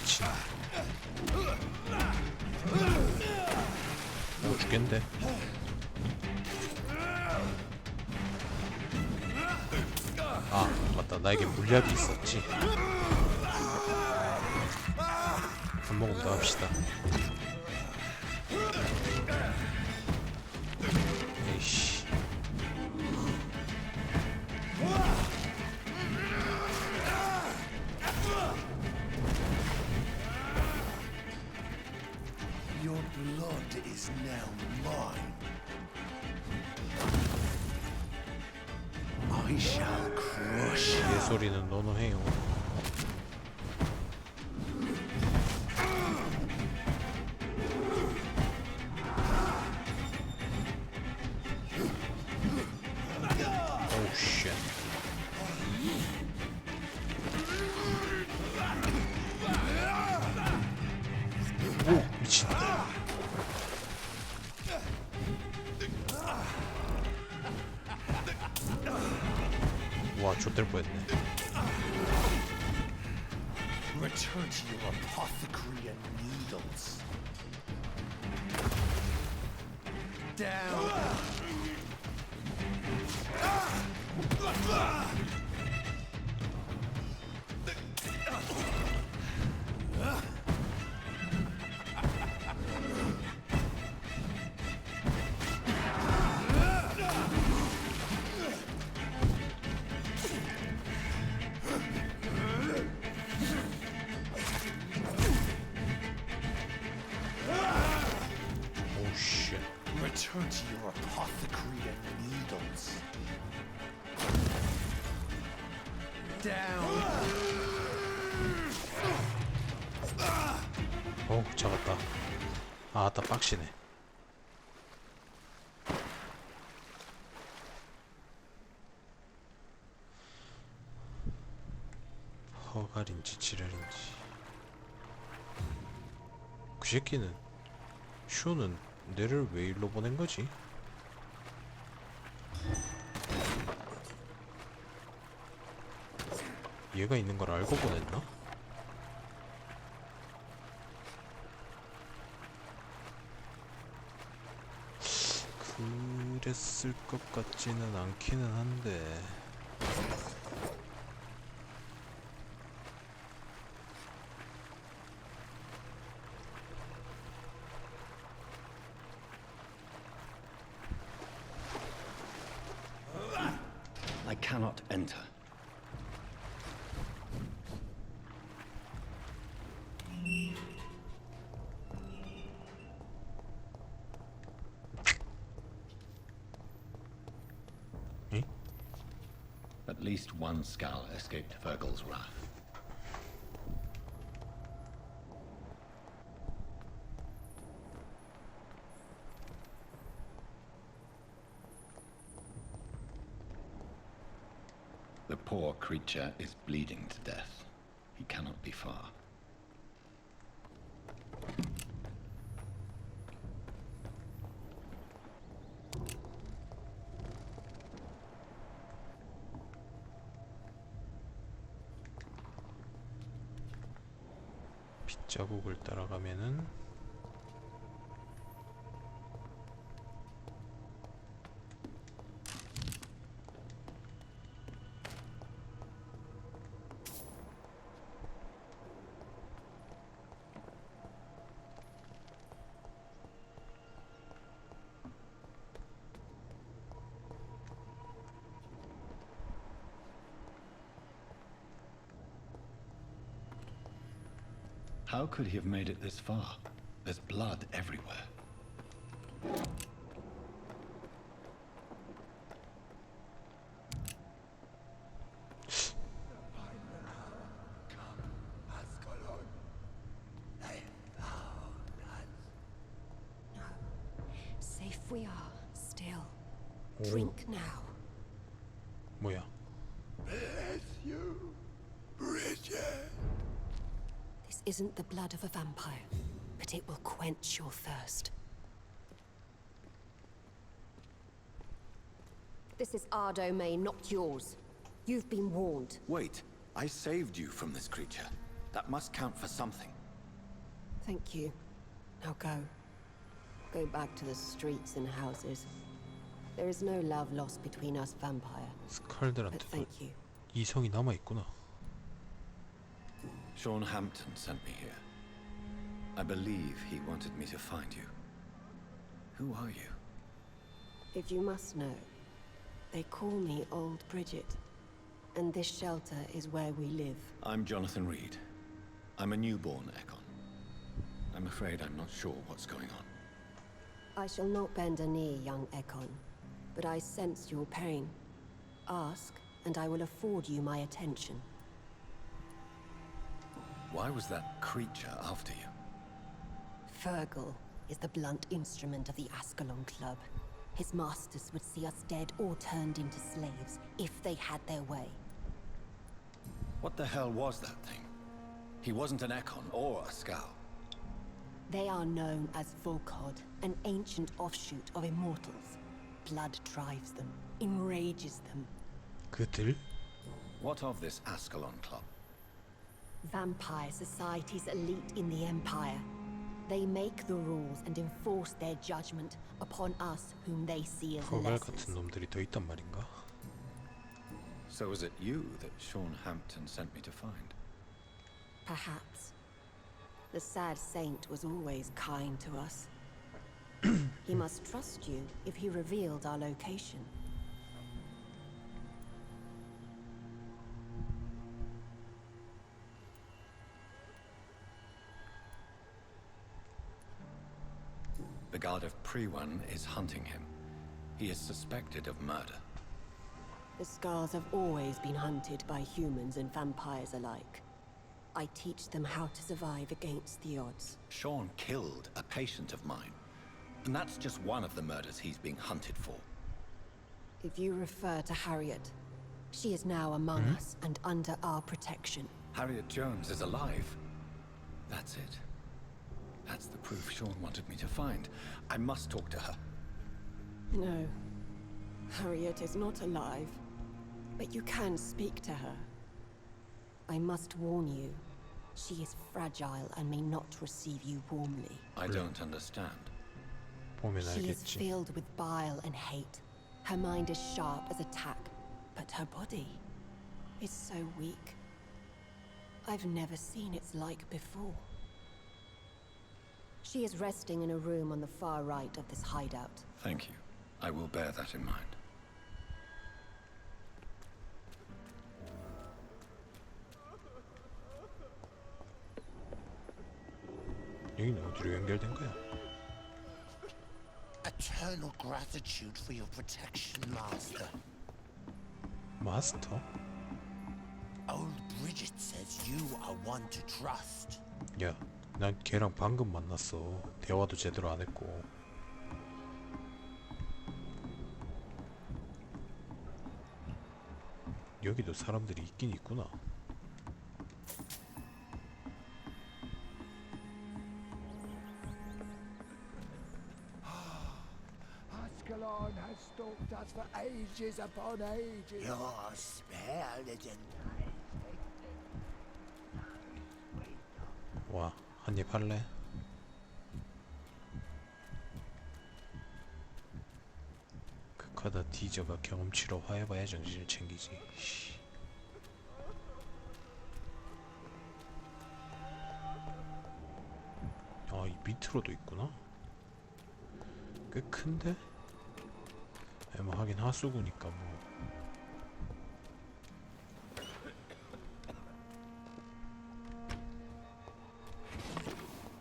미친. 죽겠는데. 아 맞다 나에게 물약이 있었지. 밥 먹으면 나갑시다. 에이씨. Your blood is now mine. I shall crush you. 내 소리는 노노해요. 오 미친. 와 좆될 뻔했네. Return to your apothecary and needles. Down. 오 쉣. 잡았다. 아, 나 빡시네. 허갈인지 지랄인지. 그 새끼는 쇼는 내를 왜 일로 보낸 거지? 얘가 있는 걸 알고 보냈나? 그랬을 것 같지는 않기는 한데. I cannot enter. At least one skull escaped Virgil's wrath. The poor creature is bleeding to death. He cannot be far. 자국을 따라가면은 How could he have made it this far? There's blood everywhere. Safe we are, still. Drink now. 뭐야? Bless you, Bridget. This isn't the blood of a vampire, but it will quench your thirst. This is our domain, not yours. You've been warned. Wait, I saved you from this creature. That must count for something. Thank you. Now go. Go back to the streets and houses. There is no love lost between us, vampire. 스칼들한테도 이성이 남아 있구나. Sean Hampton sent me here. I believe he wanted me to find you. Who are you? If you must know, they call me Old Bridget, and this shelter is where we live. I'm Jonathan Reed. I'm a newborn Ekon. I'm afraid I'm not sure what's going on. I shall not bend a knee, young Ekon, but I sense your pain. Ask, and I will afford you my attention. Why was that creature after you? Virgil is the blunt instrument of the Ascalon Club. His masters would see us dead or turned into slaves if they had their way. What the hell was that thing? He wasn't an Ekon or a Scow. They are known as Volkod, an ancient offshoot of immortals. Blood drives them, enrages them. 그들? What of this Ascalon Club? Vampire society's elite in the Empire. They make the rules and enforce their judgment upon us whom they see as 허갈 lessers. 같은 놈들이 더 있단 말인가? So was it you that Sean Hampton sent me to find? Perhaps. The sad saint was always kind to us. He must trust you if he revealed our location. The guard of Prewan is hunting him. He is suspected of murder. The scars have always been hunted by humans and vampires alike. I teach them how to survive against the odds. Sean killed a patient of mine. And that's just one of the murders he's being hunted for. If you refer to Harriet, she is now among us and under our protection. Harriet Jones is alive. That's it. That's the proof Sean wanted me to find. I must talk to her. No. Harriet is not alive. But you can speak to her. I must warn you, she is fragile and may not receive you warmly. I don't understand. She is filled with bile and hate. Her mind is sharp as a tack, but her body is so weak. I've never seen its like before. She is resting in a room on the far right of this hideout. Thank you. I will bear that in mind. 여기는 어디로 연결된 거야? Eternal gratitude for your protection, Master. 마스터? Old Bridget says you are one to trust. 야, 난 걔랑 방금 만났어. 대화도 제대로 안 했고. 여기도 사람들이 있긴 있구나. Ascalon has stalked us for ages upon ages. Your spell isn't. 와, 한입 할래? 극하다 디저가 경험치로 화해봐야 정신을 챙기지. 아, 이 밑으로도 있구나. 꽤 큰데? 뭐 하긴 하수구니까 뭐.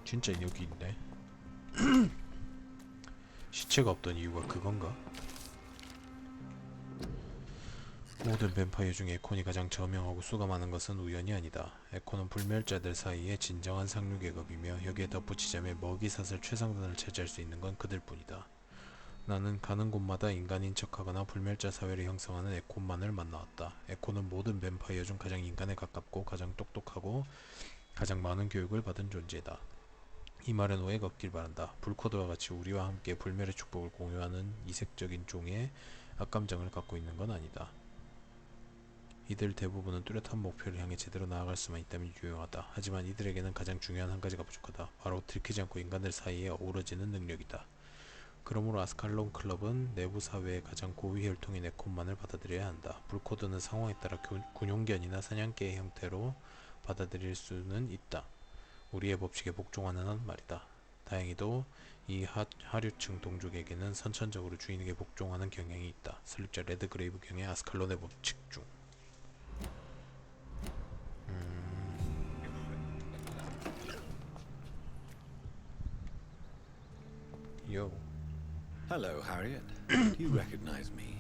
진짜 여기 있네. 시체가 없던 이유가 그건가? 모든 뱀파이어 중에 에콘이 가장 저명하고 수가 많은 것은 우연이 아니다. 에콘은 불멸자들 사이의 진정한 상류계급이며 여기에 덧붙이자면 먹이사슬 최상단을 차지할 수 있는 건 그들뿐이다. 나는 가는 곳마다 인간인 척하거나 불멸자 사회를 형성하는 에콘만을 만나왔다. 에콘은 모든 뱀파이어 중 가장 인간에 가깝고 가장 똑똑하고 가장 많은 교육을 받은 존재다. 이 말은 오해가 없길 바란다. 불코드와 같이 우리와 함께 불멸의 축복을 공유하는 이색적인 종의 악감정을 갖고 있는 건 아니다. 이들 대부분은 뚜렷한 목표를 향해 제대로 나아갈 수만 있다면 유용하다. 하지만 이들에게는 가장 중요한 한 가지가 부족하다. 바로 들키지 않고 인간들 사이에 어우러지는 능력이다. 그러므로 아스칼론 클럽은 내부 사회의 가장 고위 혈통인 에콘만을 받아들여야 한다. 불코드는 상황에 따라 군용견이나 사냥개의 형태로 받아들일 수는 있다. 우리의 법칙에 복종하는 한 말이다. 다행히도 이 하류층 동족에게는 선천적으로 주인에게 복종하는 경향이 있다. 설립자 레드그레이브 경의 아스칼론의 법칙 중. Yo. Hello, Harriet. Do you recognize me?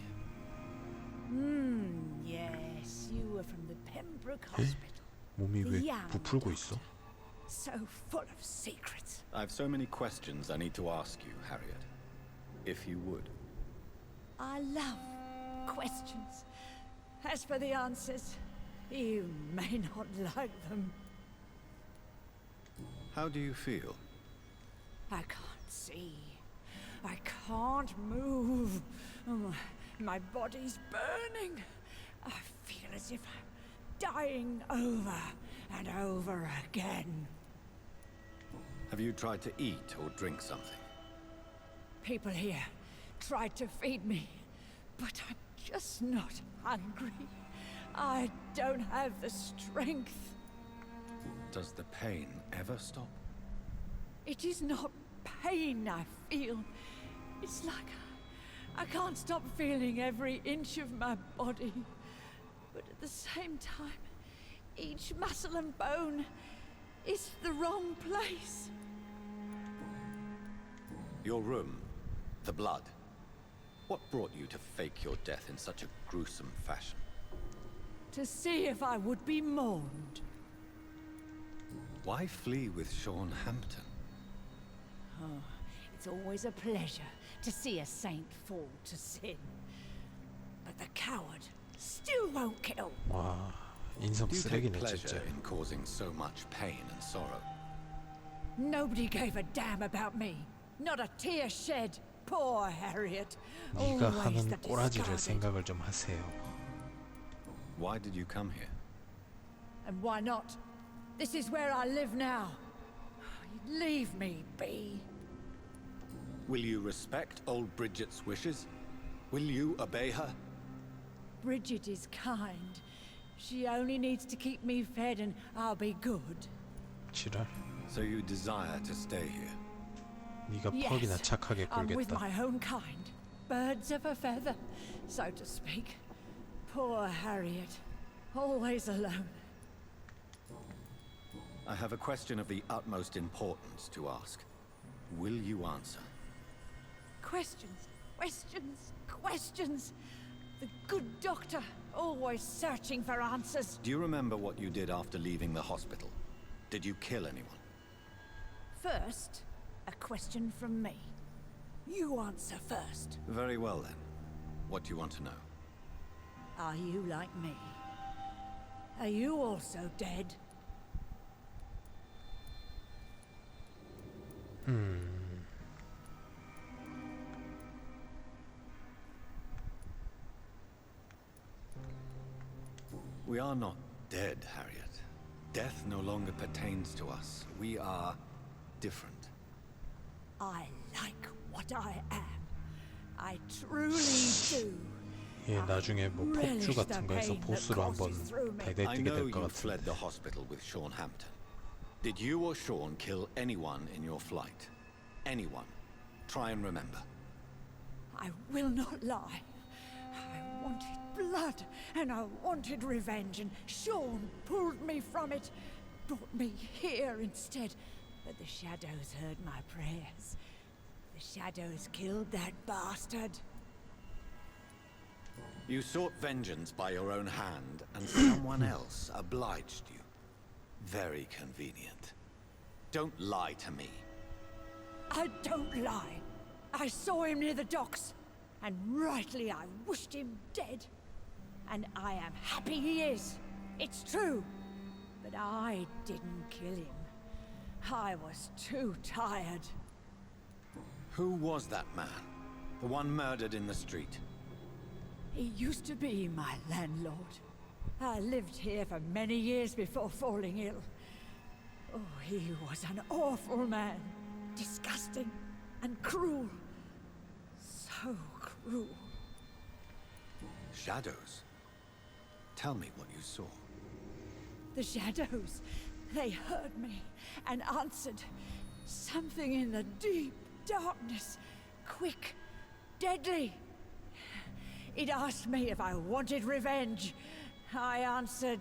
Yes, you were from the Pembroke Hospital. 몸이 왜 부풀고 있어? So full of secrets. I've so many questions I need to ask you, Harriet. If you would. I love questions. As for the answers, you may not like them. How do you feel? I can't see. I can't move. My body's burning. I feel as if I'm dying over and over again. Have you tried to eat or drink something? People here tried to feed me, but I'm just not hungry. I don't have the strength. Does the pain ever stop? It is not pain I feel. It's like I can't stop feeling every inch of my body. But at the same time, each muscle and bone is the wrong place. Your room, the blood. What brought you to fake your death in such a gruesome fashion? To see if I would be mourned. Why flee with Sean Hampton? Oh, it's always a pleasure to see a saint fall to sin. But the coward still won't kill. 와, 인성 Do you take 쓰레기네 pleasure 진짜. in causing so much pain and sorrow? Nobody gave a damn about me. Not a tear shed. Poor Harriet. 네가 Always 하는 the 꼬라지를 discarded. 생각을 좀 하세요. Why did you come here? And why not? This is where I live now. Leave me be. Will you respect old Bridget's wishes? Will you obey her? Bridget is kind. She only needs to keep me fed and I'll be good. 지랄. So you desire to stay here? 네가 퍽이나 Yes, 착하게 I'm with 굴겠다. my own kind. Birds of a feather, so to speak. Poor Harriet. Always alone. I have a question of the utmost importance to ask. Will you answer? Questions, questions, questions. The good doctor, always searching for answers. Do you remember what you did after leaving the hospital? Did you kill anyone? First, a question from me. You answer first. Very well then. What do you want to know? Are you like me? Are you also dead? We are not dead, Harriet. Death no longer pertains to us. We are different. I like what I am. I truly do. 얘 나중에 뭐 폭주 같은 거에서 보스로 한번 I 대대뛰게 know 될 것 you 같은데. fled the hospital with Sean Hampton. Did you or Sean kill anyone in your flight? Anyone? Try and remember. I will not lie. I wanted blood, and I wanted revenge, and Sean pulled me from it, brought me here instead. But the shadows heard my prayers. The shadows killed that bastard. You sought vengeance by your own hand, and someone else obliged you. Very convenient. Don't lie to me. I don't lie. I saw him near the docks, and rightly I wished him dead. And I am happy he is. It's true. But I didn't kill him. I was too tired. Who was that man? The one murdered in the street? He used to be my landlord. I lived here for many years before falling ill. Oh, he was an awful man. Disgusting and cruel. So cruel. Shadows? Tell me what you saw. The shadows, they heard me and answered. Something in the deep darkness. Quick, deadly. It asked me if I wanted revenge. I answered,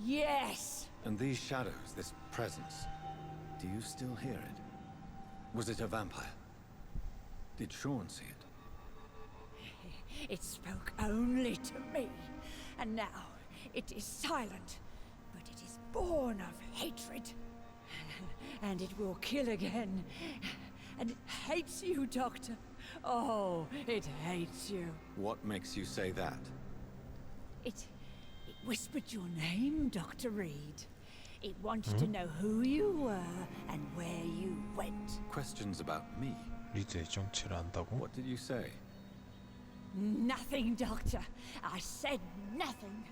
yes. And these shadows, this presence, do you still hear it? Was it a vampire? Did Sean see it? It spoke only to me. And now it is silent, but it is born of hatred. And it will kill again. And it hates you, Doctor. Oh, it hates you. What makes you say that? It whispered your name, Dr. Reed. It wanted to know who you were and where you went. Questions about me? 리드의 정체를 안다고? What did you say? Nothing, Doctor. I said nothing.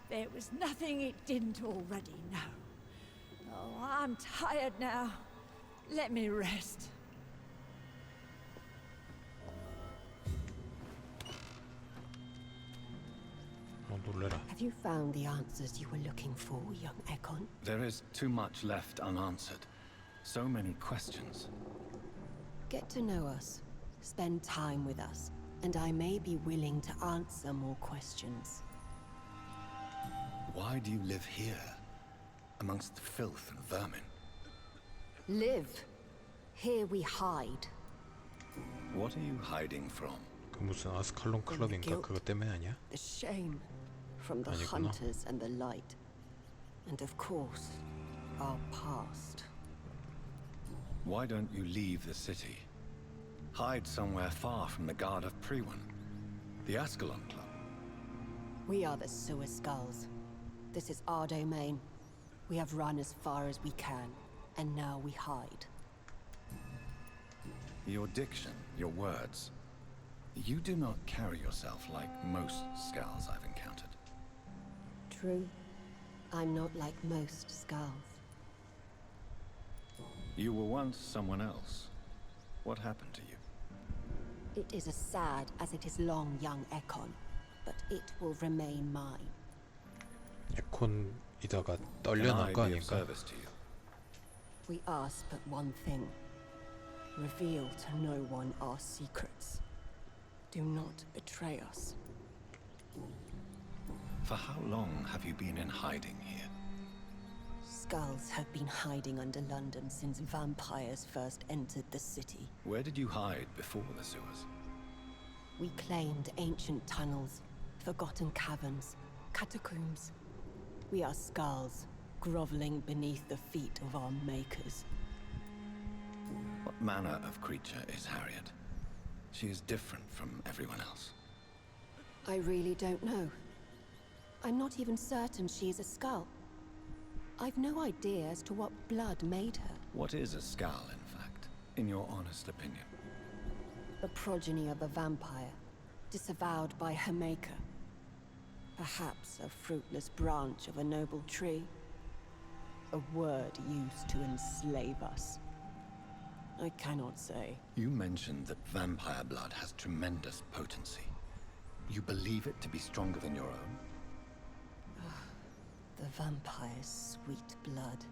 There was nothing it didn't already know. Oh, I'm tired now. Let me rest. 놀래라. Have you found the answers you were looking for, young Ekon? There is too much left unanswered. So many questions. Get to know us. Spend time with us. And I may be willing to answer more questions. Why do you live here? Amongst the filth and vermin? Live. Here we hide. What are you hiding from? 그 무슨 아스칼론 클럽인가 그거 때문에 아니야? The shame from the 아니구나. hunters and the light. And of course, our past. Why don't you leave the city? Hide somewhere far from the guard of Priwen, the Ascalon Club. We are the sewer skulls. This is our domain. We have run as far as we can, and now we hide. Your diction, your words. You do not carry yourself like most skulls I've encountered. True. I'm not like most skulls. You were once someone else. What happened to you? It is as sad as it is long, young Ekon, but it will remain mine. 에콘이다가 떨려난 거 아닌가? We ask but one thing. Reveal to no one our secrets. Do not betray us. For how long have you been in hiding here? Skulls have been hiding under London since vampires first entered the city. Where did you hide before the sewers? We claimed ancient tunnels, forgotten caverns, catacombs. We are skulls, groveling beneath the feet of our makers. What manner of creature is Harriet? She is different from everyone else. I really don't know. I'm not even certain she is a skull. I've no idea as to what blood made her. What is a skull, in fact, in your honest opinion? The progeny of a vampire, disavowed by her maker. Perhaps a fruitless branch of a noble tree. A word used to enslave us. I cannot say. You mentioned that vampire blood has tremendous potency. You believe it to be stronger than your own? The vampire's sweet blood.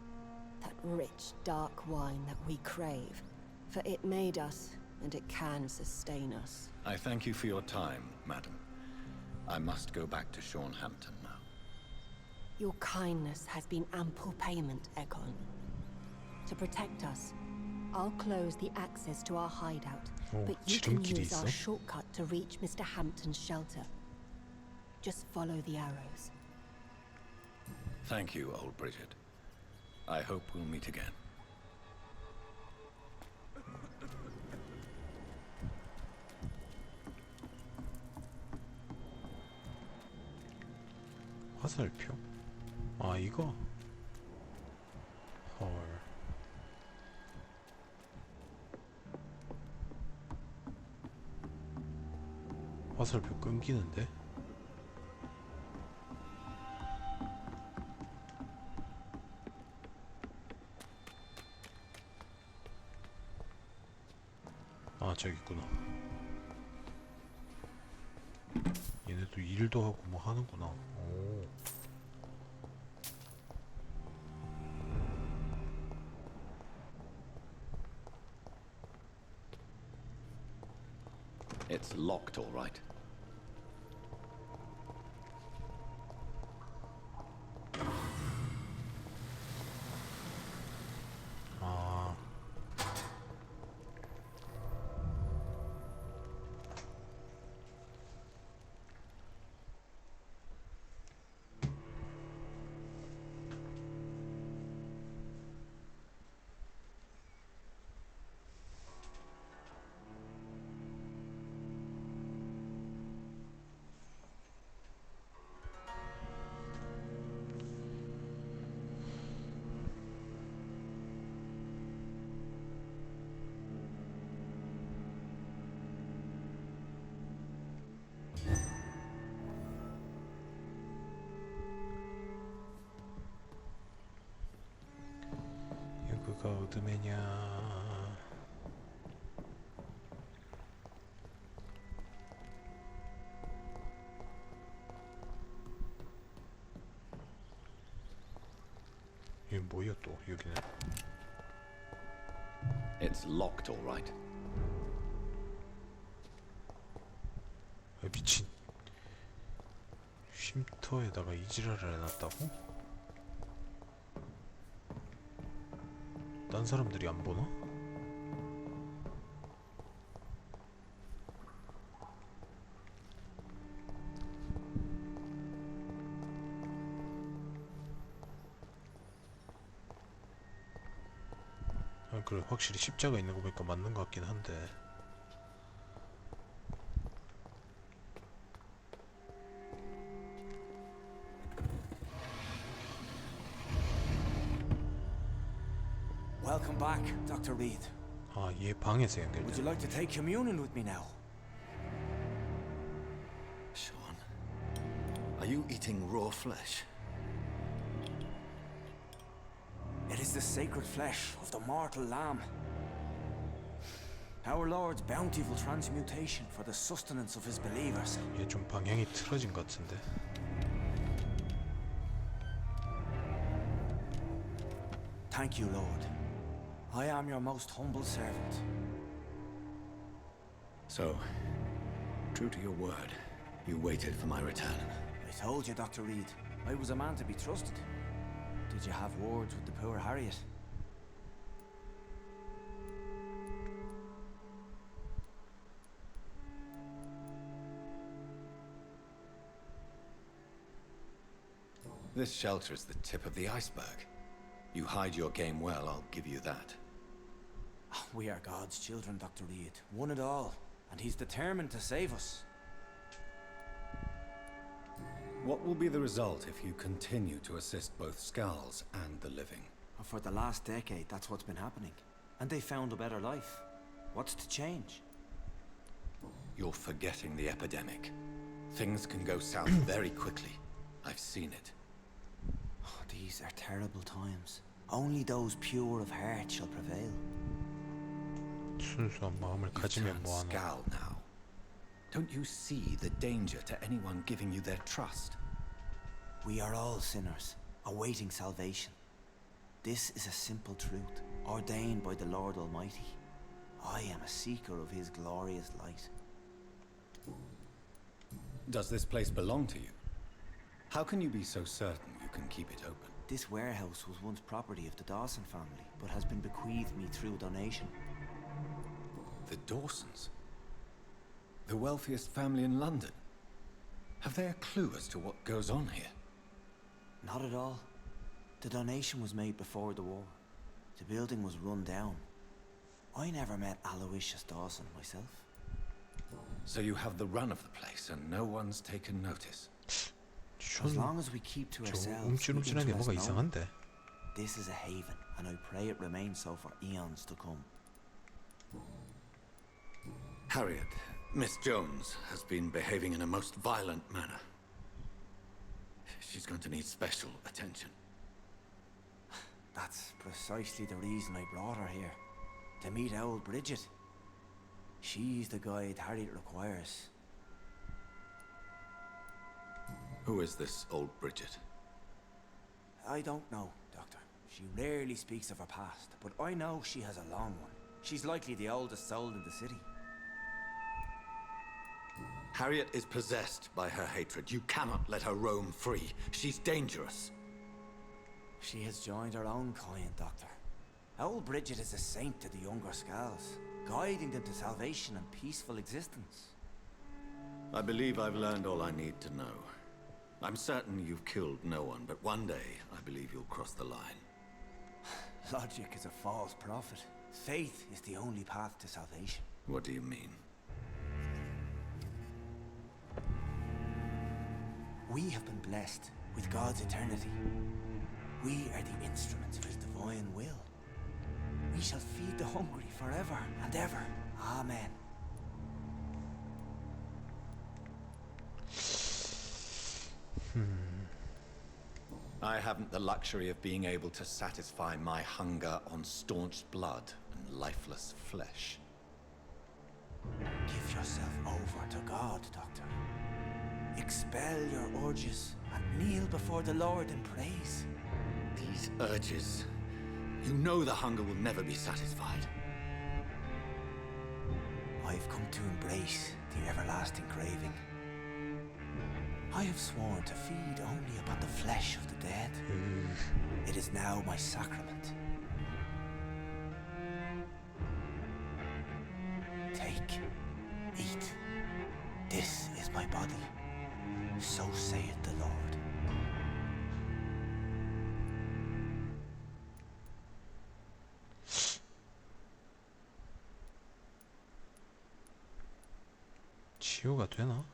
That rich, dark wine that we crave. For it made us, and it can sustain us. I thank you for your time, madam. I must go back to Shornhampton now. Your kindness has been ample payment, Ekon. To protect us, I'll close the access to our hideout, but you can use our shortcut to reach Mr. Hampton's shelter. Just follow the arrows. Thank you, old Bridget. I hope we'll meet again. 화살표? 아 이거? 헐. 화살표 끊기는데? 아 저기 있구나. 얘네도 일도 하고 뭐 하는구나. 오. It's locked, all right. 아. 여기가 어둠이냐? 이게 뭐야 또 여기는? It's locked, all right. 아, 미친. 쉼터에다가 이지랄을 해놨다고? 딴 사람들이 안 보나? 그래, 확실히 십자가 있는 거 보니까 맞는 것 같긴 한데. Welcome back, Dr. Reed. 아, 얘 방에서 Would 연결돼. you like to take communion with me now? Sean, are you eating raw flesh? It is the sacred flesh of the mortal lamb. Our Lord's bountiful transmutation for the sustenance of his believers. 얘 좀 방향이 틀어진 것 같은데. Thank you, Lord. I am your most humble servant. So, true to your word, you waited for my return. I told you, Dr. Reed, I was a man to be trusted. Did you have words with the poor Harriet? This shelter is the tip of the iceberg. You hide your game well, I'll give you that. We are God's children, Dr. Reed. One and all. And he's determined to save us. What will be the result if you continue to assist both Skulls and the living? For the last decade, that's what's been happening. And they found a better life. What's to change? You're forgetting the epidemic. Things can go south very quickly. I've seen it. Oh, these are terrible times. Only those pure of heart shall prevail. 순수한 마음을 가지면 뭐하나. Skull now. Don't you see the danger to anyone giving you their trust? We are all sinners, awaiting salvation. This is a simple truth, ordained by the Lord Almighty. I am a seeker of his glorious light. Does this place belong to you? How can you be so certain you can keep it open? This warehouse was once property of the Dawson family, but has been bequeathed me through donation. The Dawsons? The wealthiest family in London? Have they a clue as to what goes on here? Not at all. The donation was made before the war. The building was run down. I never met Aloysius Dawson myself. So you have the run of the place and no one's taken notice? As long as we keep to ourselves, 움찔움찔한 게 뭐가 이상한데? This is a haven, and I pray it remains so for eons to come. Harriet, Miss Jones has been behaving in a most violent manner. She's going to need special attention. That's precisely the reason I brought her here. To meet old Bridget. She's the guide Harriet requires. Who is this old Bridget? I don't know, Doctor. She rarely speaks of her past, but I know she has a long one. She's likely the oldest soul in the city. Harriet is possessed by her hatred. You cannot let her roam free. She's dangerous. She has joined her own kind, Doctor. Old Bridget is a saint to the younger Skulls, guiding them to salvation and peaceful existence. I believe I've learned all I need to know. I'm certain you've killed no one, but one day I believe you'll cross the line. Logic is a false prophet. Faith is the only path to salvation. What do you mean? We have been blessed with God's eternity. We are the instruments of his divine will. We shall feed the hungry forever and ever. Amen. I haven't the luxury of being able to satisfy my hunger on staunched blood and lifeless flesh. Give yourself over to God, Doctor. Expel your urges and kneel before the Lord in praise. These urges. You know the hunger will never be satisfied. I've come to embrace the everlasting craving. I have sworn to feed only upon the flesh of the dead. It is now my sacrament. Take, eat. This is my body. So saith the Lord. 치유가 되나?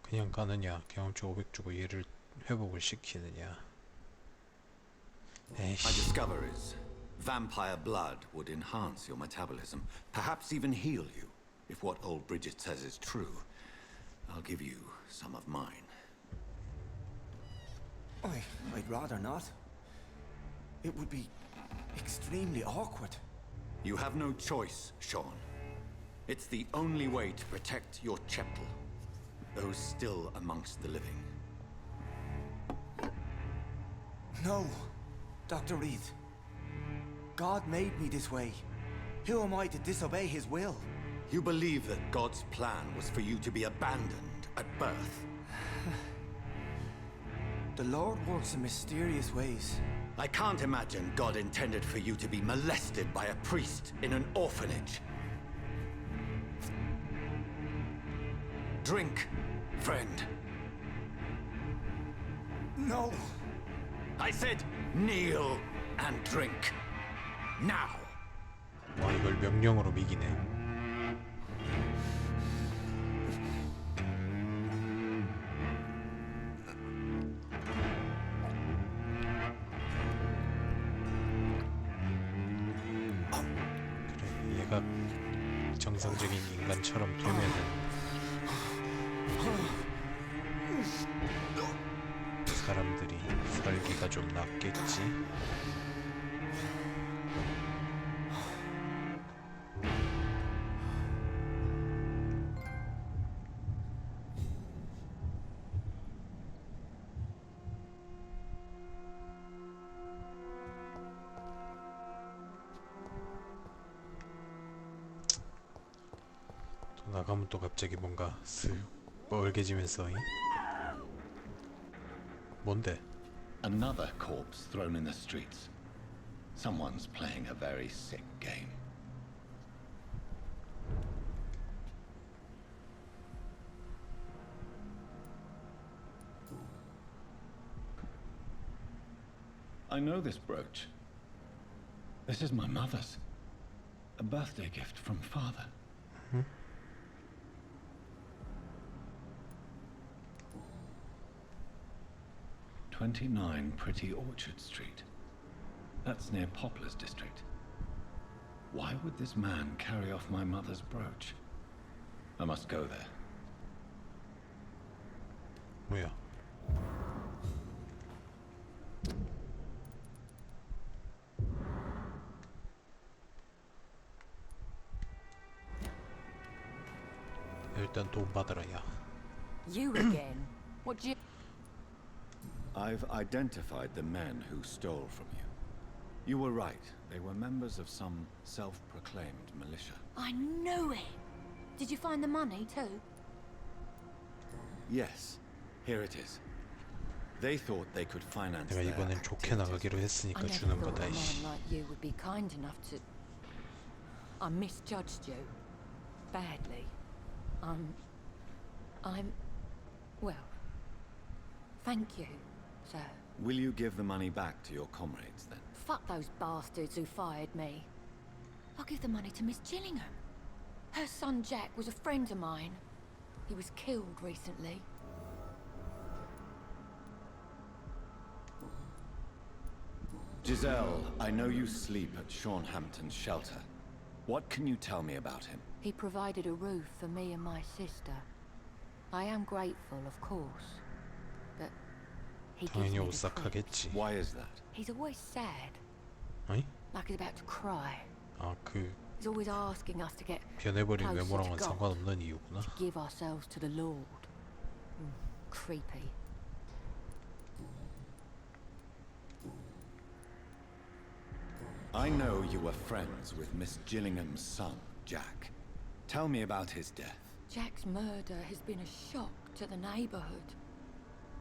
그냥 가느냐, 경험치 500 주고 얘를 회복을 시키느냐. My discoveries. Vampire blood would enhance your metabolism, perhaps even heal you. If what old Bridget says is true, I'll give you some of mine. I'd rather not. It would be extremely awkward. You have no choice, Sean. It's the only way to protect your chetl, those still amongst the living. No, Dr. Reed. God made me this way. Who am I to disobey his will? You believe that God's plan was for you to be abandoned at birth? The Lord works in mysterious ways. I can't imagine God intended for you to be molested by a priest in an orphanage. Drink, friend. No! I said kneel and drink. Now! 와, 이걸 명령으로 미기네. 그래, 얘가 정상적인 인간처럼 되면은 사람들이 살기가 좀 낫겠지. 또 나가면 또 갑자기 뭔가 슥 뻘개지면서. 뭔데? Another corpse thrown in the streets. Someone's playing a very sick game. I know this brooch. This is my mother's. A birthday gift from father. 29 Pretty Orchard Street. That's near Poplar's district. Why would this man carry off my mother's brooch? I must go there. 뭐야? 일단 돈 받아라, 야. You again? What do you... I've identified the men who stole from you. You were right. They were members of some self-proclaimed militia. I knew it! Did you find the money too? Yes, here it is. They thought they could finance 내가 이번엔 좋게 나가기로 했으니까 주는 거다. I never thought a man like you would be kind enough to... I misjudged you. Badly. I'm... Well... Thank you, sir. Will you give the money back to your comrades then? Fuck those bastards who fired me. I'll give the money to Miss Gillingham. Her son Jack was a friend of mine. He was killed recently. Giselle, I know you sleep at Sean Hampton's shelter. What can you tell me about him? He provided a roof for me and my sister. I am grateful, of course. But he gives me 당연히 the creeps. 오싹하겠지. Why is that? He's always sad. 아니? Like he's about to cry. 아, 그 He's always asking us to get 변해버린 closer to 외모랑은 God, 상관없는 이유구나. to give ourselves to the Lord. Creepy. I know you were friends with Miss Gillingham's son, Jack. Tell me about his death. Jack's murder has been a shock to the neighborhood.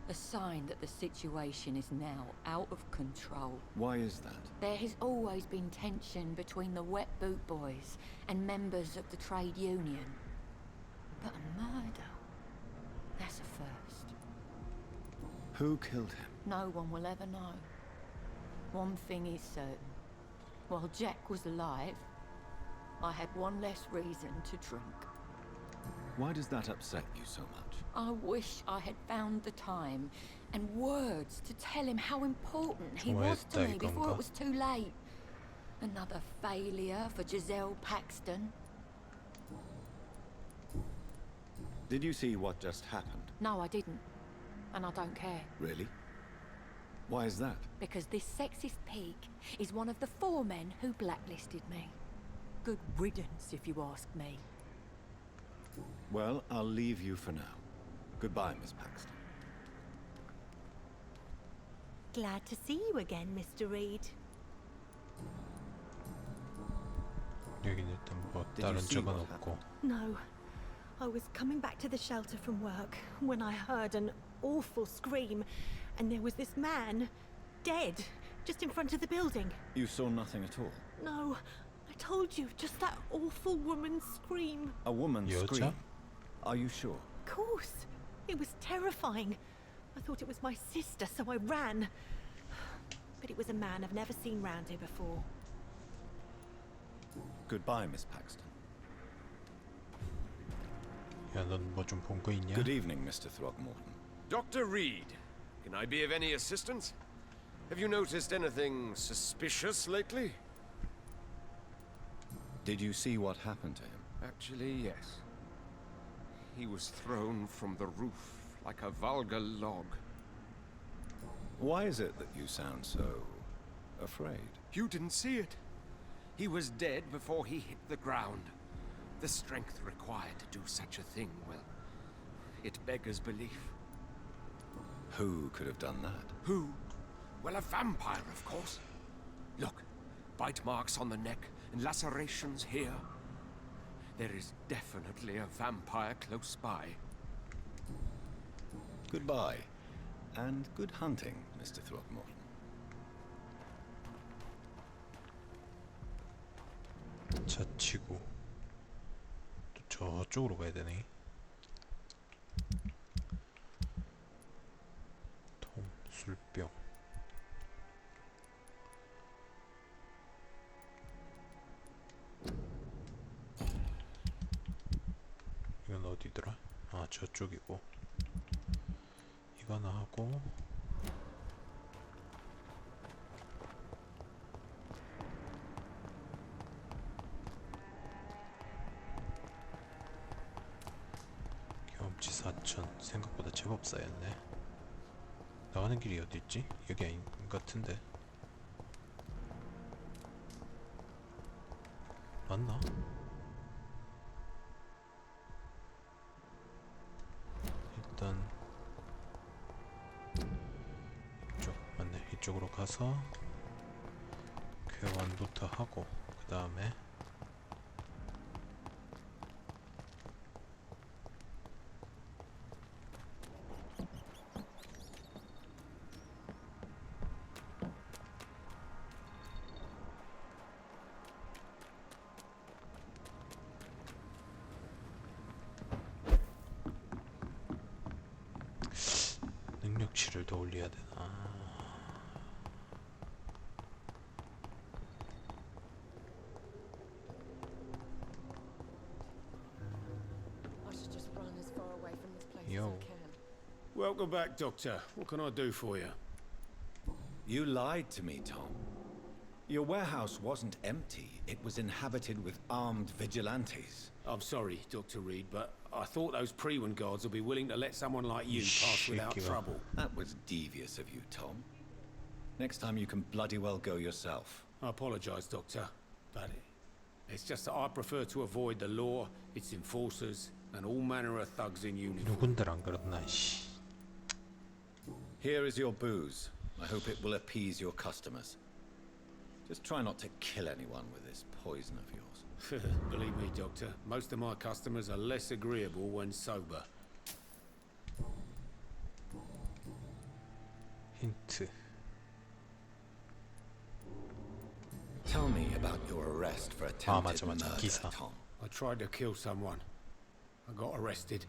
A sign that the situation is now out of control. Why is that? There has always been tension between the Wet Boot Boys and members of the trade union. But a murder? That's a first. Who killed him? No one will ever know. One thing is certain. While Jack was alive, I had one less reason to drink. Why does that upset you so much? I wish I had found the time and words to tell him how important he was to me before it was too late. Another failure for Giselle Paxton. Did you see what just happened? No, I didn't. And I don't care. Really? Why is that? Because this sexist pig is one of the 4 men who blacklisted me. Good riddance, if you ask me. Well, I'll leave you for now. Goodbye, Miss Paxton. Glad to see you again, Mr. Reed. 여긴 일단 뭐 다른 적은 없고. No. I was coming back to the shelter from work when I heard an awful scream, and there was this man, dead, just in front of the building. You saw nothing at all? No, I told you, just that awful woman's scream. A woman's scream? Are you sure? Of course. It was terrifying. I thought it was my sister, so I ran. But it was a man I've never seen round here before. Goodbye, Miss Paxton. 야, 넌 뭐 좀 본 거 있냐? Good evening, Mr. Throgmorton. Dr. Reed, can I be of any assistance? Have you noticed anything suspicious lately? Did you see what happened to him? Actually, yes. He was thrown from the roof like a vulgar log. Why is it that you sound so afraid? You didn't see it. He was dead before he hit the ground. The strength required to do such a thing, well, it beggars belief. Who could have done that? Who? Well, a vampire, of course. Look, bite marks on the neck and lacerations here. There is definitely a vampire close by. Goodbye, and good hunting, Mr. Throgmorton. 차 치고 또 저쪽으로 가야 되네. 술병. 이건 어디더라? 아, 저쪽이고. 이거 하나 하고. 경험치 4,000. 생각보다 제법 쌓였네. 나가는 길이 어디 있지? 여기 아닌 것 같은데. 맞나? 일단 이쪽 맞네. 이쪽으로 가서 쾌원부터 하고 그 다음에 능력치를 더 올려야 되나? Yo. Welcome back, Doctor. What can I do for you? You lied to me, Tom. Your warehouse wasn't empty. It was inhabited with armed vigilantes. I'm sorry, Dr. Reed, but I thought those Prewen guards would be willing to let someone like you pass without trouble. That was devious of you, Tom. Next time you can bloody well go yourself. I apologize, Doctor, but it's just that I prefer to avoid the law, its enforcers, and all manner of thugs in uniform. 누군들 안 그렇나, 씨. Here is your booze. I hope it will appease your customers. Just try not to kill anyone with this poison of yours. Believe me, Doctor, most of my customers are less agreeable when sober. 힌트. Tell me about your arrest for 아, attempted 맞아. murder, 기사. Tom. I tried to kill someone. I got arrested.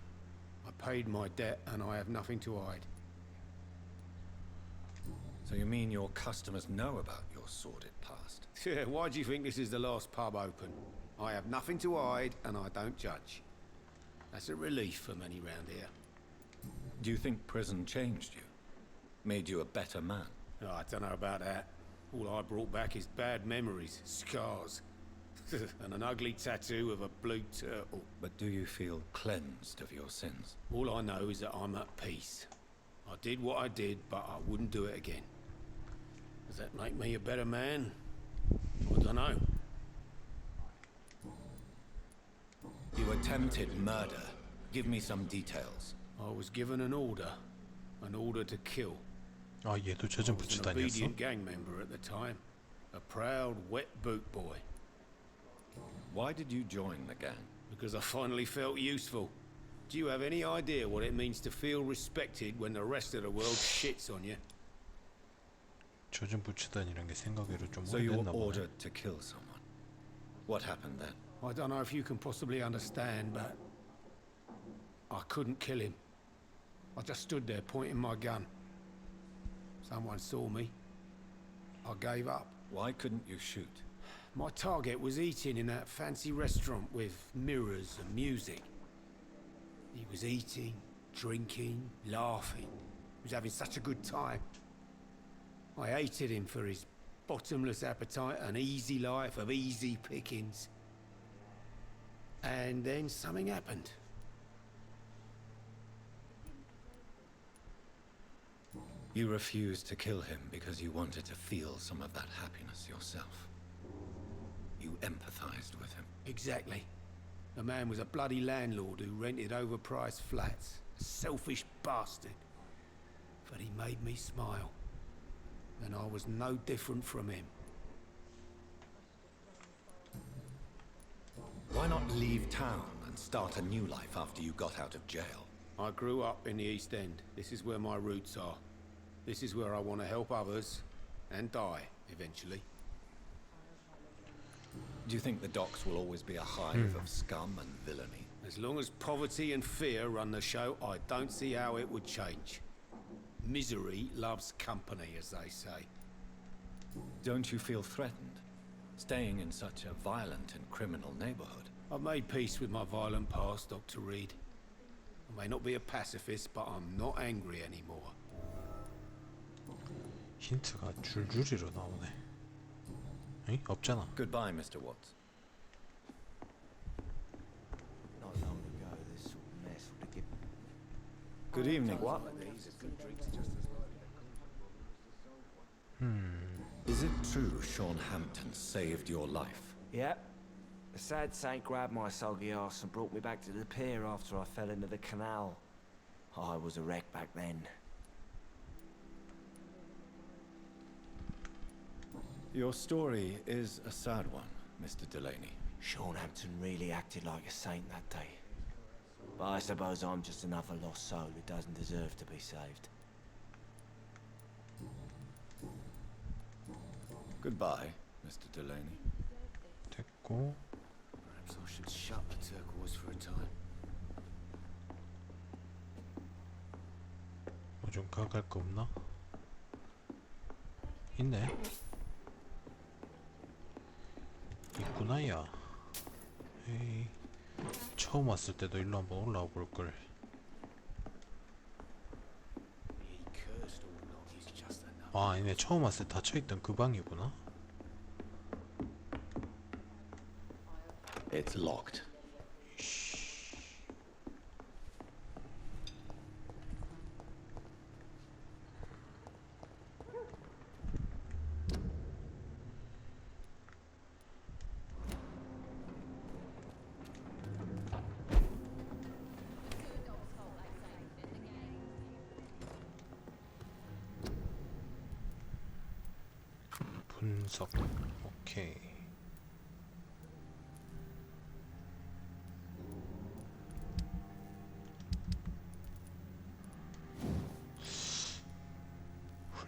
I paid my debt and I have nothing to hide. So you mean your customers know about your sordid past? Yeah, why do you think this is the last pub open? I have nothing to hide and I don't judge. That's a relief for many round here. Do you think prison changed you? Made you a better man? Oh, I don't know about that. All I brought back is bad memories, scars, and an ugly tattoo of a blue turtle. But do you feel cleansed of your sins? All I know is that I'm at peace. I did what I did, but I wouldn't do it again. Does that make me a better man? I don't know. You attempted murder. Give me some details. I was given an order to kill. 아, 얘도 젖은 I was an 부츠단이었어? obedient gang member at the time, a proud wet boot boy. Why did you join the gang? Because I finally felt useful. Do you have any idea what it means to feel respected when the rest of the world shits on you? 젖은 부츠단이란 게 생각외로 좀 So you were 오래됐나 보네. ordered to kill someone. What happened then? I don't know if you can possibly understand, but I couldn't kill him. I just stood there pointing my gun. Someone saw me. I gave up. Why couldn't you shoot? My target was eating in that fancy restaurant with mirrors and music. He was eating, drinking, laughing. He was having such a good time. I hated him for his bottomless appetite and easy life of easy pickings. And then something happened. You refused to kill him because you wanted to feel some of that happiness yourself. You empathized with him. Exactly. The man was a bloody landlord who rented overpriced flats. A selfish bastard. But he made me smile. And I was no different from him. Why not leave town and start a new life after you got out of jail? I grew up in the East End. This is where my roots are. This is where I want to help others and die, eventually. Do you think the docks will always be a hive of scum and villainy? As long as poverty and fear run the show, I don't see how it would change. Misery loves company, as they say. Don't you feel threatened, staying in such a violent and criminal neighborhood? I've made peace with my violent past, Dr. Reed. I may not be a pacifist, but I'm not angry anymore. 힌트가 줄줄이로 나오네. 에이? 없잖아. Goodbye, Mr. Watts. Not long ago, this sort of mess would have given. Good evening. What? Is it true Sean Hampton saved your life? Yep. The sad saint grabbed my soggy ass and brought me back to the pier after I fell into the canal. I was a wreck back then. Your story is a sad one, Mr. Delaney. Sean Hampton really acted like a saint that day. But I suppose I'm just another lost soul who doesn't deserve to be saved. Goodbye, Mr. Delaney. 됐고. Perhaps I should shut the turquoise for a time. 뭐 좀 가갈 거 없나? 있네. 있구나, 야. 에이, 처음 왔을 때도 일로 한번 올라와 볼 걸. 아, 아니네. 처음 왔을 때 닫혀있던 그 방이구나. It's locked. 분석. 오케이.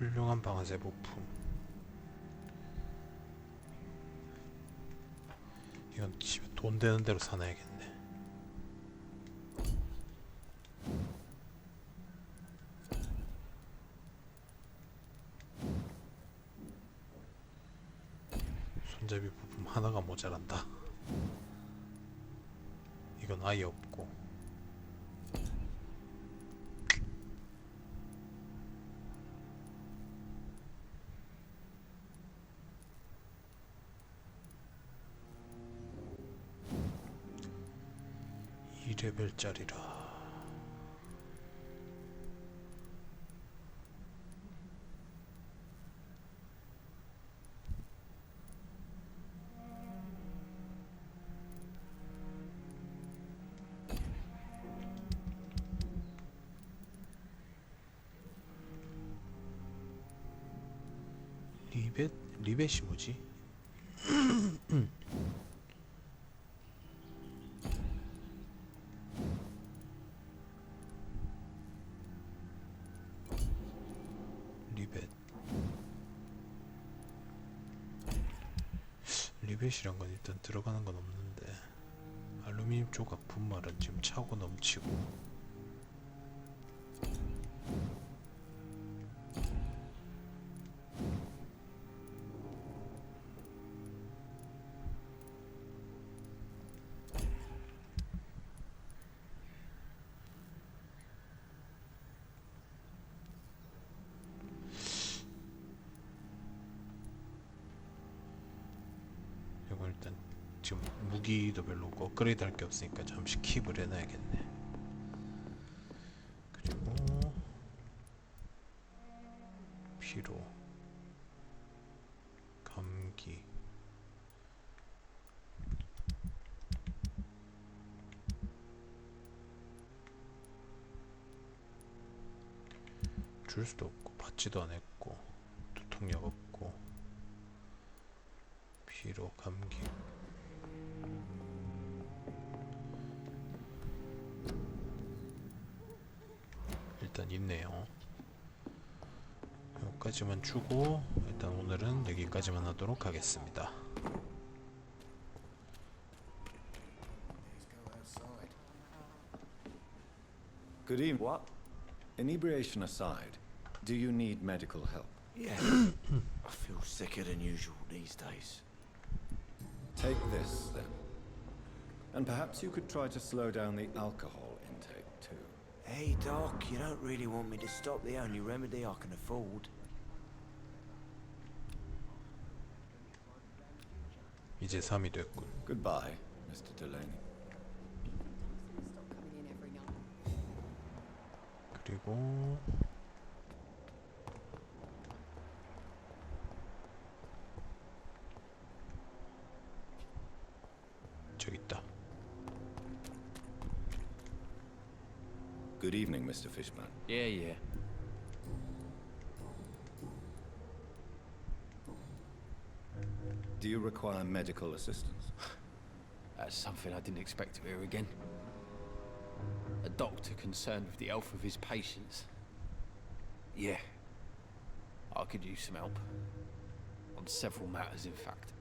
훌륭한 방아쇠 부품. 이건 집에 돈 되는 대로 사놔야겠네. 손잡이 부품 하나가 모자란다. 이건 아예 없고. 이 레벨짜리라. 리벳이 뭐지? 리벳이란 건 일단 들어가는 건 없는데, 알루미늄 조각 분말은 지금 차고 넘치고. 일단 지금 무기도 별로 없고 업그레이드 할 게 없으니까 잠시 킵을 해놔야겠네. 그리고 피로, 감기, 줄 수도 없고 받지도 안 했고 두통약 없고 피로, 감기. 일단 있네요. 여기까지만 주고 일단 오늘은 여기까지만 하도록 하겠습니다. Good evening. What? Inebriation aside, do you need medical help? Yeah. I feel sicker than usual these days. Take this, then. And perhaps you could try to slow down the alcohol intake, too. Hey, Doc, you don't really want me to stop the only remedy I can afford. 이제 3이 됐군. Goodbye, Mr. Delaney. 그리고 저기 있다. Good evening, Mr. Fishman. Yeah. Do you require medical assistance? That's something I didn't expect to hear again. A doctor concerned with the health of his patients. Yeah. I could use some help. On several matters, in fact.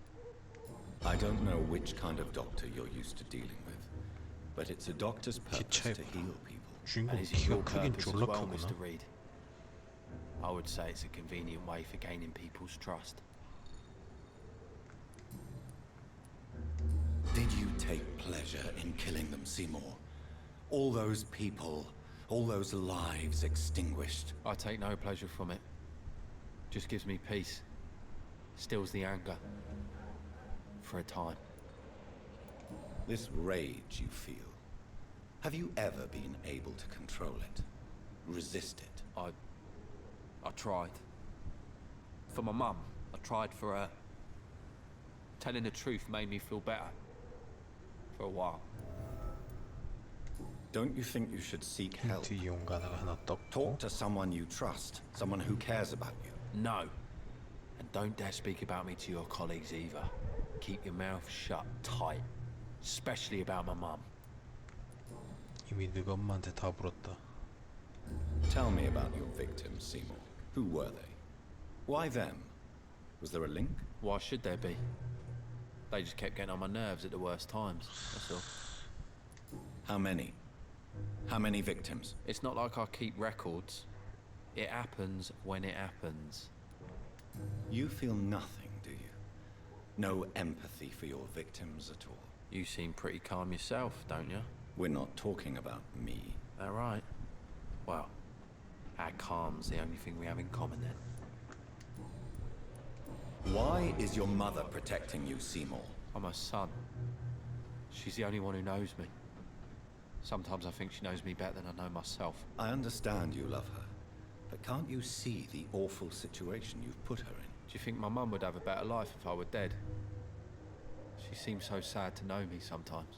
I don't know which kind of doctor you're used to dealing with, but it's a doctor's purpose to heal people. And is it your purpose as well, Mr. Reed? I would say it's a convenient way for gaining people's trust. Did you take pleasure in killing them, Seymour? All those people, all those lives extinguished. I take no pleasure from it. Just gives me peace. Stills the anger. For a time. This rage you feel, have you ever been able to control it? Resist it? I tried. For my mum. I tried for her. Telling the truth made me feel better. For a while. Don't you think you should seek help? Talk to someone you trust, someone who cares about you. No. And don't dare speak about me to your colleagues either. Keep your mouth shut tight. Especially about my mum. 이미 네가 엄마한테 다 물었다. Tell me about your victims, Seymour. Who were they? Why them? Was there a link? Why should there be? They just kept getting on my nerves at the worst times, that's all. How many? How many victims? It's not like I keep records. It happens when it happens. You feel nothing, do you? No empathy for your victims at all? You seem pretty calm yourself, don't you? We're not talking about me. That right? Well, our calm's the only thing we have in common then. Why is your mother protecting you, Seymour? I'm her son. She's the only one who knows me. Sometimes I think she knows me better than I know myself. I understand you love her, but can't you see the awful situation you've put her in? Do you think my mum would have a better life if I were dead? She seems so sad to know me sometimes.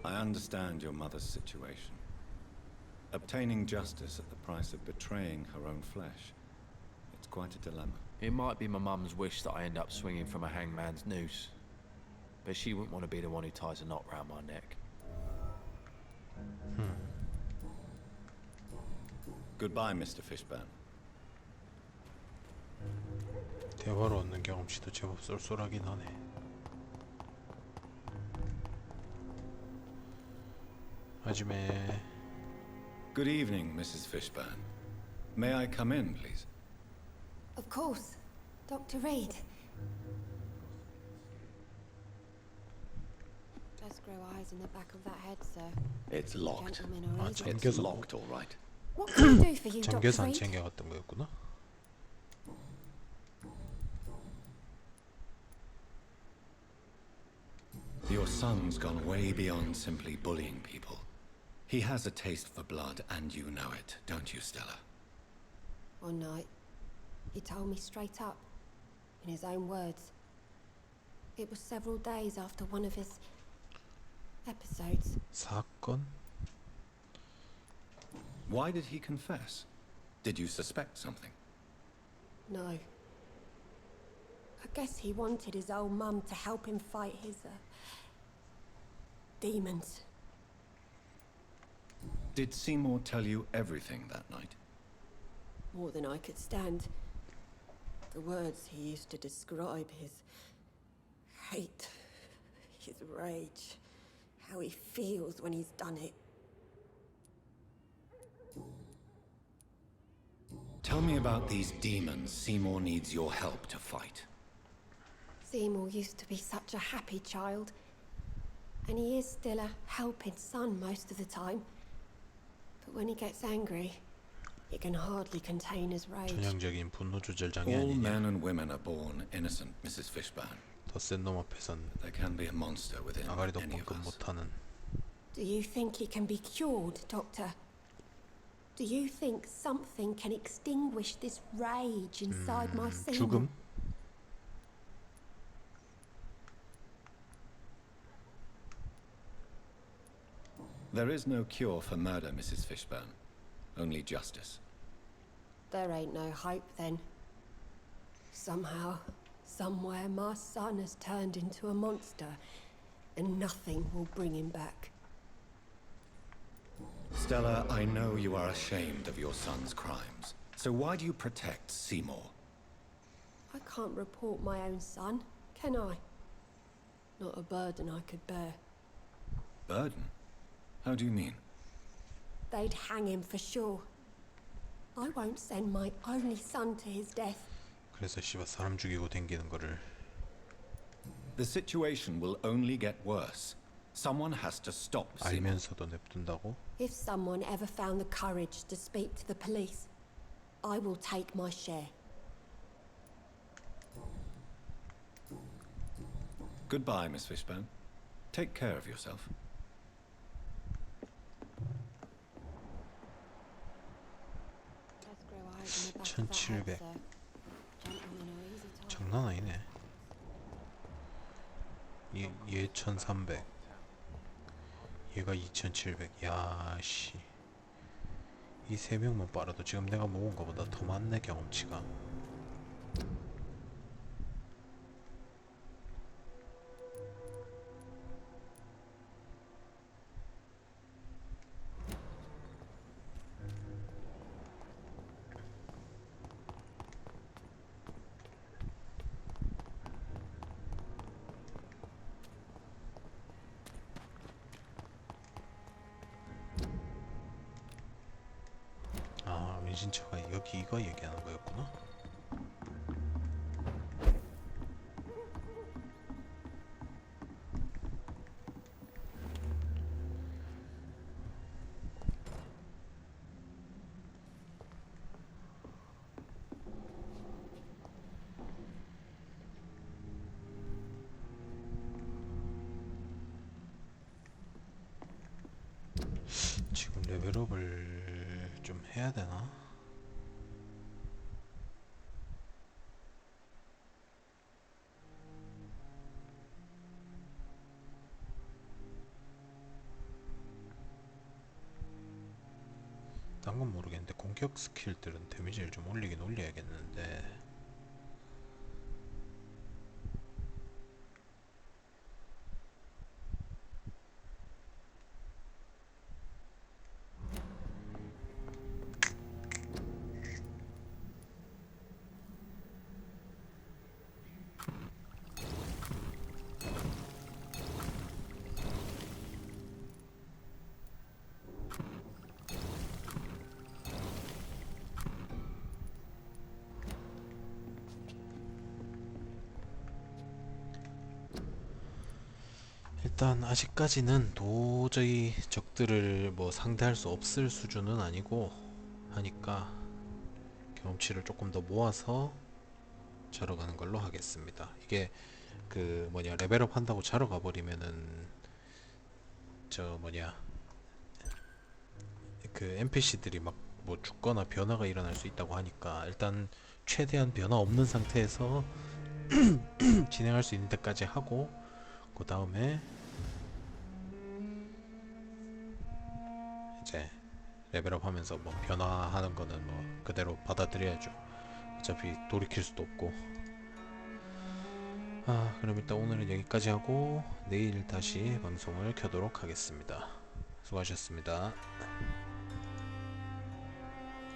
I understand your mother's situation. Obtaining justice at the price of betraying her own flesh. It's quite a dilemma. It might be my mum's wish that I end up swinging from a hangman's noose. But she wouldn't want to be the one who ties a knot round my neck. Goodbye, Mr. Fishburne. 대화로 얻는 경험치도 제법 쏠쏠하긴 하네. 하지매. Good evening, Mrs. Fishburne. May I come in, please? Of course. Dr. Reed. Just grow eyes in the back of that head, sir. It's locked. Gentlemen are easy. It's locked, all right. What can I do for you, Dr. 잠겨서 안 Reed? 챙겨갔던 거였구나. Your son's gone way beyond simply bullying people. He has a taste for blood, and you know it, don't you, Stella? One night, he told me straight up, in his own words. It was several days after one of his episodes. 사건? Why did he confess? Did you suspect something? No. I guess he wanted his old mum to help him fight his, demons. Did Seymour tell you everything that night? More than I could stand. The words he used to describe his hate, his rage, how he feels when he's done it. Tell me about these demons Seymour needs your help to fight. Seymour used to be such a happy child. And he is still a helping son most of the time. But when he gets angry, he can hardly contain his rage. 전형적인 분노 조절 장애 All 아니냐. men and women are born innocent, Mrs. Fishburne. 더 센 놈 앞에선 There can be a monster within 아가리도 any of 뻥끗 us. 못하는. Do you think he can be cured, Doctor? Do you think something can extinguish this rage inside my Seymour? 죽음? There is no cure for murder, Mrs. Fishburne. Only justice. There ain't no hope then. Somehow, somewhere, my son has turned into a monster, and nothing will bring him back. Stella, I know you are ashamed of your son's crimes. So why do you protect Seymour? I can't report my own son, can I? Not a burden I could bear. Burden? How do you mean? They'd hang him for sure. I won't send my only son to his death. 그래서 씨발 사람 죽이고 댕기는 거를. The situation will only get worse. Someone has to stop Seymour. 알면서도 냅둔다고? If someone ever found the courage to speak to the police, I will take my share. Goodbye, Miss Fishburne. Take care of yourself. Just grow eyes in the back of that 1700. head, sir. Gentlemen are easy to 장난 아니네. 얘 1300. 얘가 2700. 야 씨. 이 세 명만 빨아도 지금 내가 모은 거보다 더 많네 경험치가. 은신처가 여기 이거 얘기하는 거였구나. 지금 레벨업을 좀 해야 되나? 딴 건 모르겠는데 공격 스킬들은 데미지를 좀 올리긴 올려야겠는데. 일단 아직까지는 도저히 적들을 뭐 상대할 수 없을 수준은 아니고 하니까 경험치를 조금 더 모아서 자러 가는 걸로 하겠습니다. 이게 그 뭐냐 레벨업 한다고 자러 가버리면은 저 뭐냐 그 NPC들이 막 뭐 죽거나 변화가 일어날 수 있다고 하니까 일단 최대한 변화 없는 상태에서 진행할 수 있는 데까지 하고 그 다음에 이제 레벨업 하면서 뭐 변화하는 거는 뭐 그대로 받아들여야죠. 어차피 돌이킬 수도 없고. 그럼 일단 오늘은 여기까지 하고 내일 다시 방송을 켜도록 하겠습니다. 수고하셨습니다.